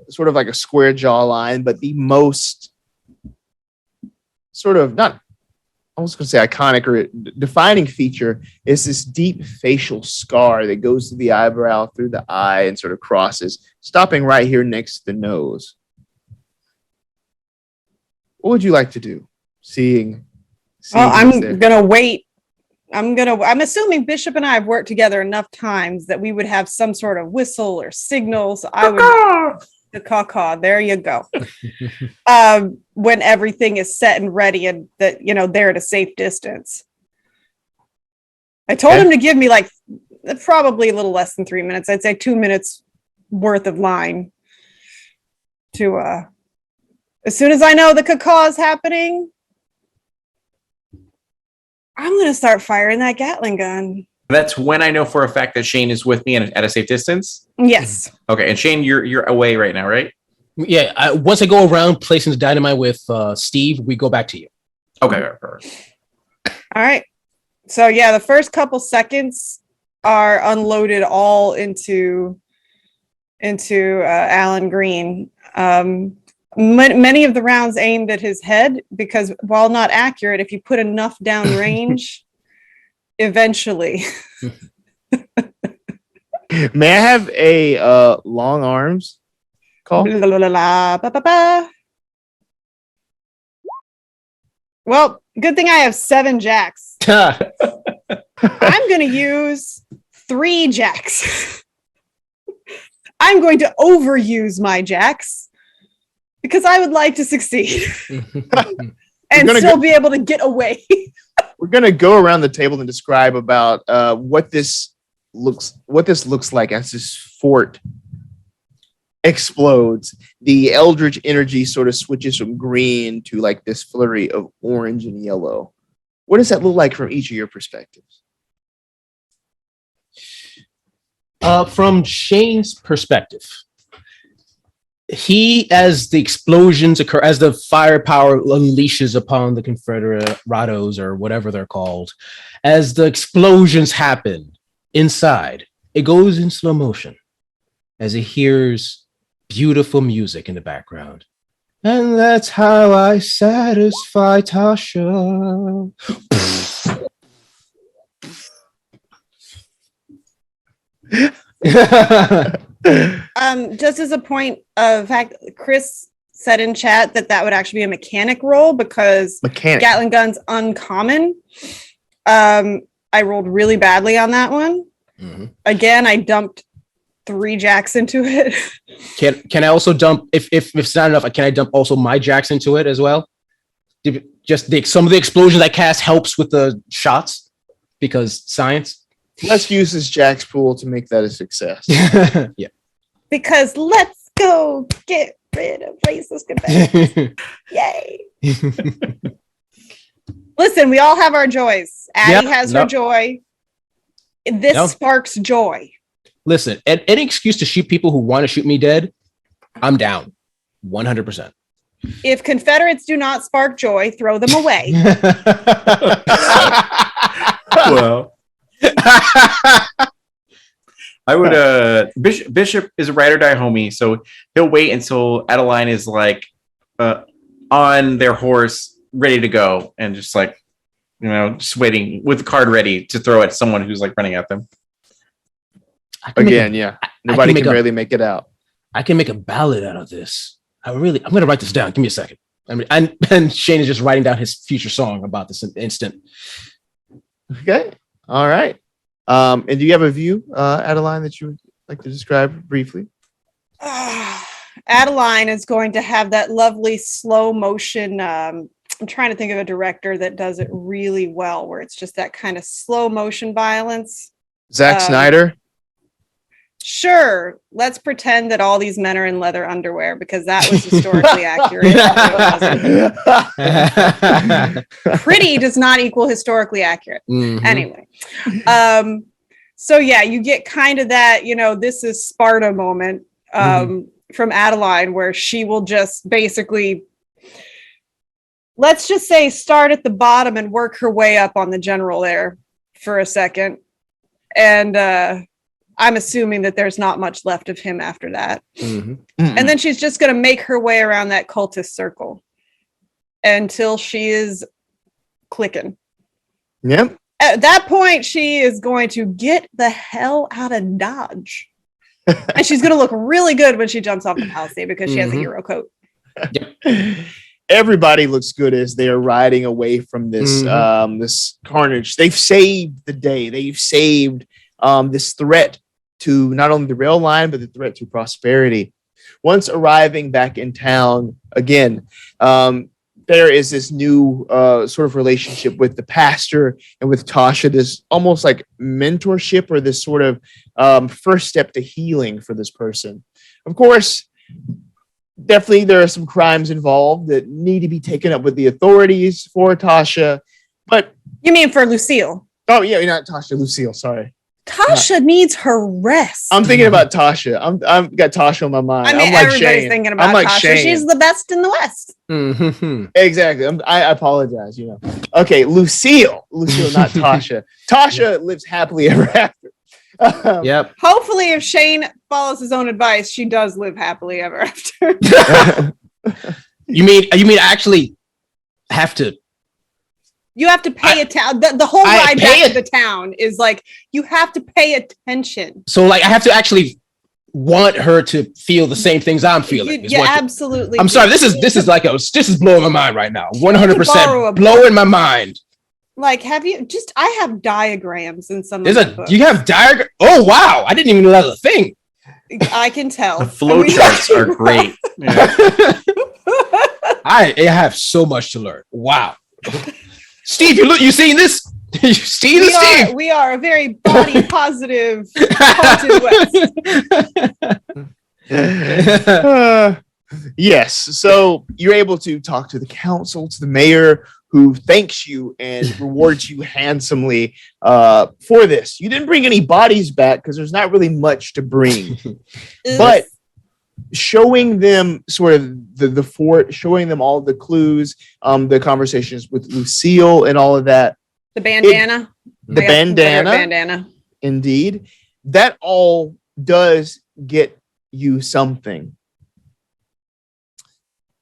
sort of like a square jawline, but the most sort of not, I was going to say iconic or defining feature is this deep facial scar that goes to the eyebrow, through the eye, and sort of crosses, stopping right here next to the nose. What would you like to do? Seeing I'm going to wait. I'm assuming Bishop and I have worked together enough times that we would have some sort of whistle or signal. So I would the caw-caw. There you go. When everything is set and ready and that, they're at a safe distance. I told him to give me like probably a little less than 3 minutes. I'd say 2 minutes worth of line to, as soon as I know the caw is happening, I'm going to start firing that Gatling gun. That's when I know for a fact that Shane is with me and at a safe distance. Yes. Okay, and Shane, you're away right now, right? Yeah. Once I go around placing the dynamite with Steve, we go back to you. Okay, perfect. All right. So yeah, the first couple seconds are unloaded all into Alan Green. Many of the rounds aimed at his head because while not accurate, if you put enough down range, eventually. May I have a long arms call? La, la, la, la, ba, ba, ba. Well, good thing I have 7 jacks. I'm going to use 3 jacks. I'm going to overuse my jacks because I would like to succeed and still be able to get away. We're going to go around the table and describe about what this looks like as this fort explodes. The eldritch energy sort of switches from green to like this flurry of orange and yellow. What does that look like from each of your perspectives? From Shane's perspective, as the explosions occur, as the firepower unleashes upon the Confederados or whatever they're called, as the explosions happen inside, it goes in slow motion as he hears beautiful music in the background. And that's how I satisfy Tasha. Just as a point of fact, Chris said in chat that would actually be a mechanic roll because Gatling gun's uncommon. I rolled really badly on that one. Mm-hmm. Again, I dumped 3 jacks into it. Can I also dump if it's not enough? Can I dump also my jacks into it as well? Just some of the explosions I cast helps with the shots because science. Let's use this Jack's pool to make that a success. Yeah. Because let's go get rid of racist Confederates. Yay. Listen, we all have our joys. Addie has her joy. This sparks joy. Listen, any excuse to shoot people who want to shoot me dead, I'm down. 100%. If Confederates do not spark joy, throw them away. Well. I would Bishop is a ride or die homie, so he'll wait until Adeline is like on their horse ready to go and just like just waiting with the card ready to throw at someone who's like running at them. Again, nobody can barely make it out. I can make a ballad out of this. I'm gonna write this down. Give me a second. And Shane is just writing down his future song about this instant. Okay. All right. And do you have a view, Adeline, that you would like to describe briefly? Adeline is going to have that lovely slow motion. I'm trying to think of a director that does it really well, where it's just that kind of slow motion violence. Zack Snyder? Sure. Let's pretend that all these men are in leather underwear because that was historically accurate. Pretty does not equal historically accurate. Mm-hmm. Anyway. So yeah, you get kind of that, this is Sparta moment from Adeline where she will just basically, let's just say, start at the bottom and work her way up on the general there for a second. And I'm assuming that there's not much left of him after that. Mm-hmm. Mm-hmm. And then she's just going to make her way around that cultist circle until she is clicking. Yep. At that point, she is going to get the hell out of Dodge. And she's going to look really good when she jumps off the palisade because she has a hero coat. Yep. Everybody looks good as they are riding away from this this carnage. They've saved the day. They've saved this threat to not only the rail line, but the threat to prosperity. Once arriving back in town, again, there is this new sort of relationship with the pastor and with Tasha, this almost like mentorship or this sort of first step to healing for this person. Of course, definitely there are some crimes involved that need to be taken up with the authorities for Tasha. But you mean for Lucille? Oh yeah, you're not Tasha, Lucille. Sorry, Tasha needs her rest. I'm thinking about Tasha. I'm got Tasha on my mind. I mean, I'm like everybody's Shane. thinking about I'm like Tasha. Shane. She's the best in the West. Mhm. Exactly. I apologize. Okay, Lucille, not Tasha. Tasha lives happily ever after. Yep. Hopefully, if Shane follows his own advice, she does live happily ever after. You mean actually have to? You have to pay attention. The whole I ride pay back to the town is like you have to pay attention. So like I have to actually want her to feel the same things I'm feeling. You absolutely. I'm sorry. This is like this is blowing my mind right now. 100% blowing my mind. Like, have you just? I have diagrams in some. You have diagram? Oh wow! I didn't even know that was a thing. I can tell. The flow charts are great. Yeah. I have so much to learn. Wow. Steve, you seen this? You seen this, Steve? We are a very body positive Haunted West. Yes. So you're able to talk to the council, to the mayor, who thanks you and rewards you handsomely for this. You didn't bring any bodies back because there's not really much to bring, but showing them sort of the fort, showing them all the clues, the conversations with Lucille and all of that. The bandana. Bandana. Indeed. That all does get you something.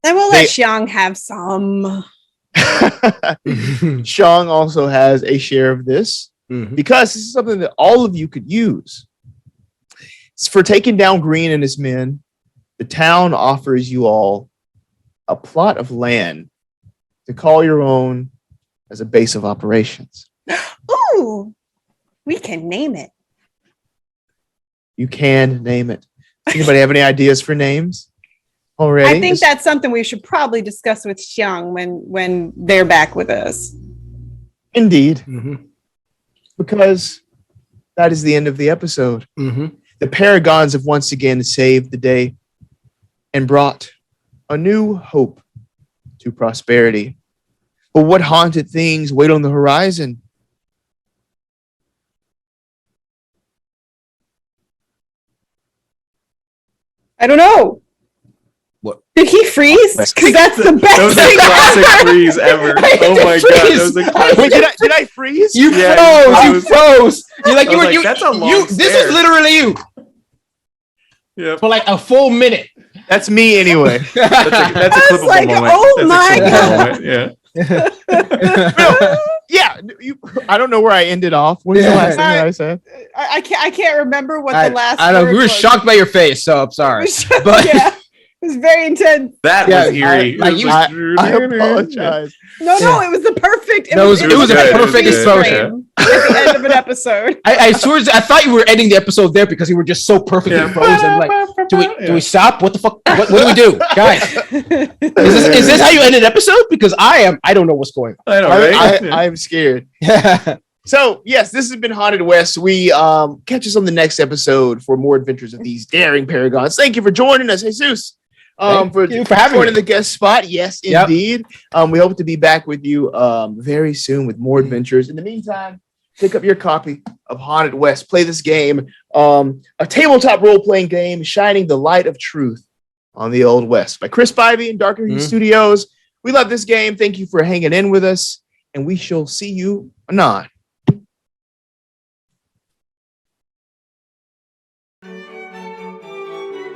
Then we'll let Xiang have some. Xiang also has a share of this because this is something that all of you could use. It's for taking down Green and his men. The town offers you all a plot of land to call your own as a base of operations. Ooh, we can name it. You can name it. Anybody have any ideas for names already? I think that's something we should probably discuss with Xiang when they're back with us. Indeed. Because that is the end of the episode. The Paragons have once again saved the day and brought a new hope to prosperity. But what haunted things wait on the horizon? I don't know. What? Did he freeze? Because that's the best That was thing a classic ever. freeze ever. Oh my god, that was a classic. Wait, did I freeze? You froze. You're like, that's a long this stare. is literally you. Yeah. For like a full minute. That's me anyway. That's a I was clippable like, moment. oh That's a my clippable God. moment, Yeah, I don't know where I ended off. What is the last thing that I said? I can't remember what the last. I know word we were was. shocked by your face, so I'm sorry. But Yeah, it was very intense. That Yeah, was eerie. I apologize. No, it was the perfect. No, it was a good. perfect It was good. exposure. At the end of an episode. I swear, I thought you were ending the episode there because you were just so perfectly frozen. Like, do we stop? What the fuck? What do we do, guys? Is this how you end an episode? Because I don't know what's going on. I know, right? I'm scared. So, yes, this has been Haunted West. We catch us on the next episode for more adventures of these daring paragons. Thank you for joining us, Jesus. For having joining me. the guest spot. Yes, indeed. We hope to be back with you very soon with more adventures. In the meantime, pick up your copy of Haunted West. Play this game, a tabletop role-playing game shining the light of truth on the Old West by Chris Bivey and Darker Hue Studios. We love this game. Thank you for hanging in with us, and we shall see you anon.